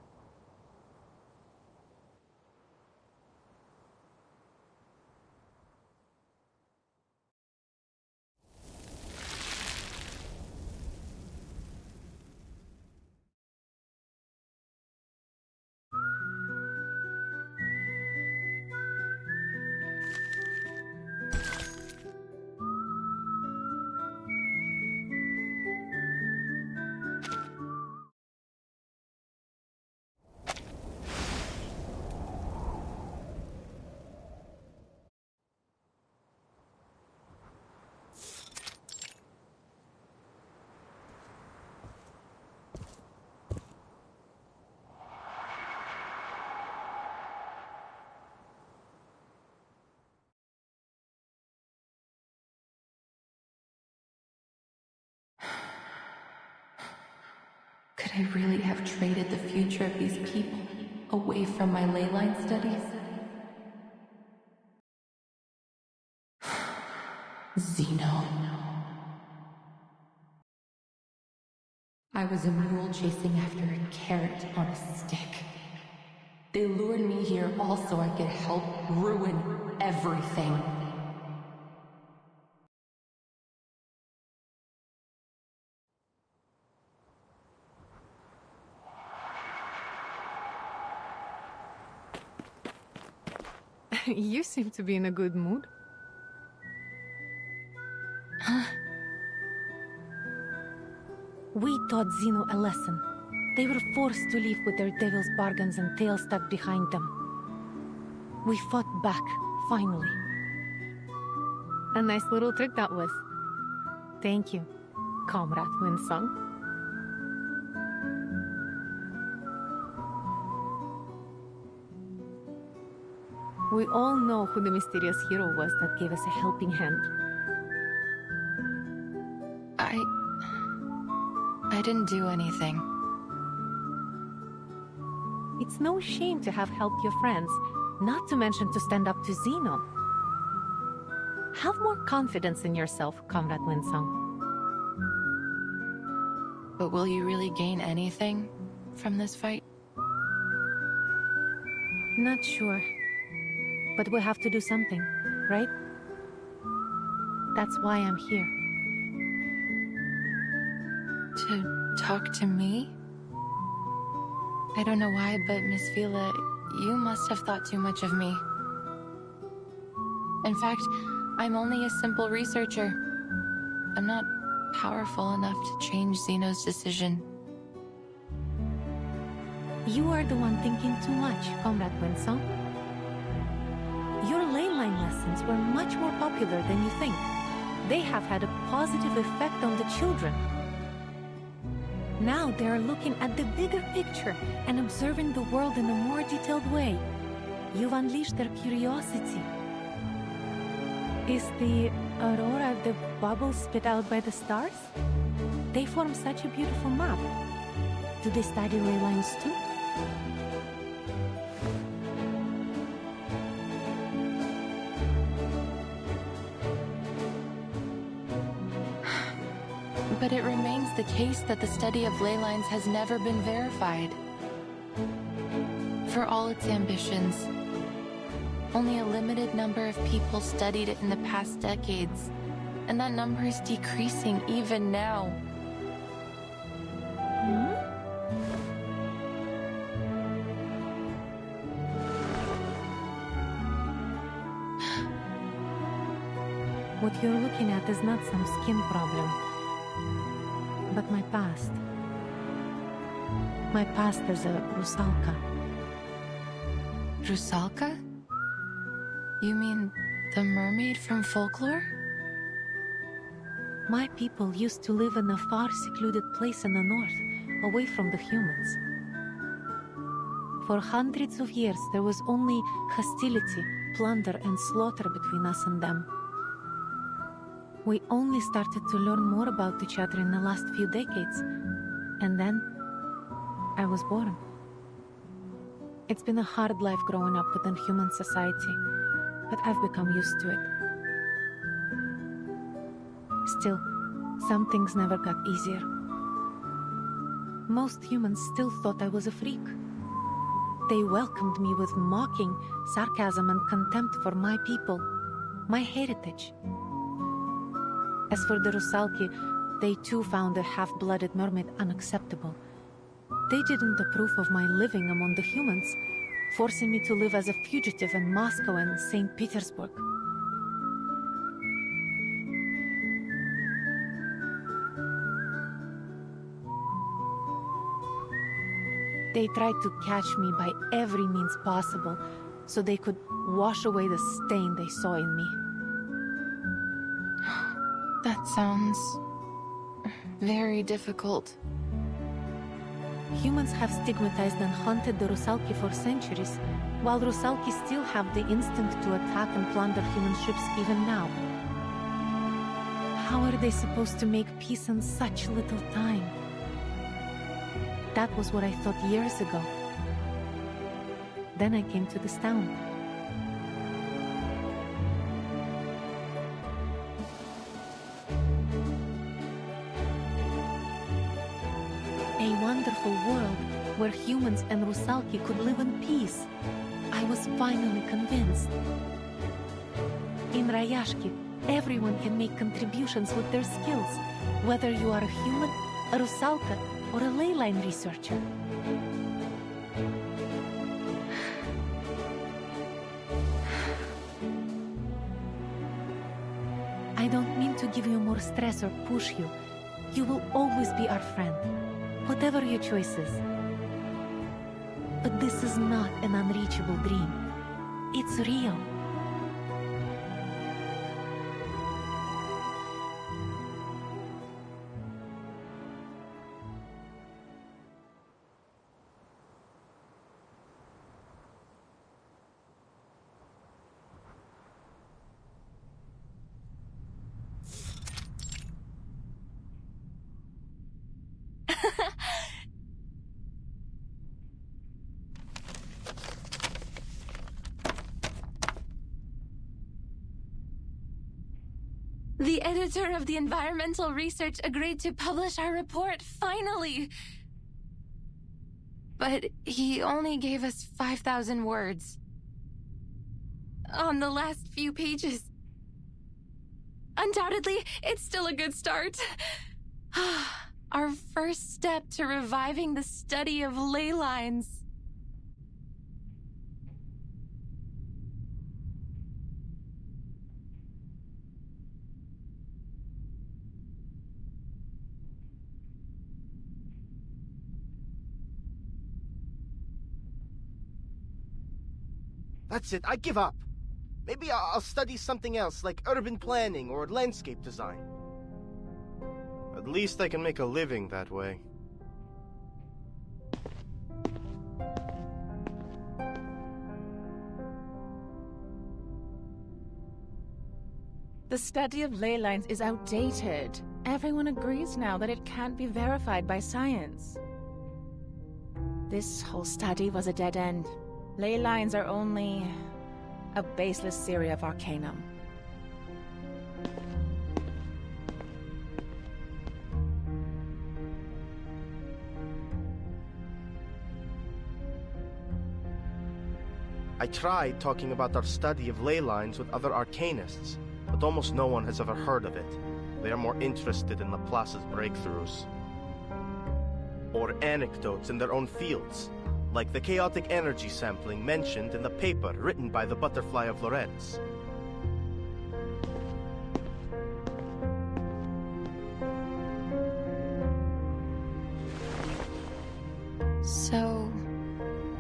Could I really have traded the future of these people away from my ley line studies? Zeno. I was a mule chasing after a carrot on a stick. They lured me here all so I could help ruin everything. You seem to be in a good mood. We taught Zeno a lesson. They were forced to live with their devil's bargains and tails stuck behind them. We fought back, finally. A nice little trick that was. Thank you, Comrade Winsong. We all know who the mysterious hero was that gave us a helping hand. I didn't do anything. It's no shame to have helped your friends, not to mention to stand up to Zeno. Have more confidence in yourself, Comrade Winsong. But will you really gain anything from this fight? Not sure. But we have to do something, right? That's why I'm here. To talk to me? I don't know why, but Miss Vila, you must have thought too much of me. In fact, I'm only a simple researcher. I'm not powerful enough to change Zeno's decision. You are the one thinking too much, Comrade Winsong. Your ley line lessons were much more popular than you think. They have had a positive effect on the children. Now they are looking at the bigger picture and observing the world in a more detailed way. You've unleashed their curiosity. Is the aurora the bubbles spit out by the stars? They form such a beautiful map. Do they study ley lines too? But it remains the case that the study of ley lines has never been verified. For all its ambitions, only a limited number of people studied it in the past decades, and that number is decreasing even now. What you're looking at is not some skin problem, but my past. My past as a Rusalka. Rusalka? You mean the mermaid from folklore? My people used to live in a far secluded place in the north, away from the humans. For hundreds of years, there was only hostility, plunder, and slaughter between us and them. We only started to learn more about each other in the last few decades, and then I was born. It's been a hard life growing up within human society, but I've become used to it. Still, some things never got easier. Most humans still thought I was a freak. They welcomed me with mocking, sarcasm, and contempt for my people, my heritage. As for the Rusalki, they too found a half-blooded mermaid unacceptable. They didn't approve of my living among the humans, forcing me to live as a fugitive in Moscow and St. Petersburg. They tried to catch me by every means possible, so they could wash away the stain they saw in me. That sounds very difficult. Humans have stigmatized and hunted the Rusalki for centuries, while Rusalki still have the instinct to attack and plunder human ships even now. How are they supposed to make peace in such little time? That was what I thought years ago. Then I came to this town. A wonderful world where humans and Rusalki could live in peace. I was finally convinced. In Rayashki, everyone can make contributions with their skills, whether you are a human, a Rusalka, or a ley line researcher. I don't mean to give you more stress or push you. You will always be our friend, whatever your choices. But this is not an unreachable dream. It's real. The editor of the environmental research agreed to publish our report, finally! But he only gave us 5,000 words. On the last few pages. Undoubtedly, it's still a good start. Our first step to reviving the study of ley lines. That's it, I give up. Maybe I'll study something else, like urban planning or landscape design. At least I can make a living that way. The study of ley lines is outdated. Everyone agrees now that it can't be verified by science. This whole study was a dead end. Ley lines are only a baseless theory of arcanum. I tried talking about our study of ley lines with other arcanists, but almost no one has ever heard of it. They are more interested in Laplace's breakthroughs. Or anecdotes in their own fields, like the chaotic energy sampling mentioned in the paper written by the Butterfly of Lorentz.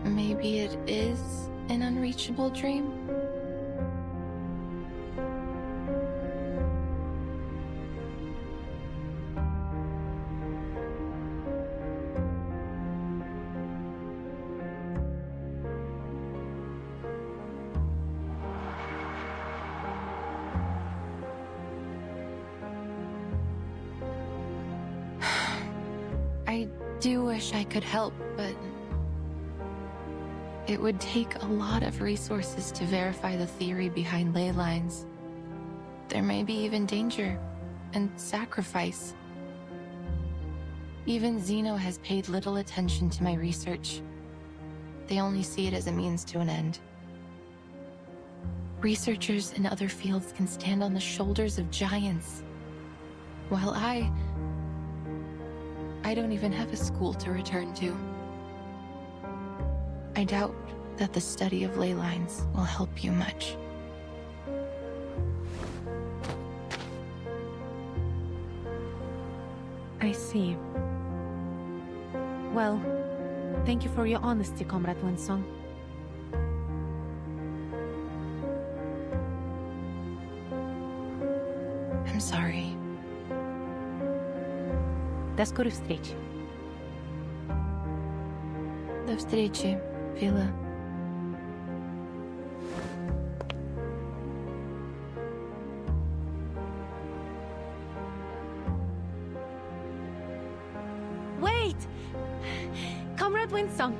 maybe it is an unreachable dream? I do wish I could help, but it would take a lot of resources to verify the theory behind ley lines. There may be even danger and sacrifice. Even Zeno has paid little attention to my research. They only see it as a means to an end. Researchers in other fields can stand on the shoulders of giants, while I don't even have a school to return to. I doubt that the study of ley lines will help you much. I see. Well, thank you for your honesty, Comrade Winsong. I'm sorry. До скорой встречи. До встречи, Вилла. Wait! Comrade Winsong.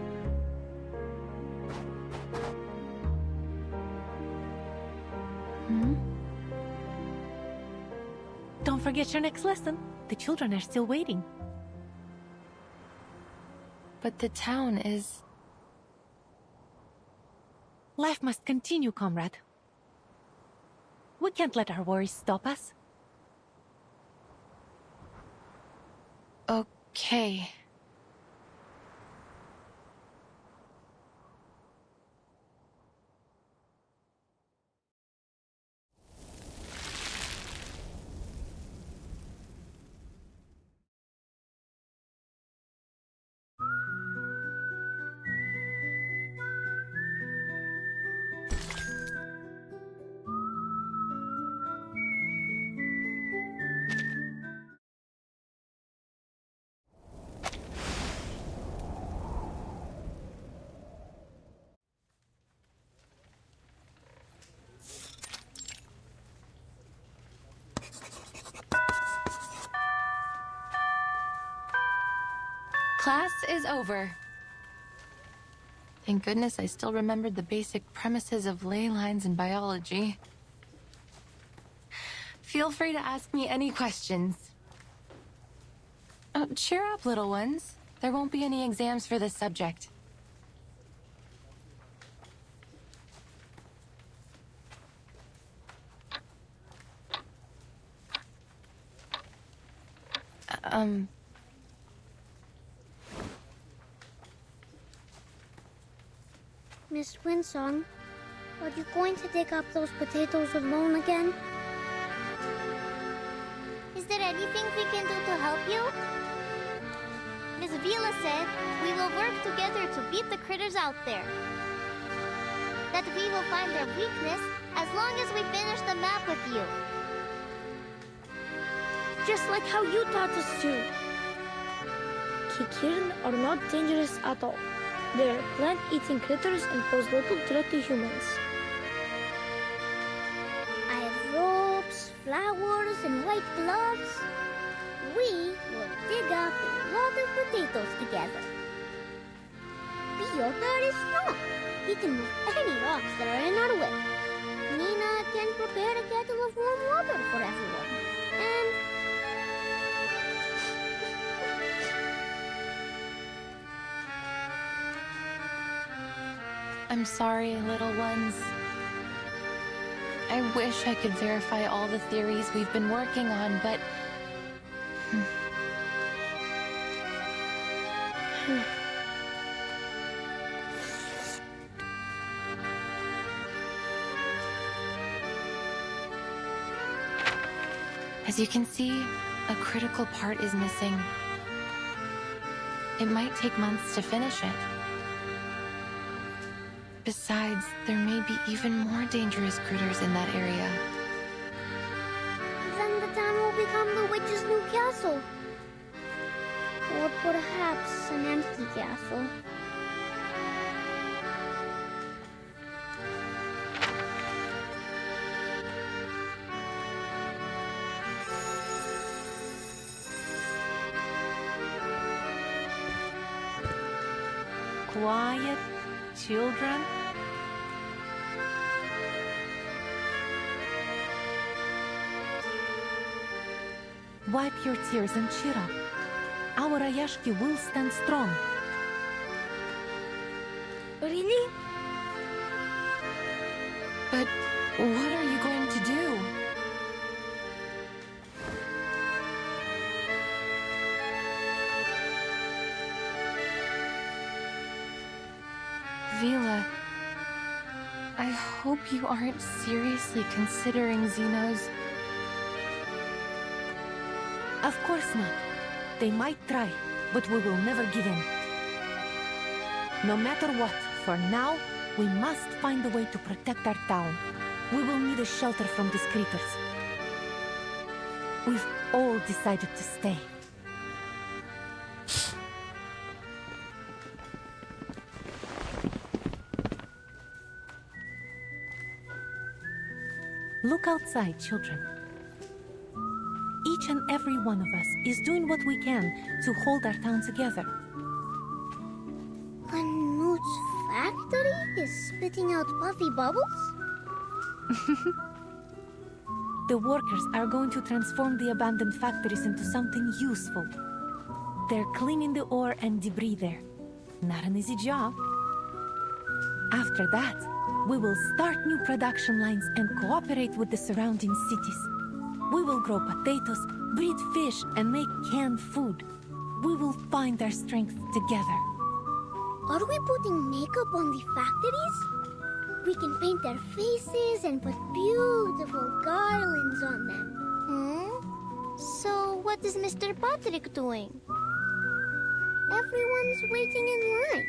Don't forget your next lesson. The children are still waiting. But the town is... Life must continue, comrade. We can't let our worries stop us. Okay. Class is over. Thank goodness I still remembered the basic premises of ley lines in biology. Feel free to ask me any questions. Oh, cheer up, little ones. There won't be any exams for this subject. Miss Winsong, are you going to dig up those potatoes alone again? Is there anything we can do to help you? Miss Vila said we will work together to beat the critters out there. That we will find their weakness as long as we finish the map with you. Just like how you taught us to. Kikirin are not dangerous at all. They are plant-eating critters and pose little threat to humans. I have ropes, flowers, and white gloves. We will dig up a lot of potatoes together. Piotr is strong. He can move any rocks that are in our way. Nina can prepare a kettle of warm water for everyone. And I'm sorry, little ones. I wish I could verify all the theories we've been working on, but... As you can see, a critical part is missing. It might take months to finish it. Besides, there may be even more dangerous critters in that area. Then the town will become the witch's new castle. Or perhaps an empty castle. Quiet, children. Wipe your tears and cheer up. Our Ayashki will stand strong. Really? But what are you going to do? Vila, I hope you aren't seriously considering Xenos. Of course not. They might try, but we will never give in. No matter what, for now, we must find a way to protect our town. We will need a shelter from these critters. We've all decided to stay. Look outside, children. Each and every one of us is doing what we can to hold our town together. Knut's factory is spitting out puffy bubbles? The workers are going to transform the abandoned factories into something useful. They're cleaning the ore and debris there. Not an easy job. After that, we will start new production lines and cooperate with the surrounding cities. We will grow potatoes, breed fish, and make canned food. We will find our strength together. Are we putting makeup on the factories? We can paint their faces and put beautiful garlands on them. So, what is Mr. Patrick doing? Everyone's waiting in line.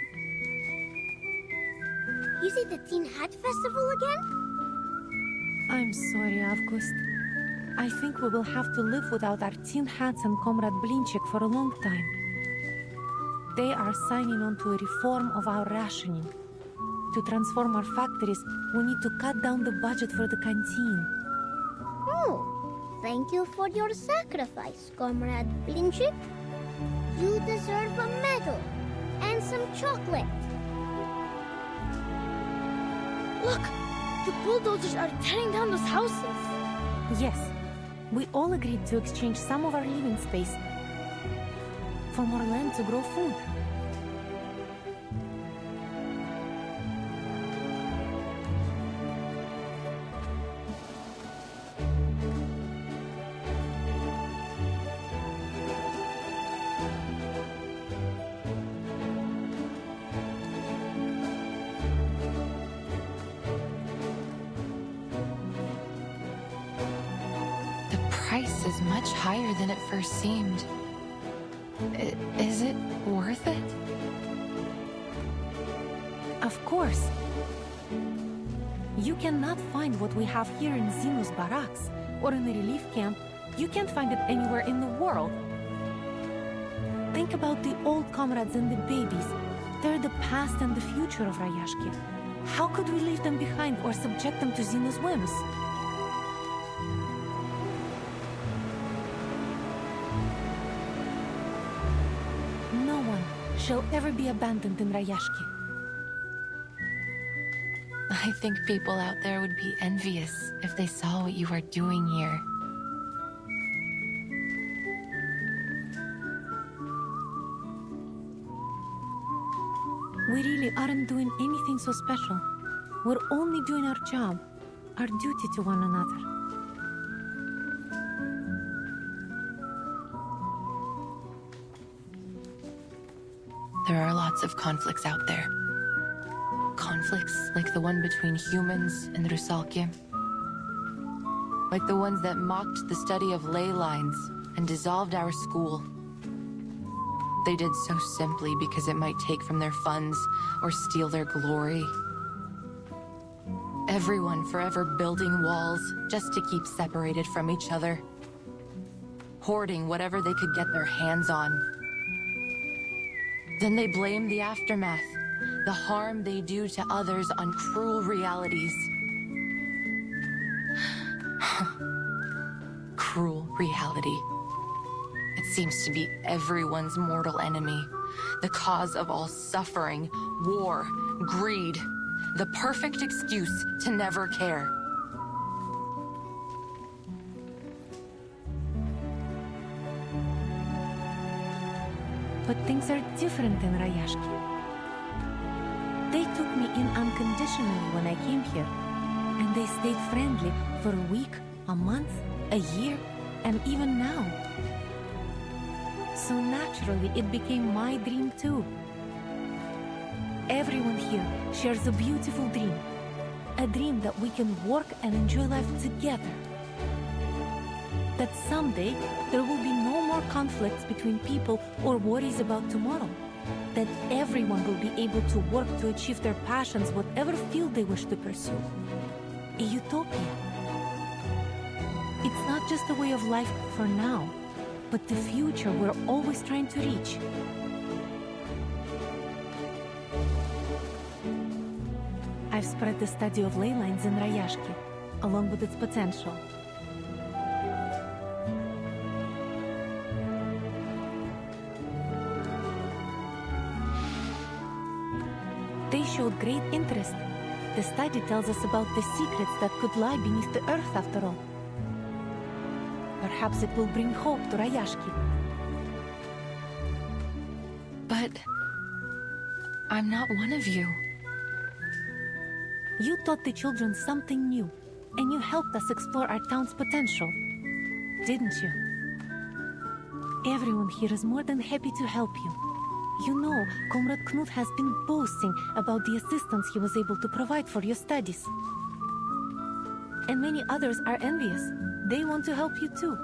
Is it the Teen Hat Festival again? I'm sorry, August. I think we will have to live without our tin hats and Comrade Blinchik for a long time. They are signing on to a reform of our rationing. To transform our factories, we need to cut down the budget for the canteen. Oh, thank you for your sacrifice, Comrade Blinchik. You deserve a medal and some chocolate. Look! The bulldozers are tearing down those houses. Yes, we all agreed to exchange some of our living space for more land to grow food. Price is much higher than it first seemed. Is it worth it? Of course. You cannot find what we have here in Xeno's barracks or in the relief camp. You can't find it anywhere in the world. Think about the old comrades and the babies. They're the past and the future of Rayashki. How could we leave them behind or subject them to Xeno's whims? No one shall ever be abandoned in Rayashki. I think people out there would be envious if they saw what you are doing here. We really aren't doing anything so special. We're only doing our job, our duty to one another. There are lots of conflicts out there. Conflicts like the one between humans and Rusalki. Like the ones that mocked the study of ley lines and dissolved our school. They did so simply because it might take from their funds or steal their glory. Everyone forever building walls just to keep separated from each other. Hoarding whatever they could get their hands on. Then they blame the aftermath, the harm they do to others on cruel realities. Cruel reality. It seems to be everyone's mortal enemy, the cause of all suffering, war, greed, the perfect excuse to never care. But things are different in Rayashki. They took me in unconditionally when I came here, and they stayed friendly for a week, a month, a year, and even now. So naturally, it became my dream too. Everyone here shares a beautiful dream. A dream that we can work and enjoy life together. That someday there will be no more conflicts between people or worries about tomorrow. That everyone will be able to work to achieve their passions, whatever field they wish to pursue. A utopia. It's not just a way of life for now, but the future we're always trying to reach. I've spread the study of ley lines in Rayashki, along with its potential. They showed great interest. The study tells us about the secrets that could lie beneath the earth after all. Perhaps it will bring hope to Rayashki. But I'm not one of you. You taught the children something new, and you helped us explore our town's potential, didn't you? Everyone here is more than happy to help you. You know, Comrade Knut has been boasting about the assistance he was able to provide for your studies. And many others are envious. They want to help you too.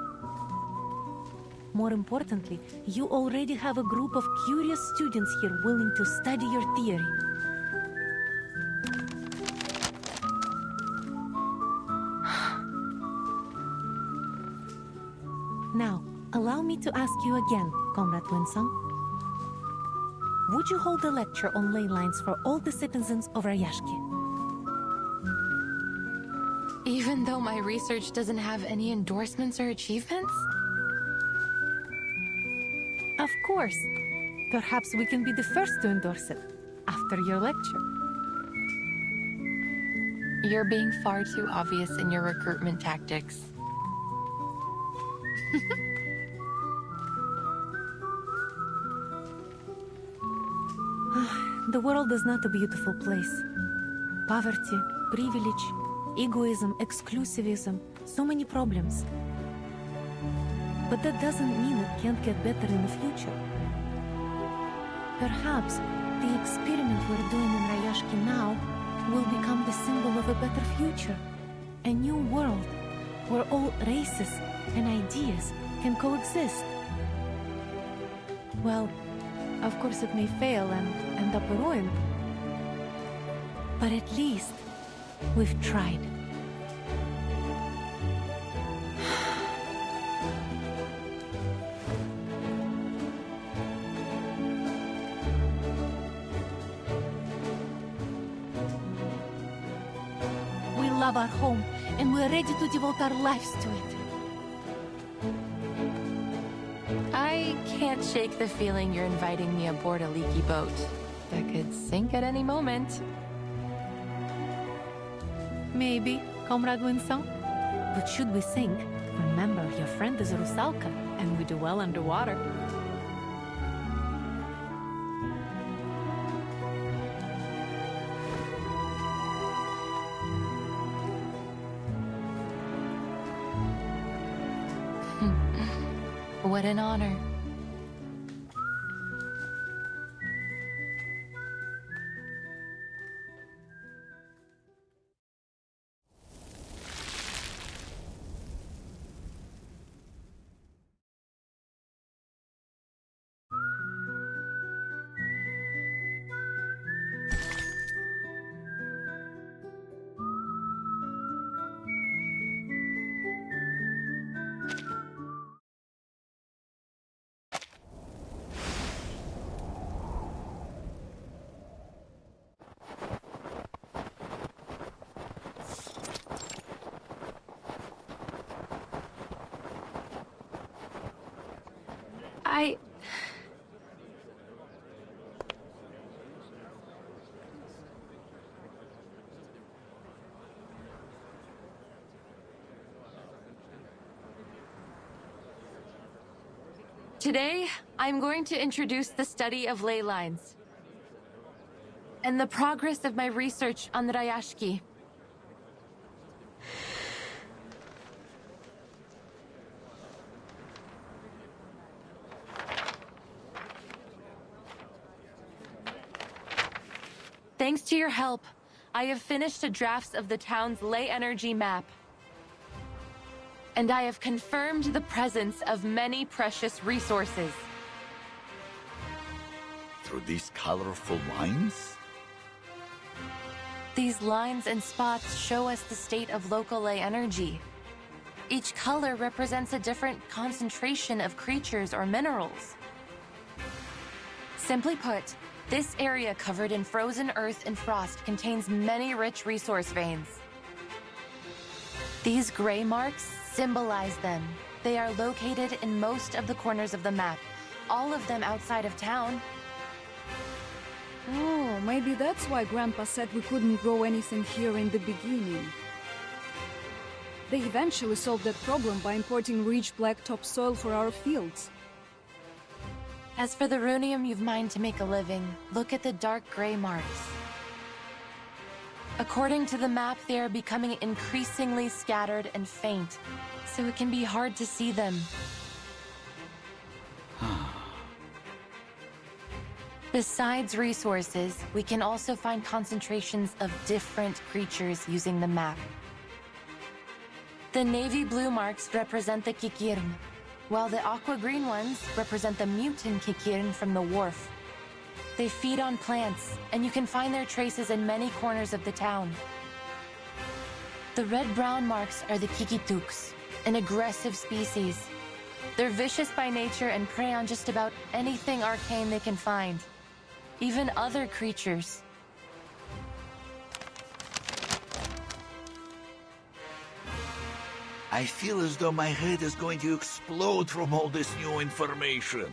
More importantly, you already have a group of curious students here willing to study your theory. Now, allow me to ask you again, Comrade Winsong. Would you hold a lecture on ley lines for all the citizens of Rayashki? Even though my research doesn't have any endorsements or achievements? Of course. Perhaps we can be the first to endorse it, after your lecture. You're being far too obvious in your recruitment tactics. The world is not a beautiful place. Poverty, privilege, egoism, exclusivism, so many problems. But that doesn't mean it can't get better in the future. Perhaps the experiment we're doing in Rayashki now will become the symbol of a better future. A new world where all races and ideas can coexist. Well, of course it may fail and end up ruined. But at least we've tried. We love our home and we're ready to devote our lives to it. I can't shake the feeling you're inviting me aboard a leaky boat that could sink at any moment. Maybe, Comrade Winsong. But should we sink, remember your friend is Rusalka, and we do well underwater. What an honor. Today, I'm going to introduce the study of ley lines and the progress of my research on the Rayashki. Thanks to your help, I have finished a draft of the town's ley energy map. And I have confirmed the presence of many precious resources. Through these colorful lines? These lines and spots show us the state of local ley energy. Each color represents a different concentration of creatures or minerals. Simply put, this area covered in frozen earth and frost contains many rich resource veins. These gray marks symbolize them. They are located in most of the corners of the map, all of them outside of town. Oh, maybe that's why Grandpa said we couldn't grow anything here in the beginning. They eventually solved that problem by importing rich black topsoil for our fields. As for the runium you've mined to make a living, look at the dark gray marks. According to the map, they are becoming increasingly scattered and faint, so it can be hard to see them. Besides resources, we can also find concentrations of different creatures using the map. The navy blue marks represent the Kikirn, while the aqua green ones represent the mutant Kikirn from the wharf. They feed on plants, and you can find their traces in many corners of the town. The red-brown marks are the Kikituks, an aggressive species. They're vicious by nature and prey on just about anything arcane they can find, even other creatures. I feel as though my head is going to explode from all this new information.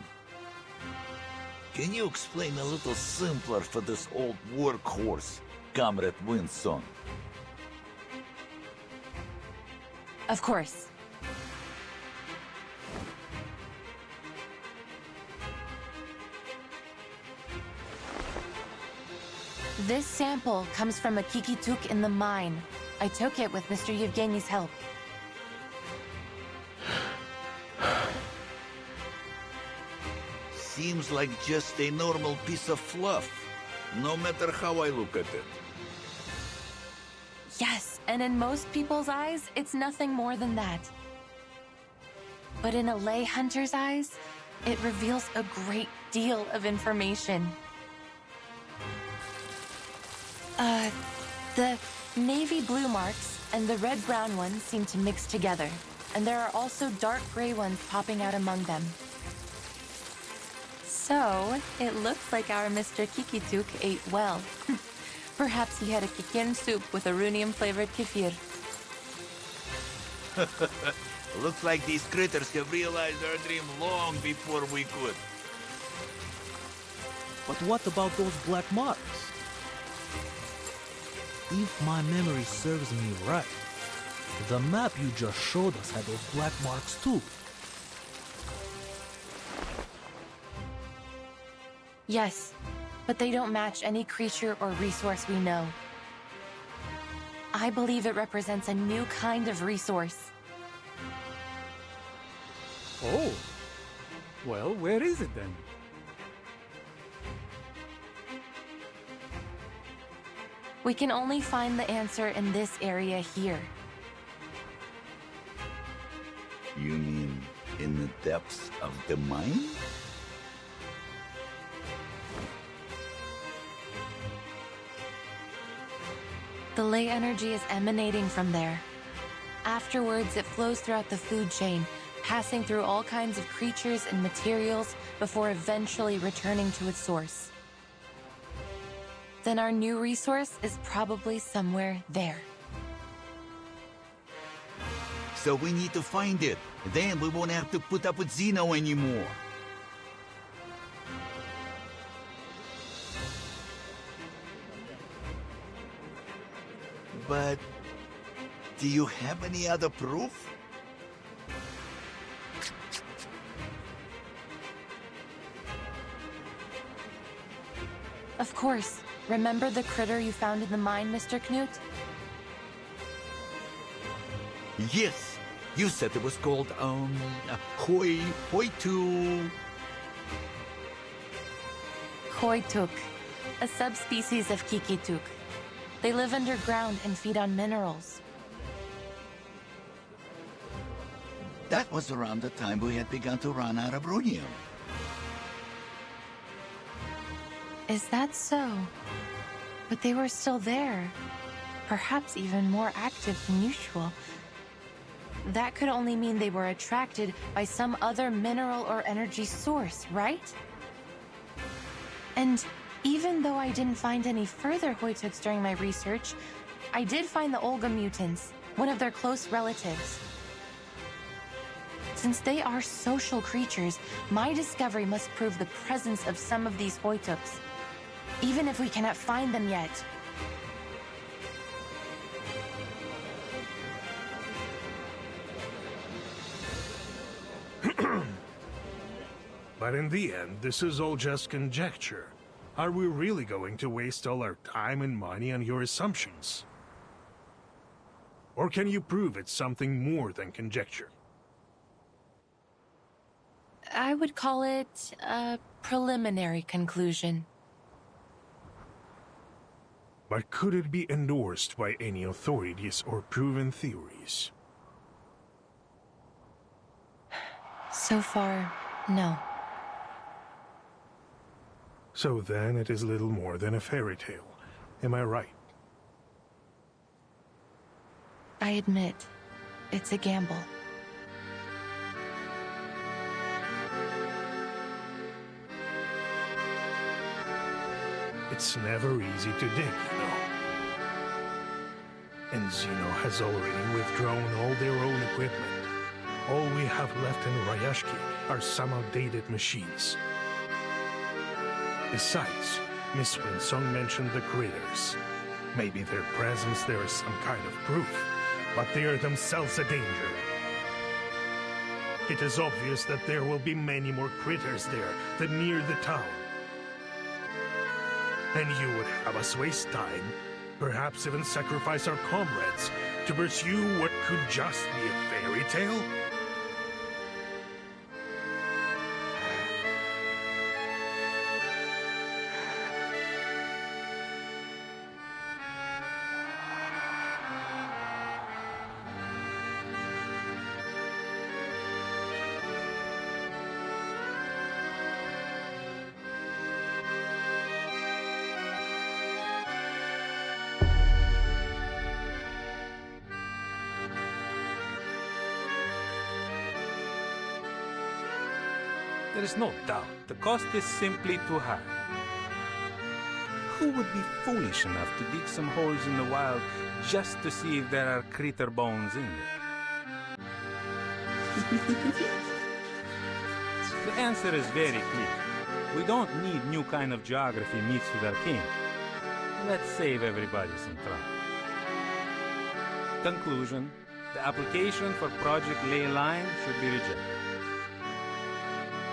Can you explain a little simpler for this old workhorse, Comrade Winston? Of course. This sample comes from a Kikituk in the mine. I took it with Mr. Yevgeny's help. Seems like just a normal piece of fluff, no matter how I look at it. Yes, and in most people's eyes, it's nothing more than that. But in a ley hunter's eyes, it reveals a great deal of information. The navy blue marks and the red-brown ones seem to mix together, and there are also dark gray ones popping out among them. So, it looks like our Mr. Kikituk ate well. Perhaps he had a kikin soup with a runium-flavored kefir. Looks like these critters have realized our dream long before we could. But what about those black marks? If my memory serves me right, the map you just showed us had those black marks too. Yes, but they don't match any creature or resource we know. I believe it represents a new kind of resource. Oh. Well, where is it then? We can only find the answer in this area here. You mean in the depths of the mine? The ley energy is emanating from there. Afterwards, it flows throughout the food chain, passing through all kinds of creatures and materials before eventually returning to its source. Then our new resource is probably somewhere there. So we need to find it. Then we won't have to put up with Zeno anymore. but do you have any other proof? Of course. Remember the critter you found in the mine, Mr. Knut? Yes. You said it was called, Hoitu... Koituk, a subspecies of Kikituk. They live underground and feed on minerals. That was around the time we had begun to run out of runium. Is that so? But they were still there. Perhaps even more active than usual. That could only mean they were attracted by some other mineral or energy source, right? And even though I didn't find any further Hoituks during my research, I did find the Olga mutants, one of their close relatives. Since they are social creatures, my discovery must prove the presence of some of these Hoituks, even if we cannot find them yet. But in the end, this is all just conjecture. Are we really going to waste all our time and money on your assumptions? Or can you prove it's something more than conjecture? I would call it a preliminary conclusion. But could it be endorsed by any authorities or proven theories? So far, no. So then it is little more than a fairy tale. Am I right? I admit, it's a gamble. It's never easy to dig, you know. And Zeno has already withdrawn all their own equipment. All we have left in Ryashki are some outdated machines. Besides, Miss Winsong mentioned the critters. Maybe their presence there is some kind of proof, but they are themselves a danger. It is obvious that there will be many more critters there than near the town. And you would have us waste time, perhaps even sacrifice our comrades, to pursue what could just be a fairy tale? There is no doubt the cost is simply too high. Who would be foolish enough to dig some holes in the wild just to see if there are critter bones in there? The answer is very clear. We don't need new kind of geography meets with arcane. Let's save everybody some trouble. Conclusion: the application for Project Ley Line should be rejected.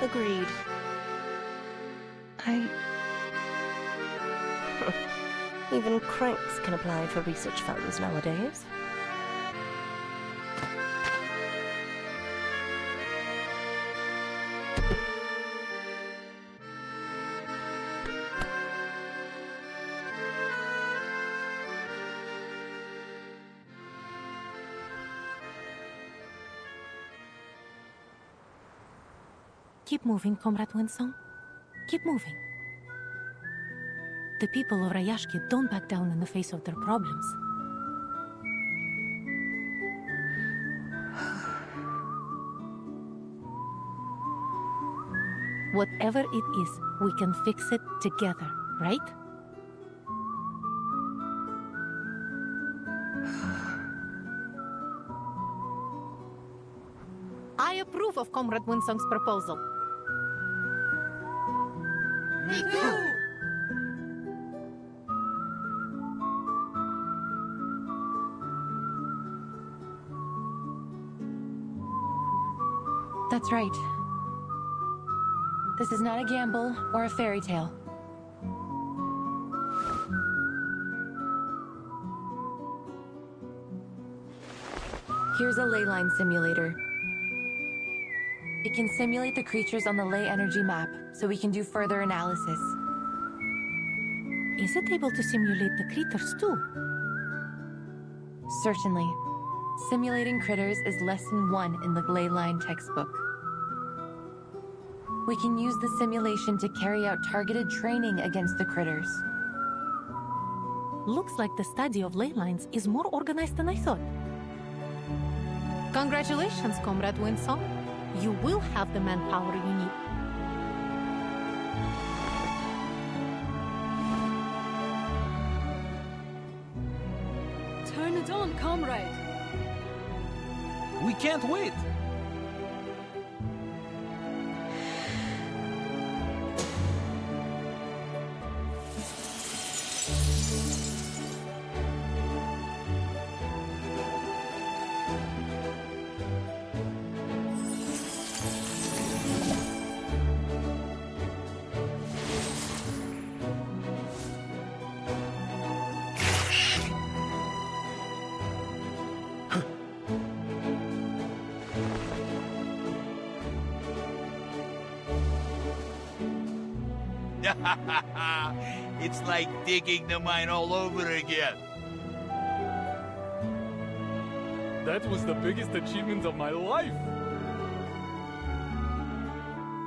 Agreed. Even cranks can apply for research funds nowadays. Keep moving, Comrade Winsong. Keep moving. The people of Ryashki don't back down in the face of their problems. Whatever it is, we can fix it together, right? I approve of Comrade Winsong's proposal. Me too! That's right. This is not a gamble or a fairy tale. Here's a ley line simulator. It can simulate the creatures on the ley energy map, so we can do further analysis. Is it able to simulate the critters too? Certainly. Simulating critters is lesson 1 in the ley line textbook. We can use the simulation to carry out targeted training against the critters. Looks like the study of ley lines is more organized than I thought. Congratulations, Comrade Winsong. You will have the manpower you need. Turn it on, comrade. We can't wait! It's like digging the mine all over again. That was the biggest achievement of my life.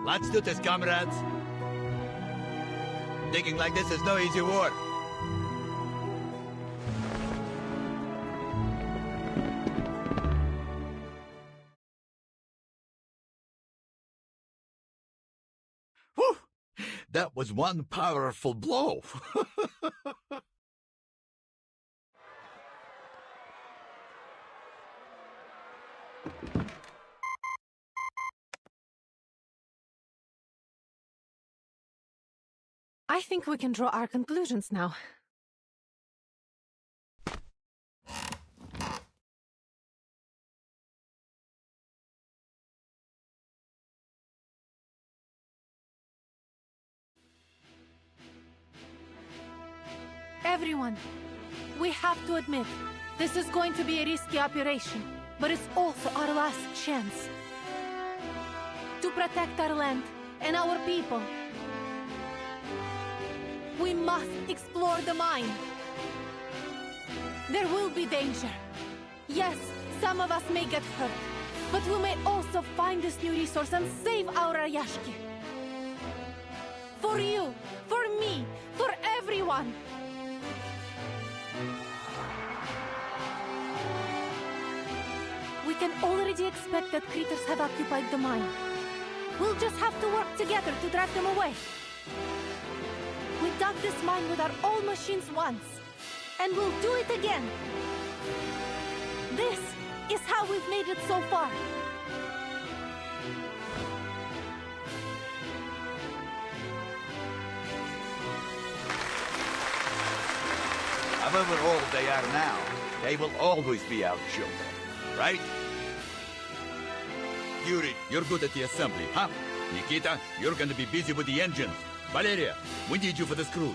Let's do this, comrades. Digging like this is no easy work. Whew! That was one powerful blow. I think we can draw our conclusions now. Everyone, we have to admit, this is going to be a risky operation, but it's also our last chance to protect our land and our people. We must explore the mine. There will be danger. Yes, some of us may get hurt, but we may also find this new resource and save our Rayashki. For you, for me, for everyone. We can already expect that critters have occupied the mine. We'll just have to work together to drive them away. We dug this mine with our own machines once, and we'll do it again. This is how we've made it so far. However old they are now, they will always be our children, right? Yuri, you're good at the assembly, huh? Nikita, you're going to be busy with the engines. Valeria, we need you for this cruise.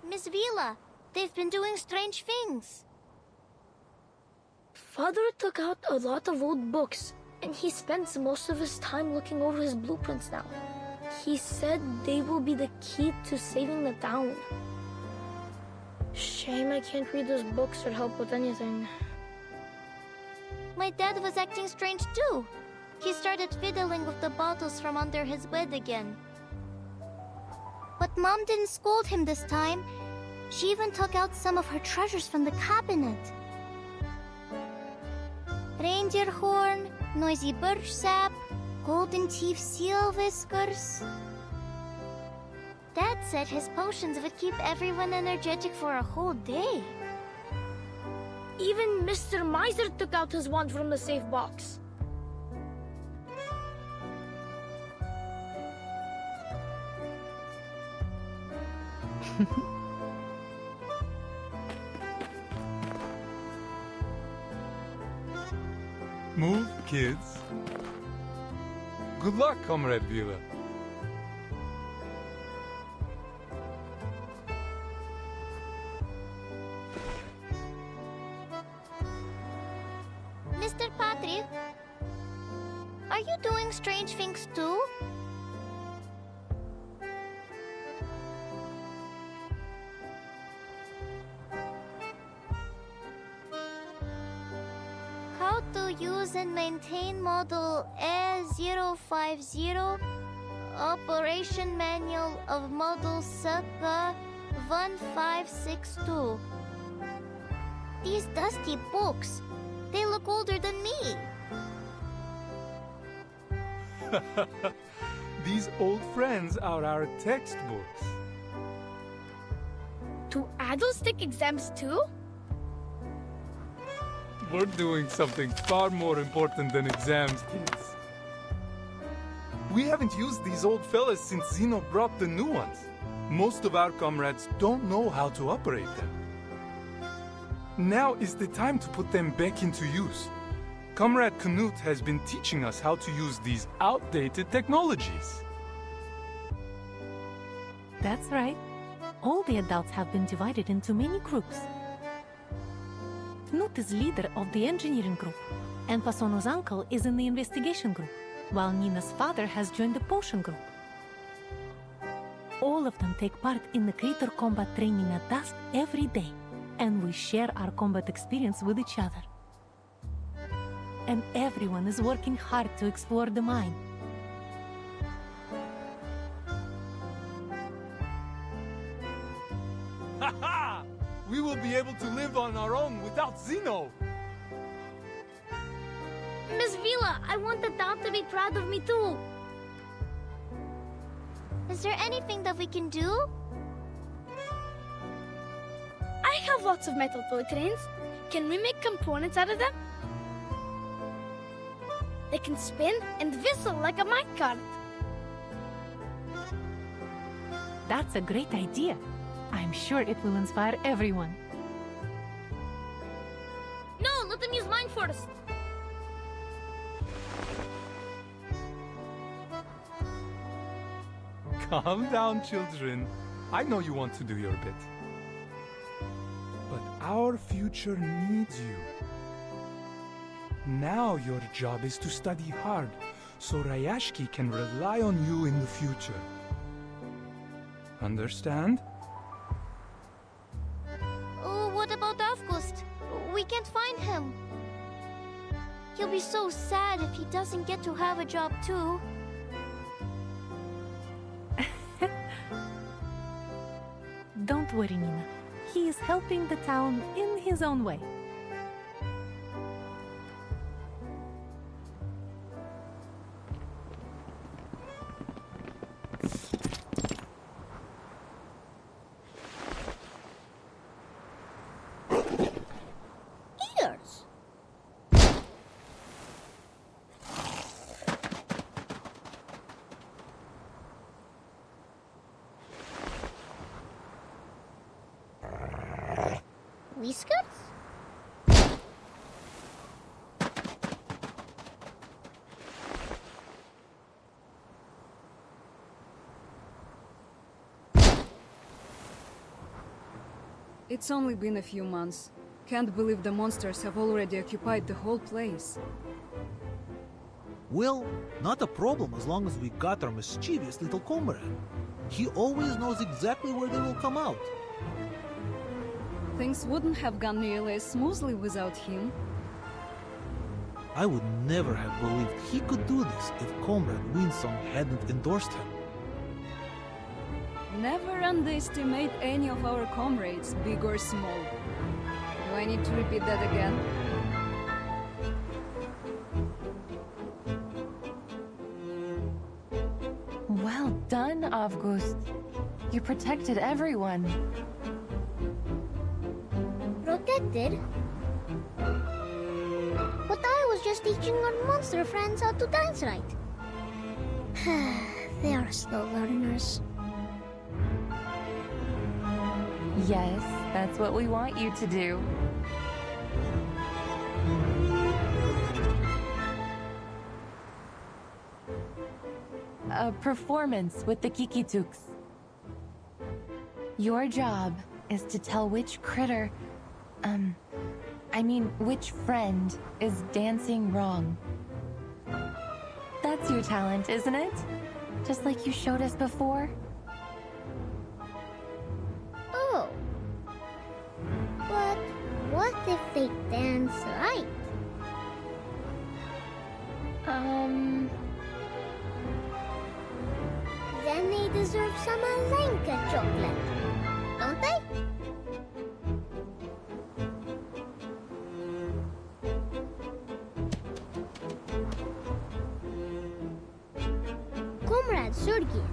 Miss Vila, they've been doing strange things. Father took out a lot of old books And he spends most of his time looking over his blueprints now. He said they will be the key to saving the town. Shame I can't read those books or help with anything. My dad was acting strange too. He started fiddling with the bottles from under his bed again. But Mom didn't scold him this time. She even took out some of her treasures from the cabinet. Reindeer horn, noisy birch sap, golden teeth seal whiskers. Dad said his potions would keep everyone energetic for a whole day. Even Mr. Miser took out his wand from the safe box. Move, kids. Good luck, Comrade Vila. Mr. Patri, are you doing strange things too? How to use and maintain model A050, Operation Manual of Model Circa 1562. These dusty books, they look older than me. These old friends are our textbooks. Do adults take exams too? We're doing something far more important than exams, kids. We haven't used these old fellas since Zeno brought the new ones. Most of our comrades don't know how to operate them. Now is the time to put them back into use. Comrade Knut has been teaching us how to use these outdated technologies. That's right. All the adults have been divided into many groups. Knut is leader of the engineering group, and Pasono's uncle is in the investigation group, while Nina's father has joined the potion group. All of them take part in the creator combat training at dusk every day, and we share our combat experience with each other. And everyone is working hard to explore the mine. Ha-ha! We will be able to live on our own without Zeno! Miss Vila, I want the town to be proud of me too. Is there anything that we can do? I have lots of metal toy trains. Can we make components out of them? They can spin and whistle like a minecart. That's a great idea. I'm sure it will inspire everyone. No, let them use mine first. Calm down, children. I know you want to do your bit. But our future needs you. Now your job is to study hard, so Rayashki can rely on you in the future. Understand? Oh, what about August? We can't find him. He'll be so sad if he doesn't get to have a job too. Don't worry, Nina. He is helping the town in his own way. Ears. Whiskers? It's only been a few months. Can't believe the monsters have already occupied the whole place. Well, not a problem as long as we got our mischievous little comrade. He always knows exactly where they will come out. Things wouldn't have gone nearly as smoothly without him. I would never have believed he could do this if Comrade Winsong hadn't endorsed him. Never underestimate any of our comrades, big or small. Do I need to repeat that again? Well done, August. You protected everyone. Protected? But I was just teaching our monster friends how to dance right. They are slow learners. Yes, that's what we want you to do. A performance with the Kikituks. Your job is to tell which critter, which friend is dancing wrong. That's your talent, isn't it? Just like you showed us before? Oh. But what if they dance right? Then they deserve some Alenka chocolate, don't they? Comrade Sergei,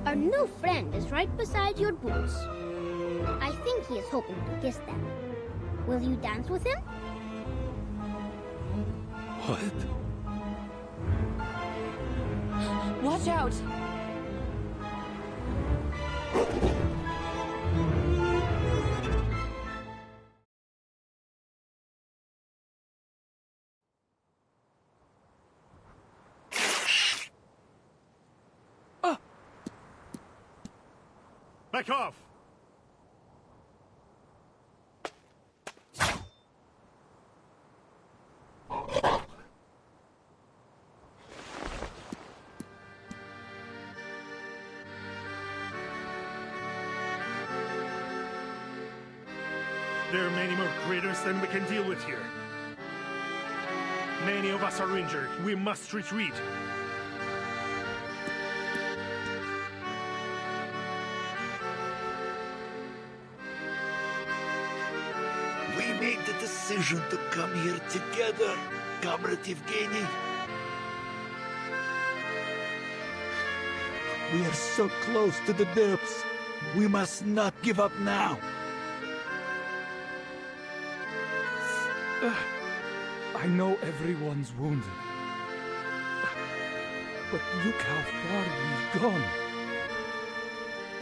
our new friend is right beside your boots. I think he is hoping to kiss them. Will you dance with him? What? Watch out! Back off! There are many more critters than we can deal with here. Many of us are injured. We must retreat. We made the decision to come here together, Comrade Evgeny. We are so close to the depths. We must not give up now. I know everyone's wounded. But look how far we've gone.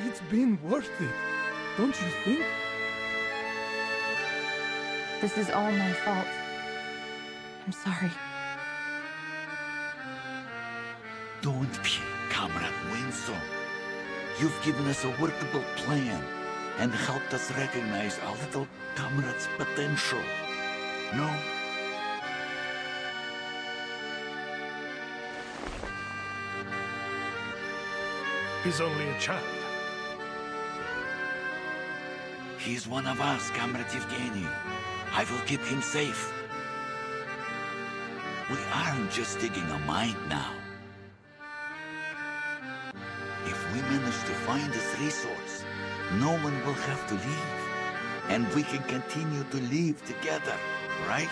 It's been worth it, don't you think? This is all my fault. I'm sorry. Don't be, Comrade Winslow. You've given us a workable plan and helped us recognize our little comrade's potential. No? He's only a child. He's one of us, Comrade Evgeny. I will keep him safe. We aren't just digging a mine now. If we manage to find this resource, no one will have to leave. And we can continue to live together, right?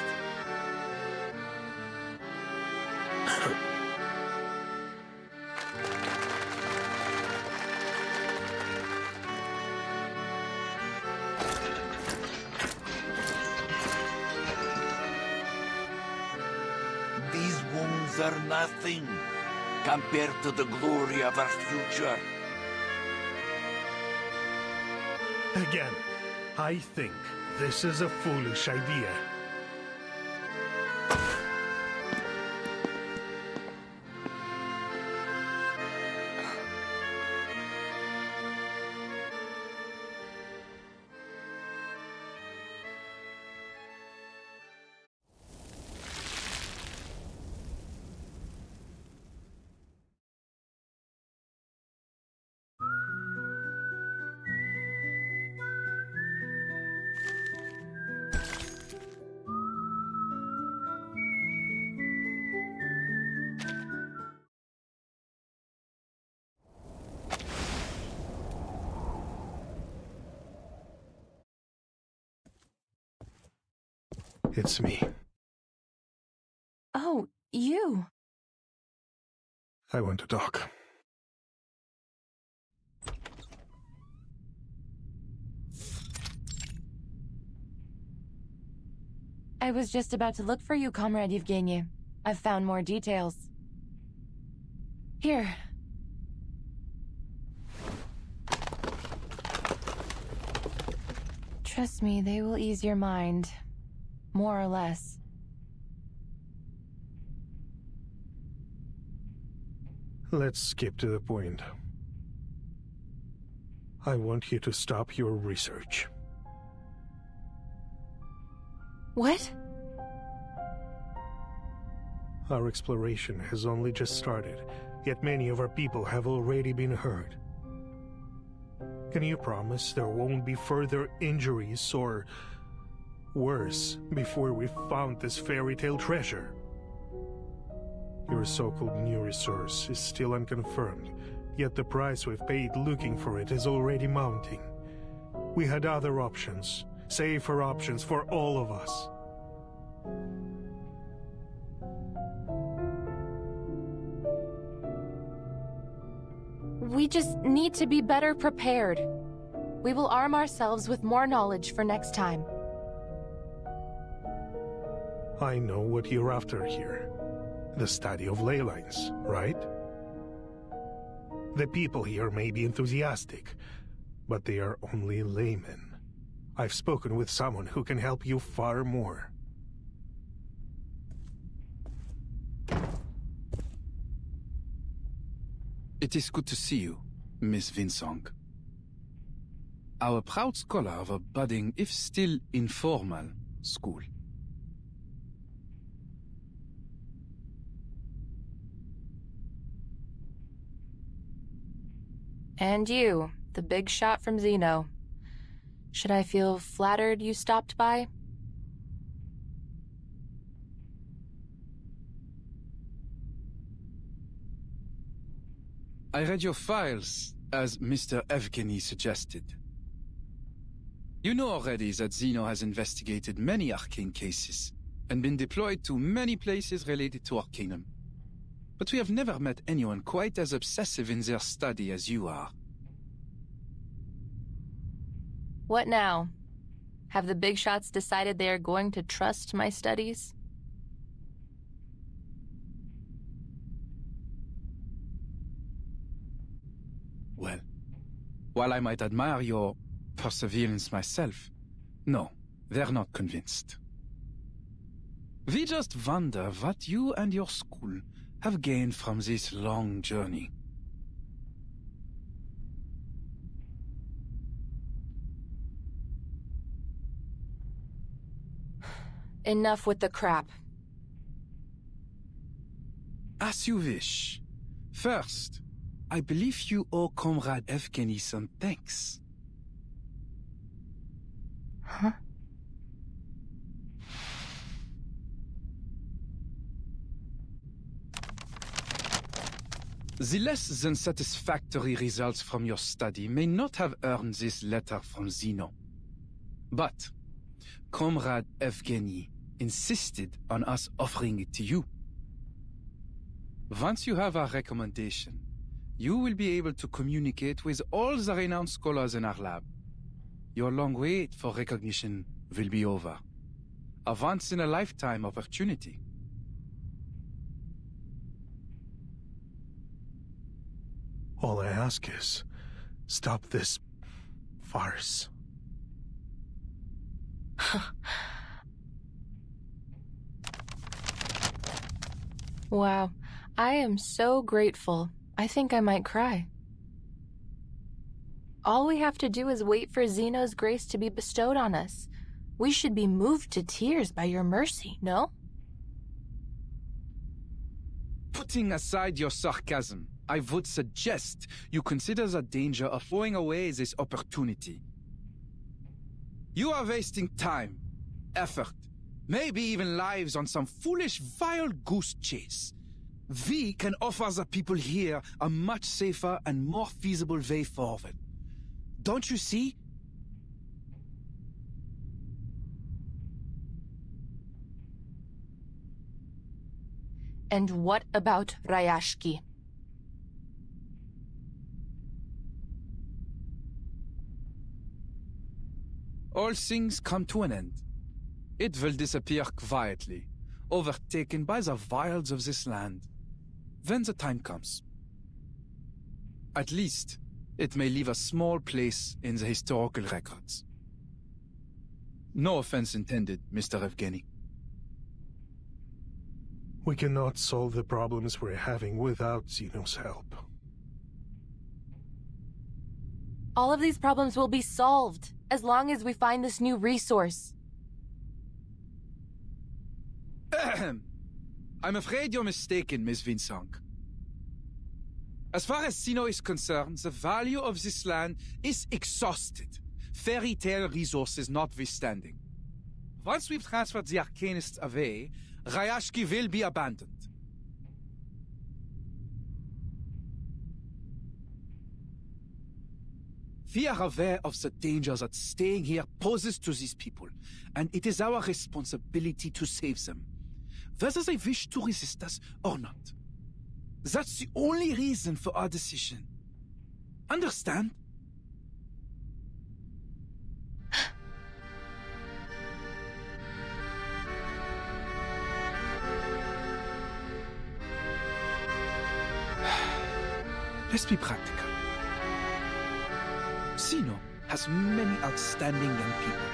These wounds are nothing compared to the glory of our future. Again, I think this is a foolish idea. It's me. Oh, you. I want to talk. I was just about to look for you, Comrade Yevgeny. I've found more details. Here. Trust me, they will ease your mind. More or less. Let's skip to the point. I want you to stop your research. What? Our exploration has only just started, yet many of our people have already been hurt. Can you promise there won't be further injuries or worse before we've found this fairy tale treasure? Your so-called new resource is still unconfirmed, yet the price we've paid looking for it is already mounting. We had other options, safer options for all of us. We just need to be better prepared. We will arm ourselves with more knowledge for next time. I know what you're after here. The study of ley lines, right? The people here may be enthusiastic, but they are only laymen. I've spoken with someone who can help you far more. It is good to see you, Miss Vinsong. Our proud scholar of a budding, if still informal, school. And you, the big shot from Zeno. Should I feel flattered you stopped by? I read your files, as Mr. Evgeny suggested. You know already that Zeno has investigated many arcane cases, and been deployed to many places related to Arcanum. But we have never met anyone quite as obsessive in their study as you are. What now? Have the big shots decided they are going to trust my studies? Well, while I might admire your perseverance myself, no, they're not convinced. We just wonder what you and your school have gained from this long journey. Enough with the crap. As you wish. First, I believe you owe Comrade Evgeny some thanks. Huh? The less than satisfactory results from your study may not have earned this letter from Zeno. But Comrade Evgeny insisted on us offering it to you. Once you have our recommendation, you will be able to communicate with all the renowned scholars in our lab. Your long wait for recognition will be over. A once-in-a-lifetime opportunity. All I ask is, stop this farce. Wow, I am so grateful. I think I might cry. All we have to do is wait for Zeno's grace to be bestowed on us. We should be moved to tears by your mercy, no? Putting aside your sarcasm, I would suggest you consider the danger of throwing away this opportunity. You are wasting time, effort, maybe even lives on some foolish wild goose chase. We can offer the people here a much safer and more feasible way forward. Don't you see? And what about Rayashki? All things come to an end. It will disappear quietly, overtaken by the wilds of this land, when the time comes. At least, it may leave a small place in the historical records. No offense intended, Mr. Evgeny. We cannot solve the problems we're having without Zeno's help. All of these problems will be solved, as long as we find this new resource. I'm afraid you're mistaken, Miss Vinsong. As far as Zeno is concerned, the value of this land is exhausted, fairy tale resources notwithstanding. Once we've transferred the Arcanists away, Rayashki will be abandoned. We are aware of the danger that staying here poses to these people, and it is our responsibility to save them, whether they wish to resist us or not. That's the only reason for our decision. Understand? Let's be practical. Zeno has many outstanding young people,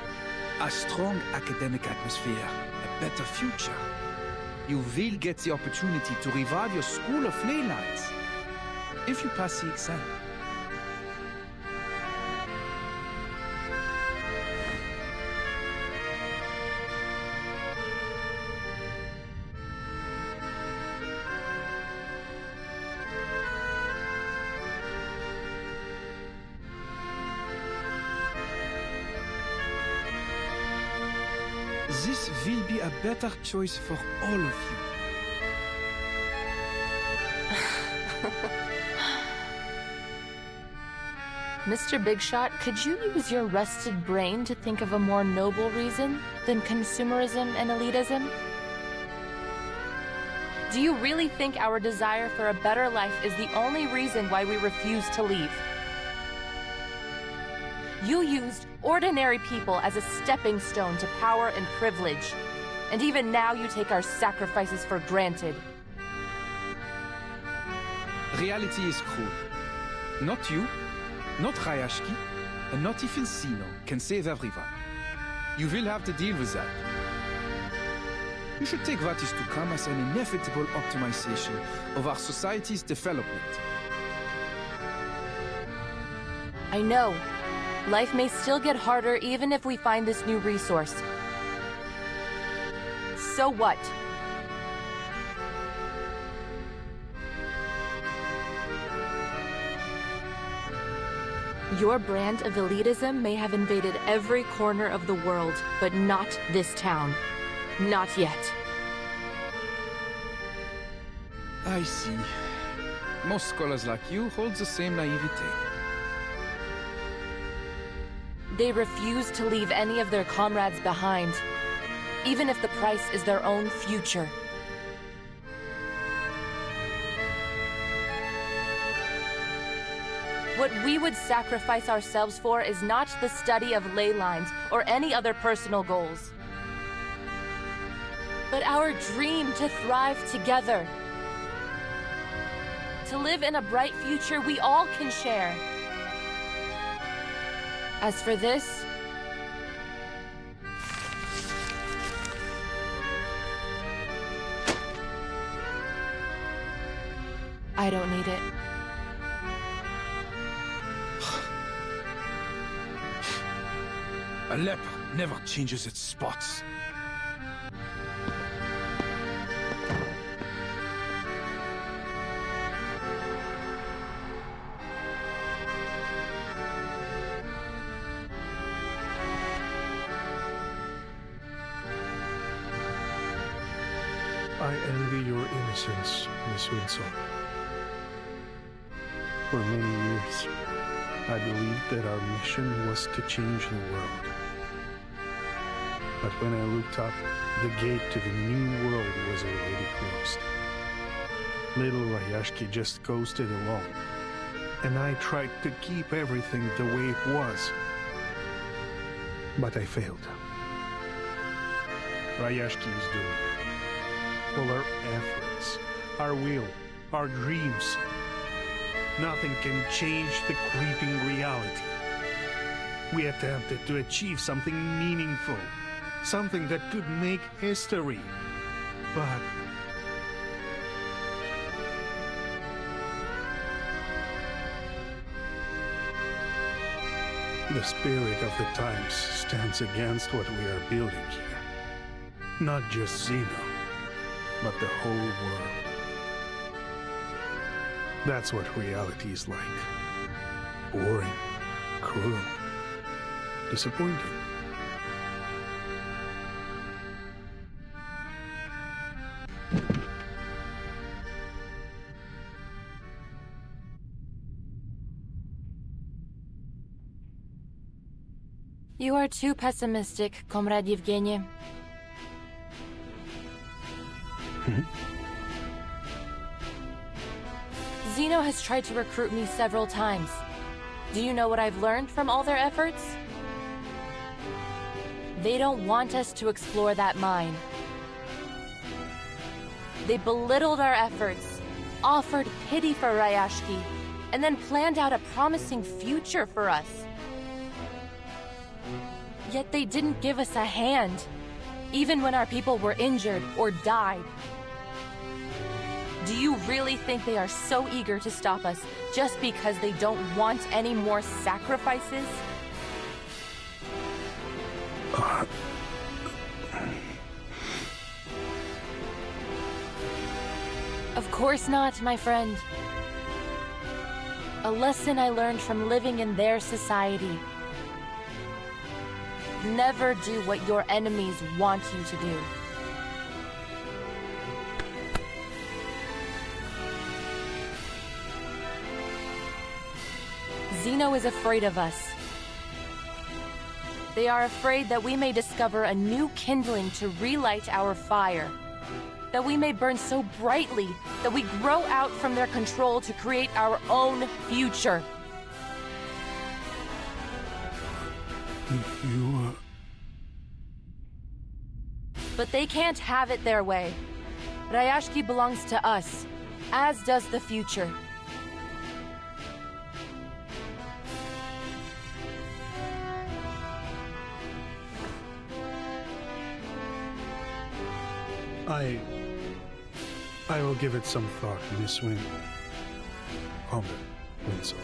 a strong academic atmosphere, a better future. You will get the opportunity to revive your school of ley lines if you pass the exam. This will be a better choice for all of you. Mr. Bigshot, could you use your rested brain to think of a more noble reason than consumerism and elitism? Do you really think our desire for a better life is the only reason why we refuse to leave? You used ordinary people as a stepping stone to power and privilege. And even now you take our sacrifices for granted. Reality is cruel. Not you, not Rayashki, and not even Zeno can save everyone. You will have to deal with that. You should take what is to come as an inevitable optimization of our society's development. I know. Life may still get harder even if we find this new resource. So what? Your brand of elitism may have invaded every corner of the world, but not this town. Not yet. I see. Most scholars like you hold the same naivete. They refuse to leave any of their comrades behind, even if the price is their own future. What we would sacrifice ourselves for is not the study of ley lines or any other personal goals, but our dream to thrive together, to live in a bright future we all can share. As for this, I don't need it. A leper never changes its spots. I envy your innocence, Miss Winsor. For many years, I believed that our mission was to change the world. But when I looked up, the gate to the new world was already closed. Little Rayashki just coasted along, and I tried to keep everything the way it was. But I failed. Rayashki is doomed. All our efforts, our will, our dreams, nothing can change the creeping reality. We attempted to achieve something meaningful, something that could make history, but the spirit of the times stands against what we are building here. Not just Zeno, but the whole world. That's what reality is like. Boring, cruel, disappointing. You are too pessimistic, Comrade Yevgeny. Zeno has tried to recruit me several times. Do you know what I've learned from all their efforts? They don't want us to explore that mine. They belittled our efforts, offered pity for Rayashki, and then planned out a promising future for us. Yet they didn't give us a hand, even when our people were injured or died. Do you really think they are so eager to stop us just because they don't want any more sacrifices? Of course not, my friend. A lesson I learned from living in their society. Never do what your enemies want you to do. Zeno is afraid of us. They are afraid that we may discover a new kindling to relight our fire. That we may burn so brightly that we grow out from their control to create our own future. But they can't have it their way. Rayashki belongs to us, as does the future. I will give it some thought, Miss Wynne. Comrade Winslow.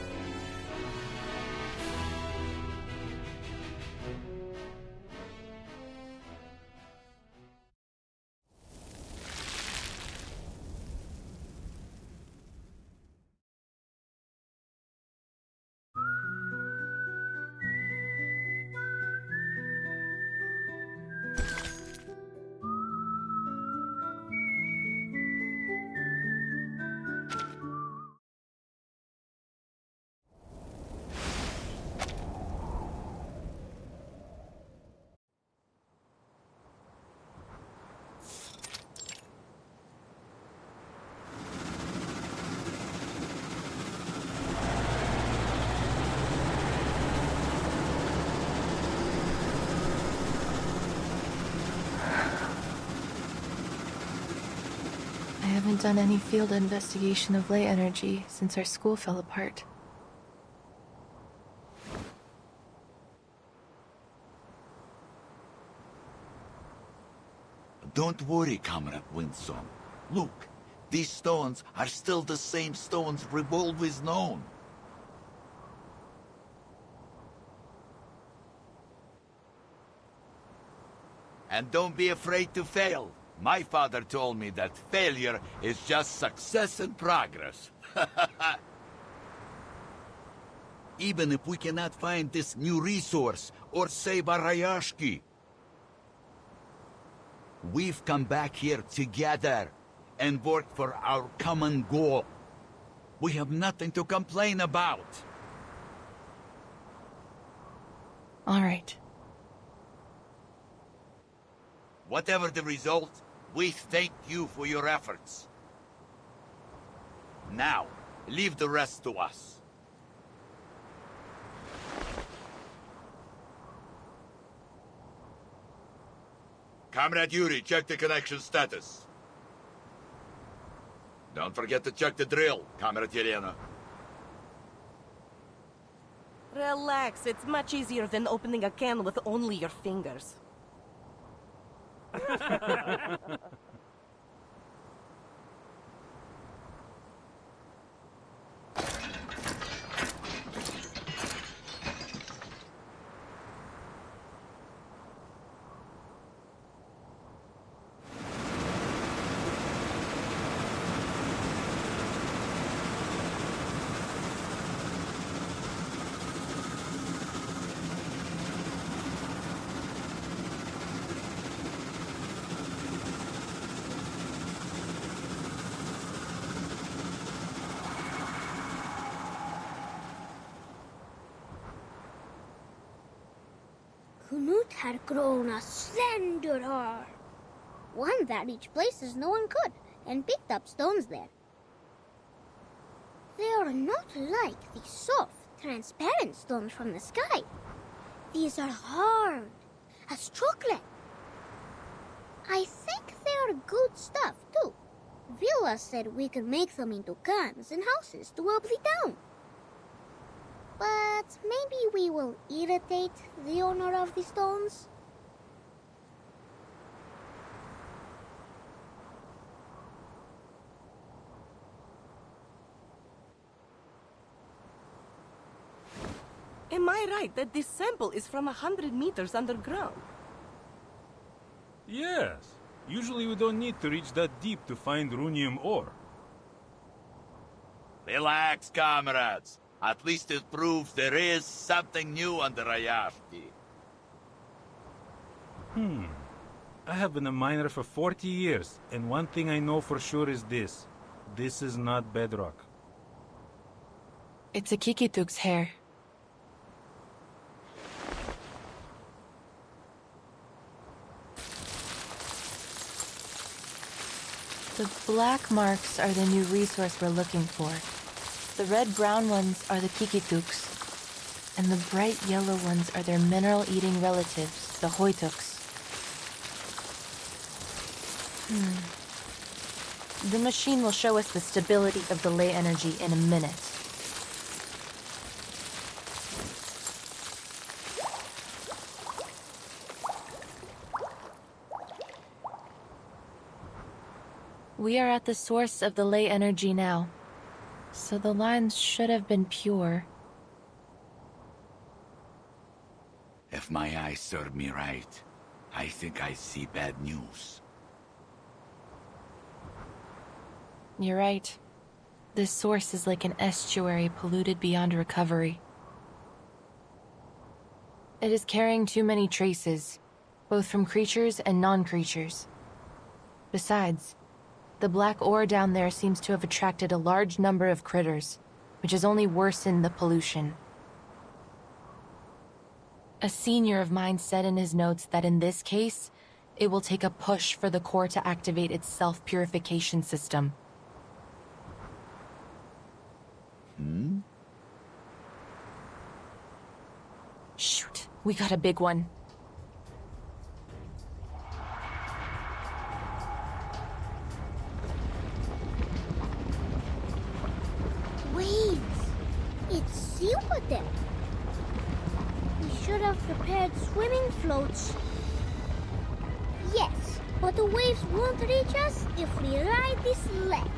I haven't done any field investigation of ley energy since our school fell apart. Don't worry, Comrade Winsome. Look, these stones are still the same stones we've always known. And don't be afraid to fail. My father told me that failure is just success and progress. Even if we cannot find this new resource or save our Rayashki, we've come back here together and worked for our common goal. We have nothing to complain about. All right. Whatever the result, we thank you for your efforts. Now, leave the rest to us. Comrade Yuri, check the connection status. Don't forget to check the drill, Comrade Yelena. Relax, it's much easier than opening a can with only your fingers. Knut had grown a slender arm, one that reached places no one could, and picked up stones there. They are not like the soft, transparent stones from the sky. These are hard, as chocolate. I think they are good stuff, too. Villa said we could make them into cans and houses to help the town. But maybe we will irritate the owner of the stones? Am I right that this sample is from 100 meters underground? Yes. Usually we don't need to reach that deep to find runium ore. Relax, comrades. At least it proves there is something new on the Rayashki. I have been a miner for 40 years, and one thing I know for sure is this. This is not bedrock. It's a Kikituk's hair. The black marks are the new resource we're looking for. The red-brown ones are the Kikituks, and the bright yellow ones are their mineral-eating relatives, the Hoituks. The machine will show us the stability of the ley energy in a minute. We are at the source of the ley energy now. So the lines should have been pure. If my eyes serve me right, I think I see bad news. You're right. This source is like an estuary polluted beyond recovery. It is carrying too many traces, both from creatures and non-creatures. Besides, the black ore down there seems to have attracted a large number of critters, which has only worsened the pollution. A senior of mine said in his notes that in this case, it will take a push for the core to activate its self-purification system. Shoot, we got a big one. Waves! It's seawater! We should have prepared swimming floats. Yes, but the waves won't reach us if we ride this sled.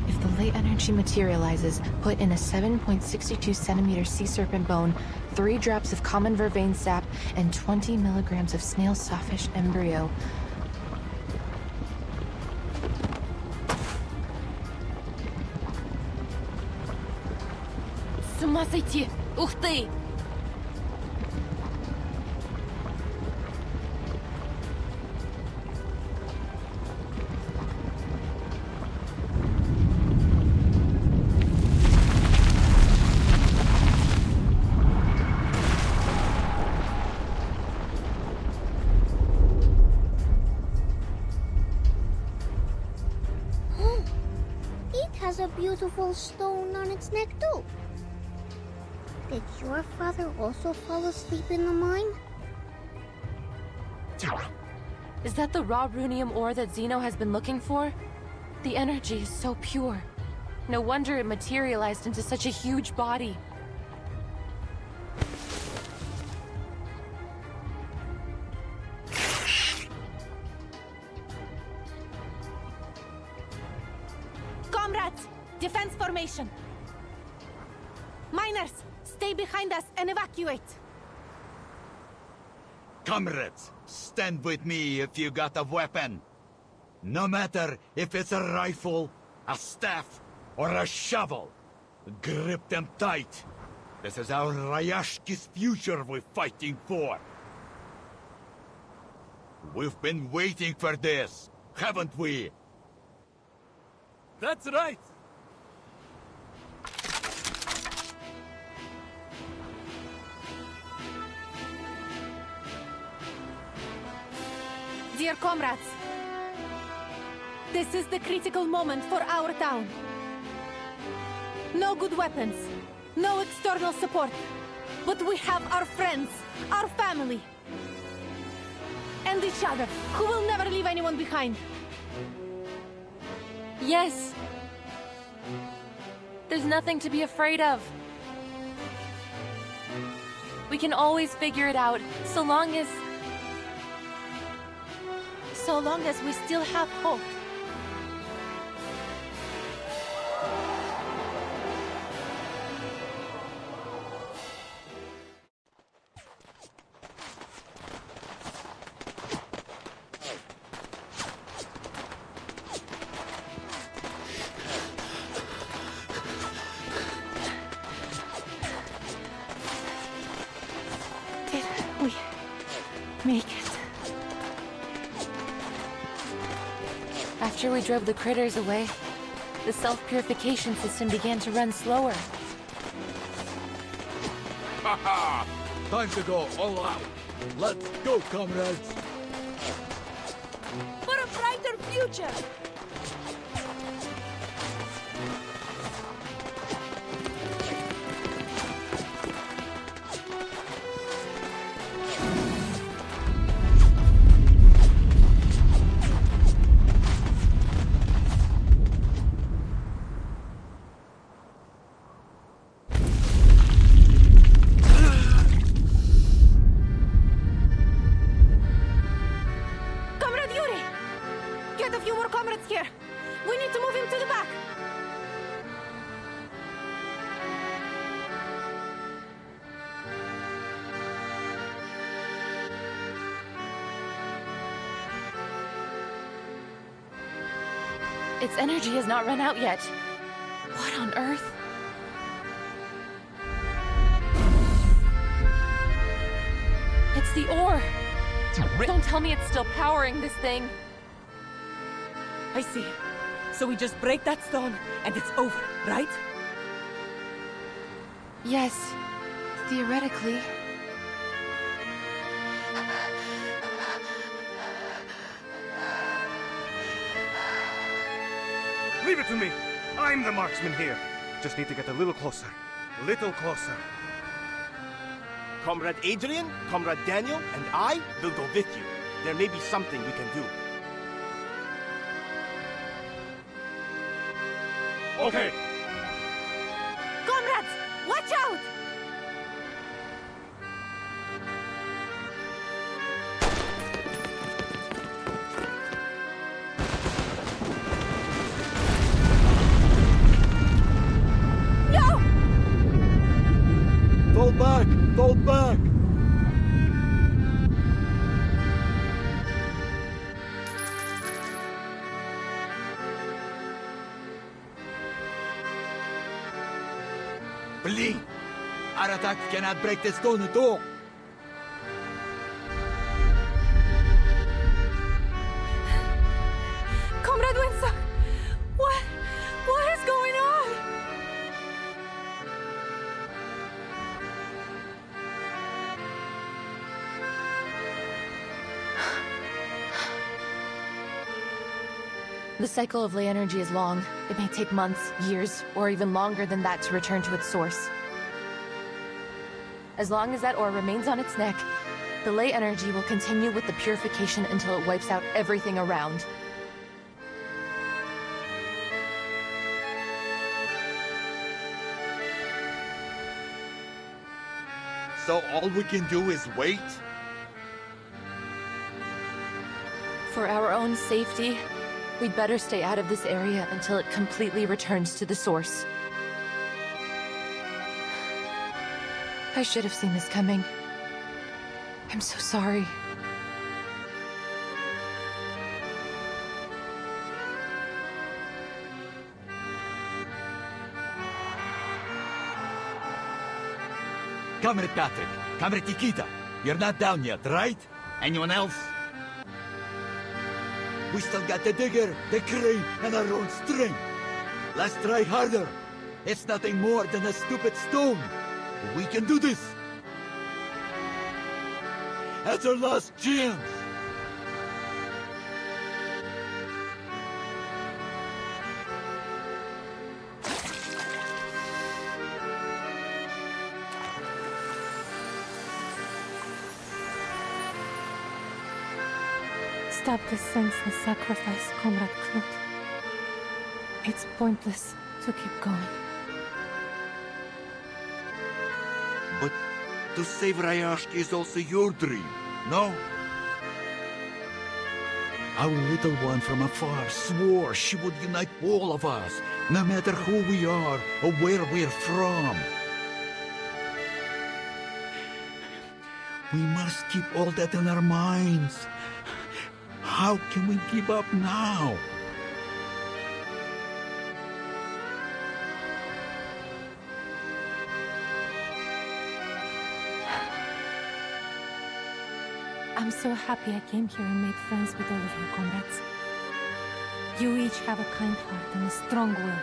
If the ley energy materializes, put in a 7.62 centimeter sea serpent bone, 3 drops of common vervain sap, and 20 milligrams of snail sawfish embryo. С ума сойти! Ух ты! beautiful stone on its neck, too. Did your father also fall asleep in the mine? Is that the raw runium ore that Zeno has been looking for? The energy is so pure. No wonder it materialized into such a huge body. Comrades, defense formation. Miners, stay behind us and evacuate. Comrades, stand with me if you got a weapon. No matter if it's a rifle, a staff, or a shovel. Grip them tight. This is our Ryashki's future we're fighting for. We've been waiting for this, haven't we? That's right. Dear comrades, this is the critical moment for our town. No good weapons, no external support, but we have our friends, our family, and each other, who will never leave anyone behind. Yes. There's nothing to be afraid of. We can always figure it out, so long as we still have hope. Did we make it? After we drove the critters away, the self-purification system began to run slower. Haha! Time to go all out. Let's go, comrades. For a brighter future! Comrade Yuri! Get a few more comrades here! We need to move him to the back! Its energy has not run out yet. What on earth? It's the ore! Don't tell me it's still powering this thing. I see. So we just break that stone and it's over, right? Yes, theoretically. Leave it to me. I'm the marksman here. Just need to get a little closer. Little closer. Comrade Adrian, Comrade Daniel, and I will go with you. There may be something we can do. Okay. Comrades, watch out! No! Fall back! Fall back! Please! Our attack cannot break the stone at all! Comrade Winston! What is going on? The cycle of ley energy is long. It may take months, years, or even longer than that to return to its source. As long as that ore remains on its neck, the ley energy will continue with the purification until it wipes out everything around. So all we can do is wait? For our own safety, we'd better stay out of this area until it completely returns to the source. I should have seen this coming. I'm so sorry. Comrade Patrick, Comrade Nikita, you're not down yet, right? Anyone else? We still got the digger, the crane, and our own string. Let's try harder. It's nothing more than a stupid stone. We can do this. That's our last chance. Stop this senseless sacrifice, Comrade Knut. It's pointless to keep going. But to save Rayashki is also your dream, no? Our little one from afar swore she would unite all of us, no matter who we are or where we're from. We must keep all that in our minds. How can we give up now? I'm so happy I came here and made friends with all of you, comrades. You each have a kind heart and a strong will.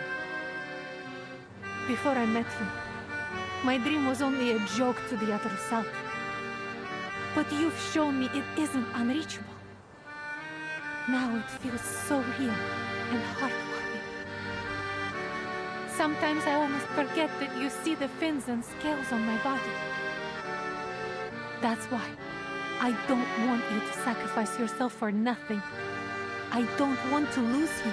Before I met you, my dream was only a joke to the utter south. But you've shown me it isn't unreachable. Now it feels so real and heartwarming. Sometimes I almost forget that you see the fins and scales on my body. That's why I don't want you to sacrifice yourself for nothing. I don't want to lose you.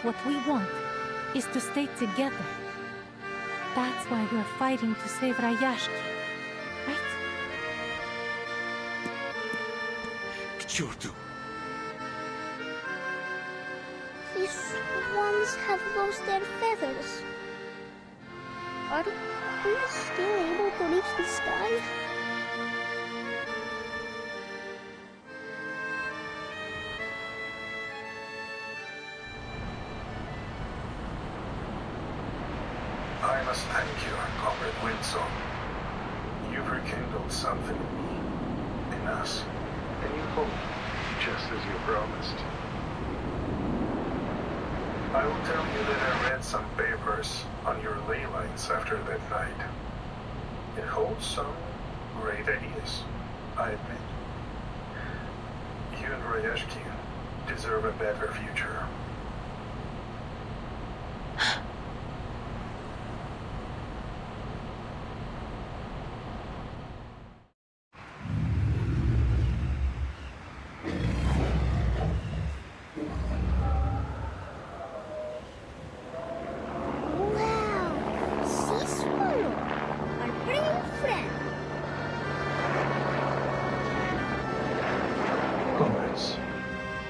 What we want is to stay together. That's why we're fighting to save Rayashki, right? К черту! These swans have lost their feathers. Are we still able to reach the sky? I must thank you, Comrade Windsor. You've rekindled something in me, in us, and you hope, just as you promised. I will tell you that I read some papers on your ley lines after that night. It holds some great ideas, I admit. You and Rayashki deserve a better future.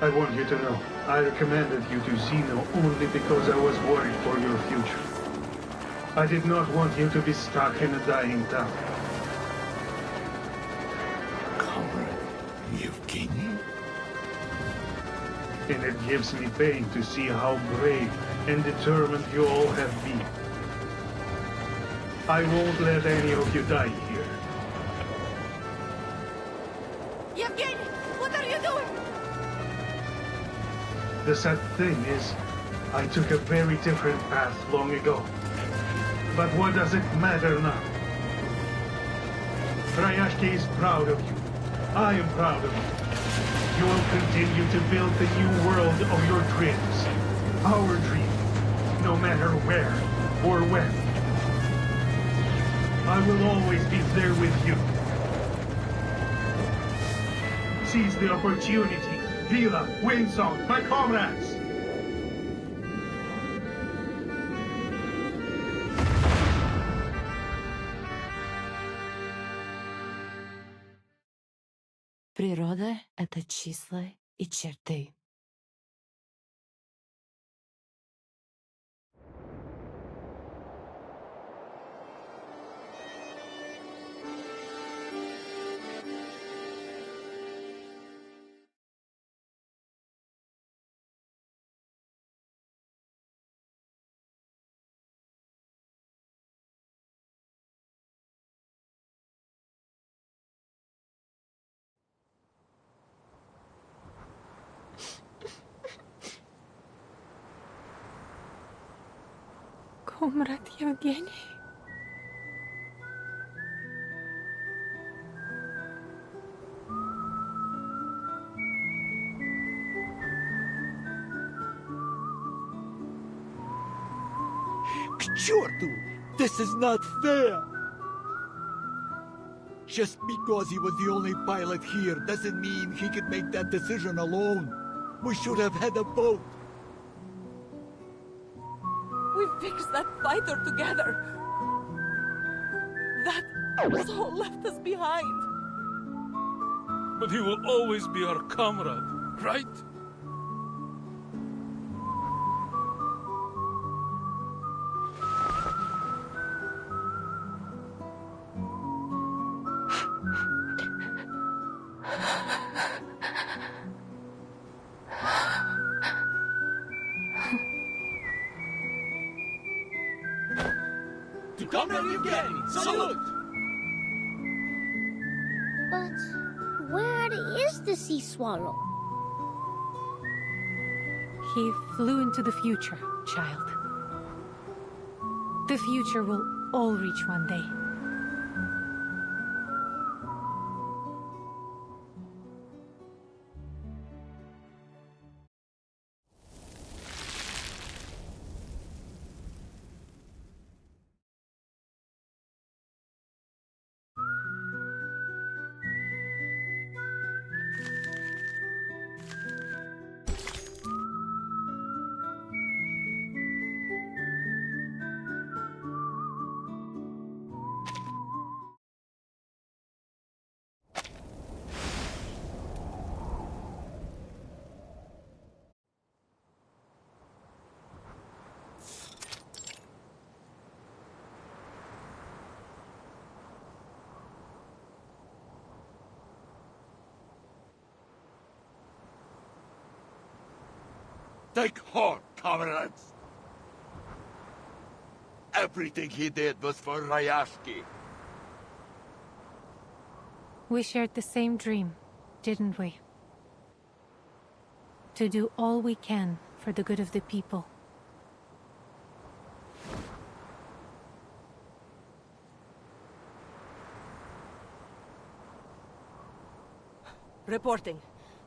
I want you to know, I recommended you to Zeno only because I was worried for your future. I did not want you to be stuck in a dying town. Comrade Yevgeny? And it gives me pain to see how brave and determined you all have been. I won't let any of you die here. Yevgeny, what are you doing? The sad thing is, I took a very different path long ago. But what does it matter now? Rayashki is proud of you. I am proud of you. You will continue to build the new world of your dreams. Our dream, no matter where or when. I will always be there with you. Seize the opportunity. Vila, Windsong, my comrades! Природа — это числа и черты. Comrade Евгений. К черту! This is not fair! Just because he was the only pilot here doesn't mean he could make that decision alone. We should have had a boat. We fixed that fighter together. That soul left us behind. But he will always be our comrade, right? To Comrade Evgeny, salute! But where is the sea swallow? He flew into the future, child. The future will all reach one day. Take heart, comrades! Everything he did was for Rayashki. We shared the same dream, didn't we? To do all we can for the good of the people. Reporting.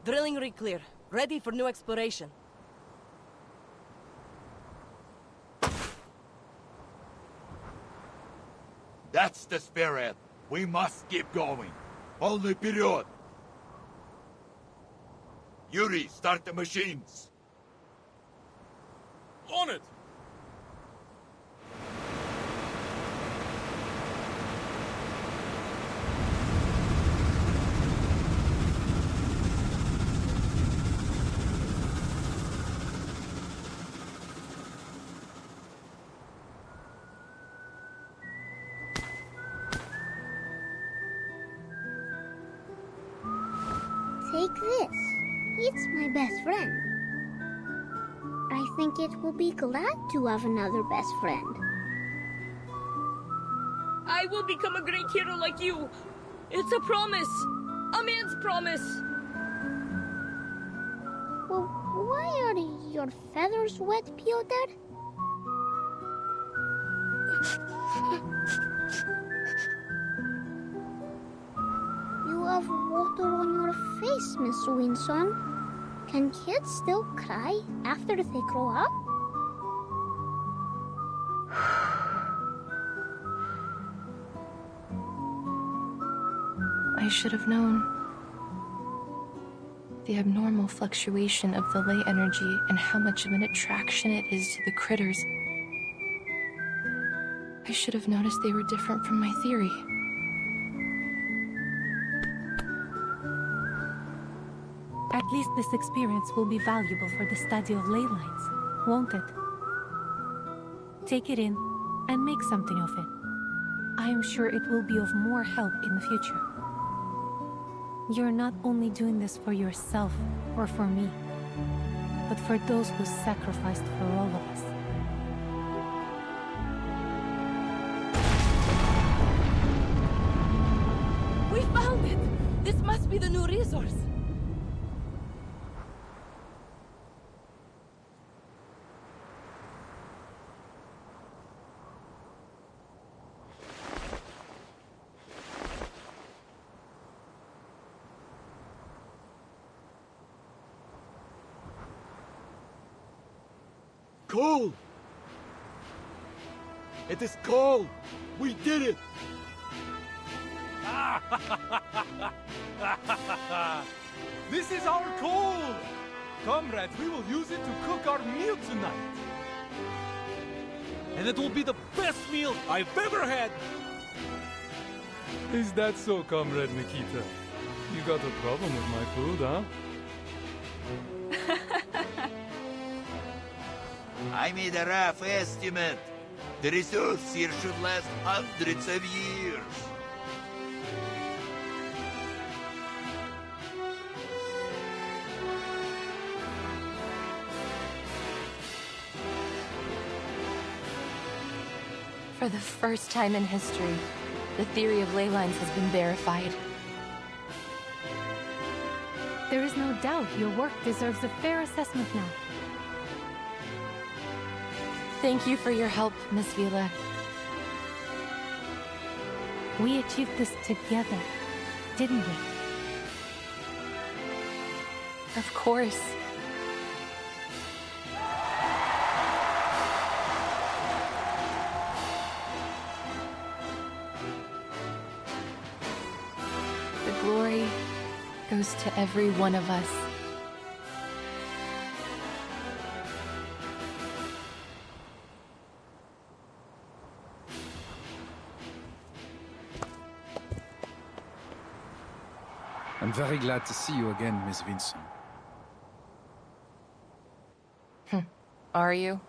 Drilling rig clear. Ready for new exploration. That's the spirit. We must keep going. Only period. Yuri, start the machines. On it! Take this. It's my best friend. I think it will be glad to have another best friend. I will become a great hero like you. It's a promise. A man's promise. Well, why are your feathers wet, Piotr? have water on your face, Miss Winsong. Can kids still cry after they grow up? I should have known. The abnormal fluctuation of the ley energy and how much of an attraction it is to the critters. I should have noticed they were different from my theory. At least this experience will be valuable for the study of ley lines, won't it? Take it in and make something of it. I am sure it will be of more help in the future. You're not only doing this for yourself or for me, but for those who sacrificed for all of us. We found it! This must be the new resource. Cole! It is Cole! We did it! This is our coal! Comrades, we will use it to cook our meal tonight. And it will be the best meal I've ever had! Is that so, Comrade Nikita? You got a problem with my food, huh? I made a rough estimate. The resource here should last hundreds of years. For the first time in history, the theory of ley lines has been verified. There is no doubt your work deserves a fair assessment now. Thank you for your help, Miss Vila. We achieved this together, didn't we? Of course. The glory goes to every one of us. I'm very glad to see you again, Miss Vincent. Are you?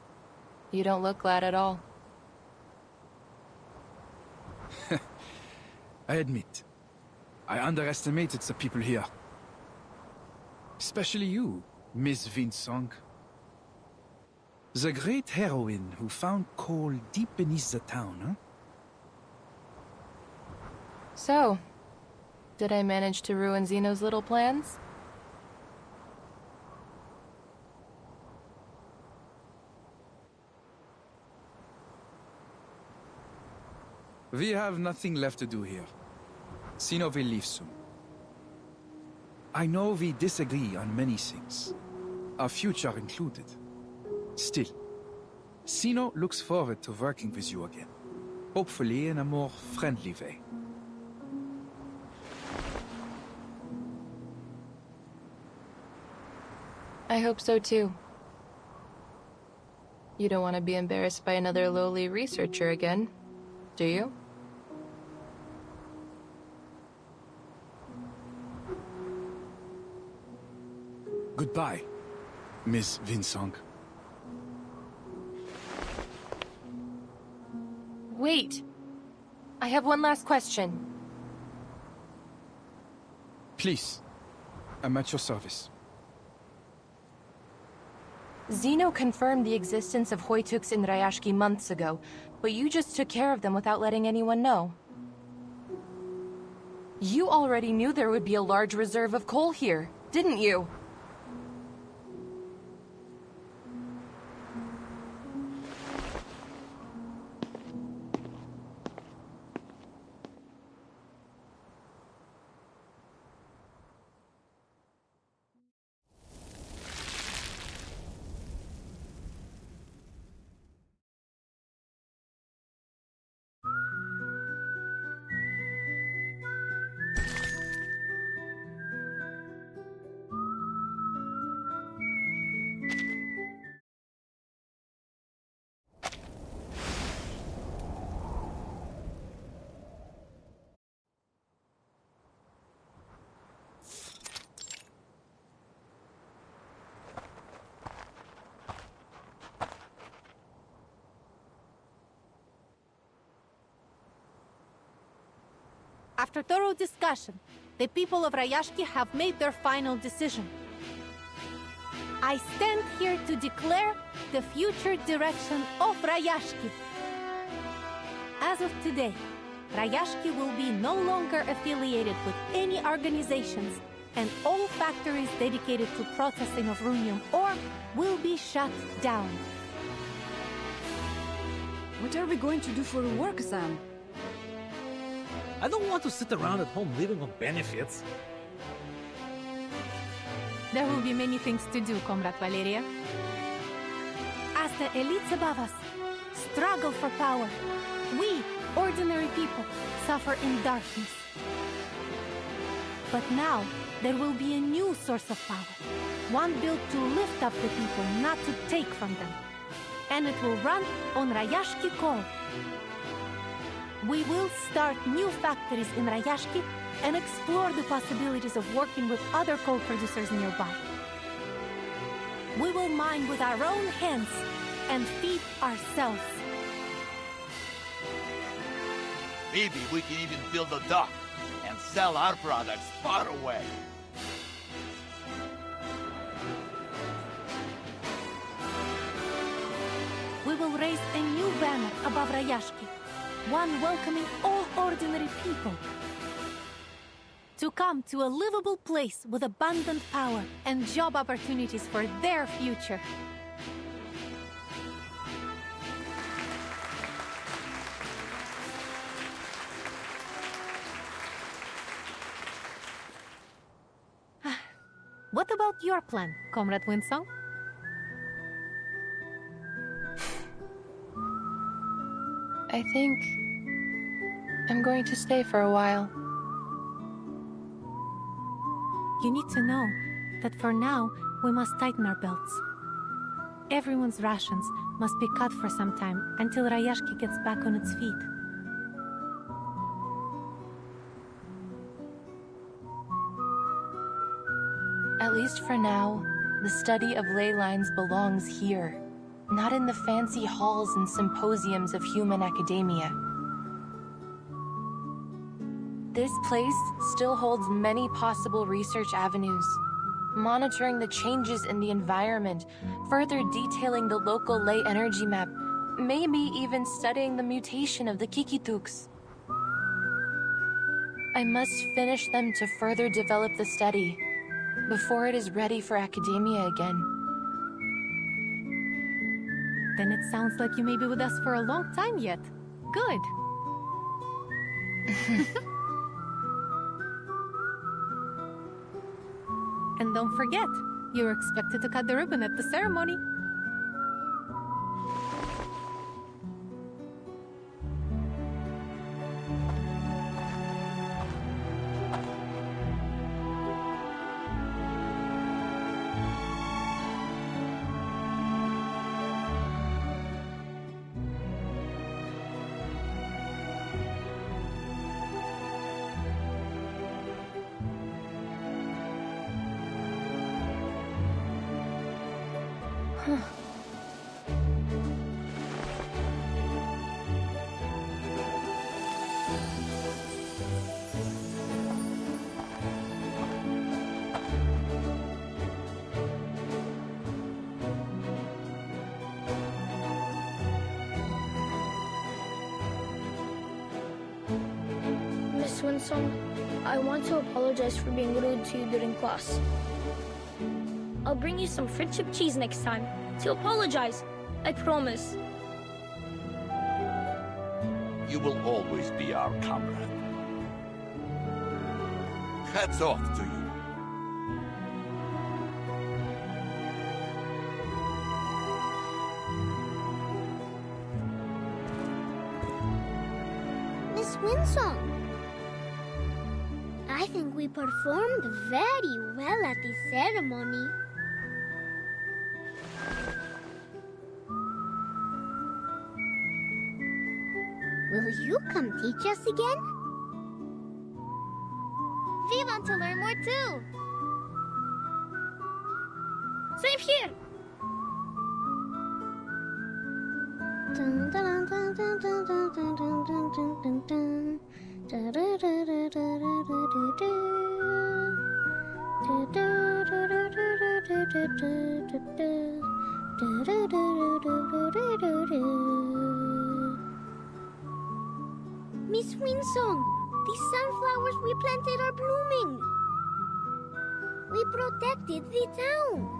You don't look glad at all. I admit, I underestimated the people here. Especially you, Miss Vinsong. The great heroine who found coal deep beneath the town, huh? So, did I manage to ruin Zeno's little plans? We have nothing left to do here. Zeno will leave soon. I know we disagree on many things, our future included. Still, Zeno looks forward to working with you again, hopefully in a more friendly way. I hope so too. You don't want to be embarrassed by another lowly researcher again, do you? Goodbye, Miss Vinsong. Wait! I have one last question. Please, I'm at your service. Zeno confirmed the existence of Hoytuks in Rayashki months ago, but you just took care of them without letting anyone know. You already knew there would be a large reserve of coal here, didn't you? After thorough discussion, the people of Rayashki have made their final decision. I stand here to declare the future direction of Rayashki. As of today, Rayashki will be no longer affiliated with any organizations, and all factories dedicated to processing of runium ore will be shut down. What are we going to do for work, Sam? I don't want to sit around at home living on benefits. There will be many things to do, Comrade Valeria. As the elites above us struggle for power, we, ordinary people, suffer in darkness. But now, there will be a new source of power. One built to lift up the people, not to take from them. And it will run on Rayashki coal. We will start new factories in Rayashki and explore the possibilities of working with other coal producers nearby. We will mine with our own hands and feed ourselves. Maybe we can even build a dock and sell our products far away. We will raise a new banner above Rayashki, one welcoming all ordinary people to come to a livable place with abundant power and job opportunities for their future. What about your plan, Comrade Winsong? I think I'm going to stay for a while. You need to know that for now, we must tighten our belts. Everyone's rations must be cut for some time until Rayashki gets back on its feet. At least for now, the study of ley lines belongs here, not in the fancy halls and symposiums of human academia. This place still holds many possible research avenues, monitoring the changes in the environment, further detailing the local ley energy map, maybe even studying the mutation of the Kikituks. I must finish them to further develop the study, before it is ready for academia again. Then it sounds like you may be with us for a long time yet. Good. And don't forget, you're expected to cut the ribbon at the ceremony. Miss Winsong, I want to apologize for being rude to you during class. I'll bring you some friendship cheese next time to apologize. I promise. You will always be our comrade. Hats off to you. Miss Winsong, I think we performed very well at the ceremony. Will you come teach us again? We want to learn more too. Same here. Dun, dun, dun, dun, dun, dun, dun, dun, dun, dun, dun. Miss Winsong, these sunflowers we planted are blooming. We protected the town.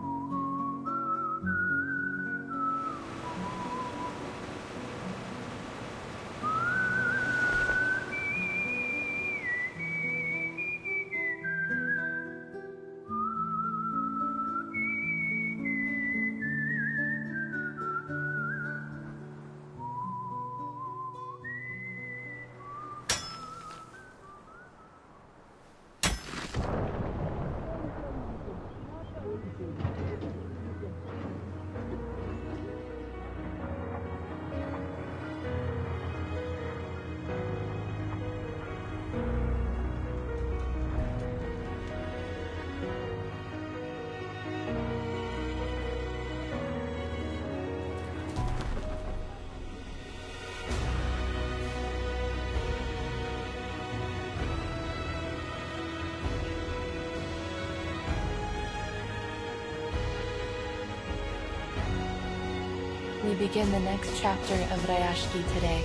We begin the next chapter of Rayashki today.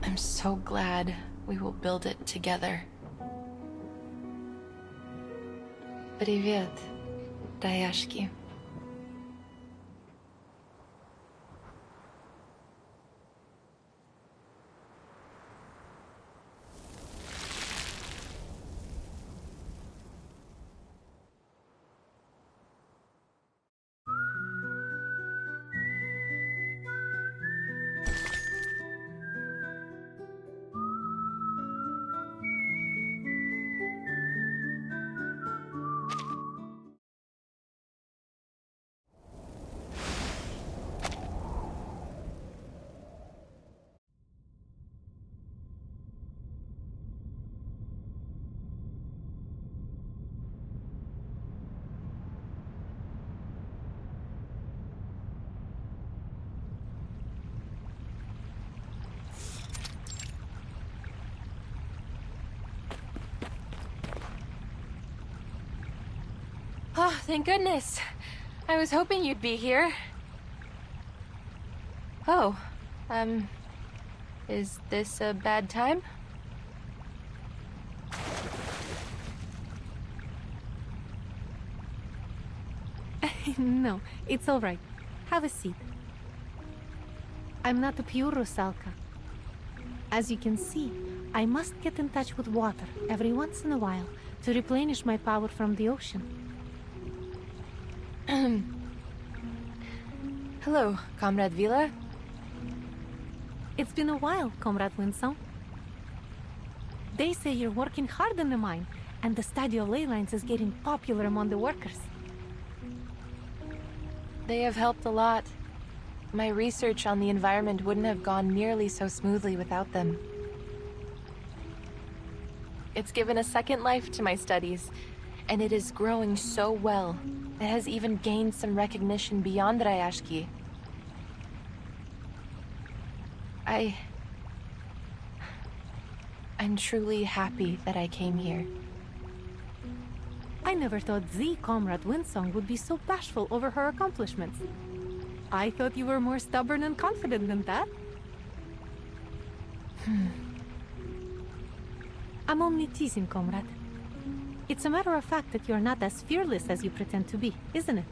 I'm so glad we will build it together. Привет, Rayashki. Oh, thank goodness. I was hoping you'd be here. Oh, is this a bad time? No, it's all right. Have a seat. I'm not a pure Rusalka. As you can see, I must get in touch with water every once in a while to replenish my power from the ocean. Hello, Comrade Vila. It's been a while, Comrade Winsong. They say you're working hard in the mine, and the study of ley lines is getting popular among the workers. They have helped a lot. My research on the environment wouldn't have gone nearly so smoothly without them. It's given a second life to my studies, and it is growing so well. It has even gained some recognition beyond Rayashki. I'm truly happy that I came here. I never thought the Comrade Winsong would be so bashful over her accomplishments. I thought you were more stubborn and confident than that. I'm only teasing, Comrade. It's a matter of fact that you're not as fearless as you pretend to be, isn't it?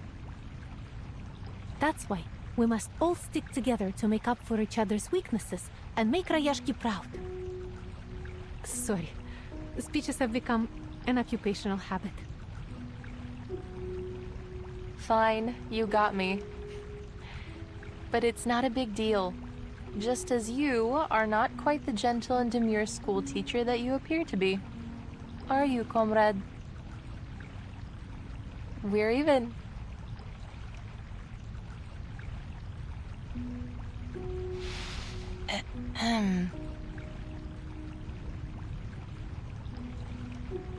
That's why we must all stick together to make up for each other's weaknesses and make Rayashki proud. Sorry, speeches have become an occupational habit. Fine, you got me. But it's not a big deal. Just as you are not quite the gentle and demure school teacher that you appear to be. Are you, comrade? We're even.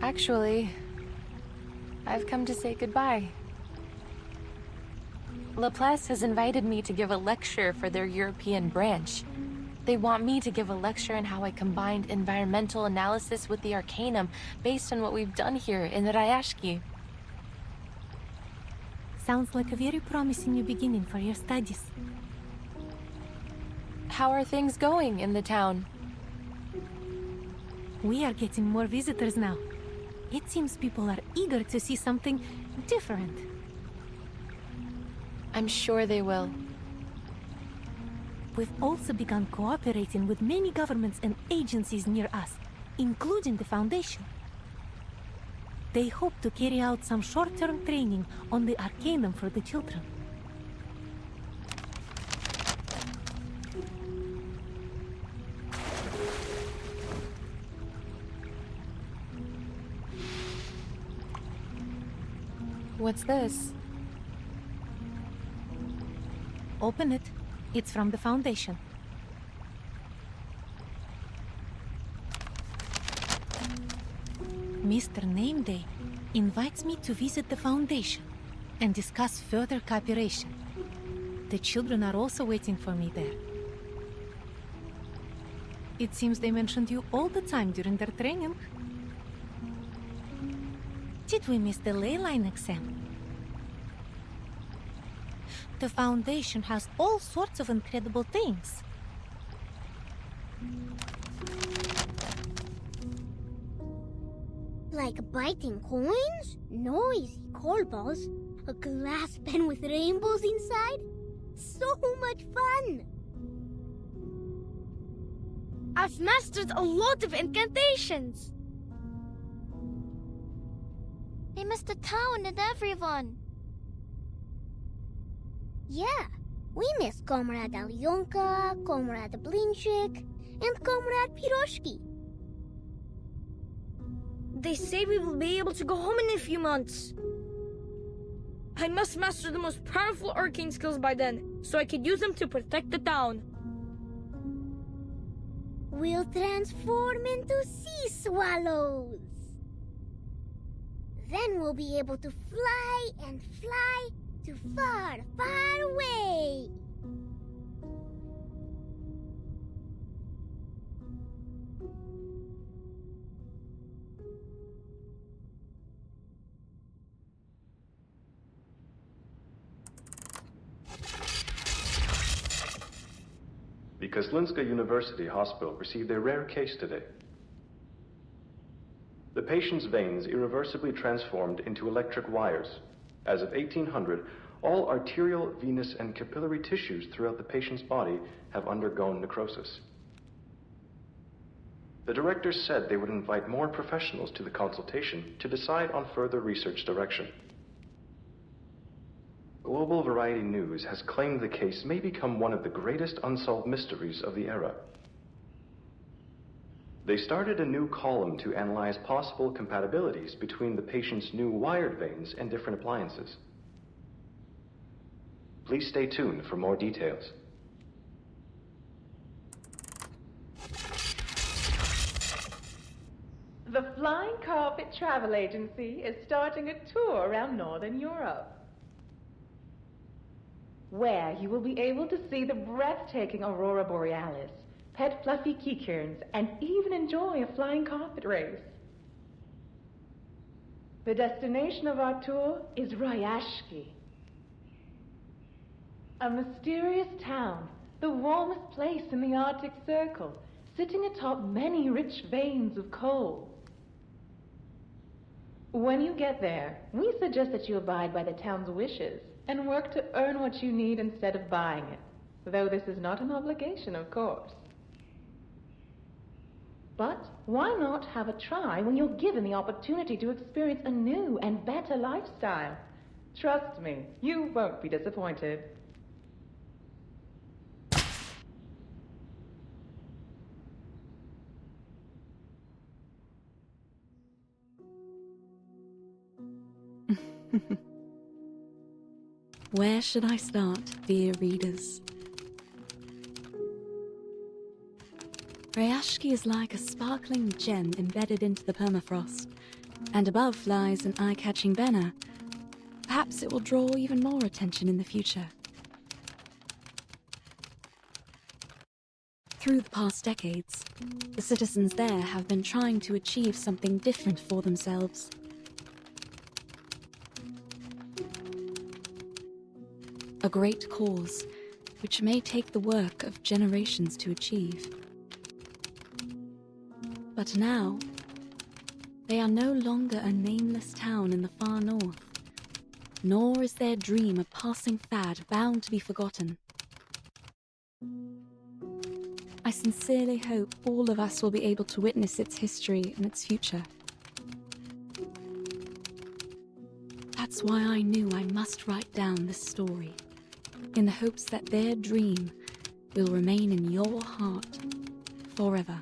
Actually, I've come to say goodbye. Laplace has invited me to give a lecture for their European branch. They want me to give a lecture on how I combined environmental analysis with the Arcanum based on what we've done here in Rayashki. Sounds like a very promising new beginning for your studies. How are things going in the town? We are getting more visitors now. It seems people are eager to see something different. I'm sure they will. We've also begun cooperating with many governments and agencies near us, including the Foundation. They hope to carry out some short-term training on the Arcanum for the children. What's this? Open it. It's from the Foundation. Mr. Nameday invites me to visit the Foundation and discuss further cooperation. The children are also waiting for me there. It seems they mentioned you all the time during their training. Did we miss the ley line exam? The Foundation has all sorts of incredible things. Like biting coins, noisy coal balls, a glass pen with rainbows inside. So much fun! I've mastered a lot of incantations. They missed the town and everyone. Yeah, we miss Comrade Alyonka, Comrade Blinchik, and Comrade Piroshki. They say we will be able to go home in a few months. I must master the most powerful arcane skills by then, so I could use them to protect the town. We'll transform into sea swallows. Then we'll be able to fly and fly to far, far away. Because Linska University Hospital received a rare case today. The patient's veins irreversibly transformed into electric wires. As of 1800, all arterial, venous, and capillary tissues throughout the patient's body have undergone necrosis. The directors said they would invite more professionals to the consultation to decide on further research direction. Global Variety News has claimed the case may become one of the greatest unsolved mysteries of the era. They started a new column to analyze possible compatibilities between the patient's new wired veins and different appliances. Please stay tuned for more details. The Flying Carpet Travel Agency is starting a tour around Northern Europe, where you will be able to see the breathtaking Aurora Borealis, pet fluffy keycairns, and even enjoy a flying carpet race. The destination of our tour is Rayashki, a mysterious town, the warmest place in the Arctic Circle, sitting atop many rich veins of coal. When you get there, we suggest that you abide by the town's wishes and work to earn what you need instead of buying it, though this is not an obligation, of course. But why not have a try when you're given the opportunity to experience a new and better lifestyle? Trust me, you won't be disappointed. Where should I start, dear readers? Rayashki is like a sparkling gem embedded into the permafrost, and above lies an eye-catching banner, Perhaps it will draw even more attention in the future. Through the past decades, the citizens there have been trying to achieve something different for themselves. A great cause, which may take the work of generations to achieve. But now, they are no longer a nameless town in the far north, nor is their dream a passing fad bound to be forgotten. I sincerely hope all of us will be able to witness its history and its future. That's why I knew I must write down this story, in the hopes that their dream will remain in your heart forever.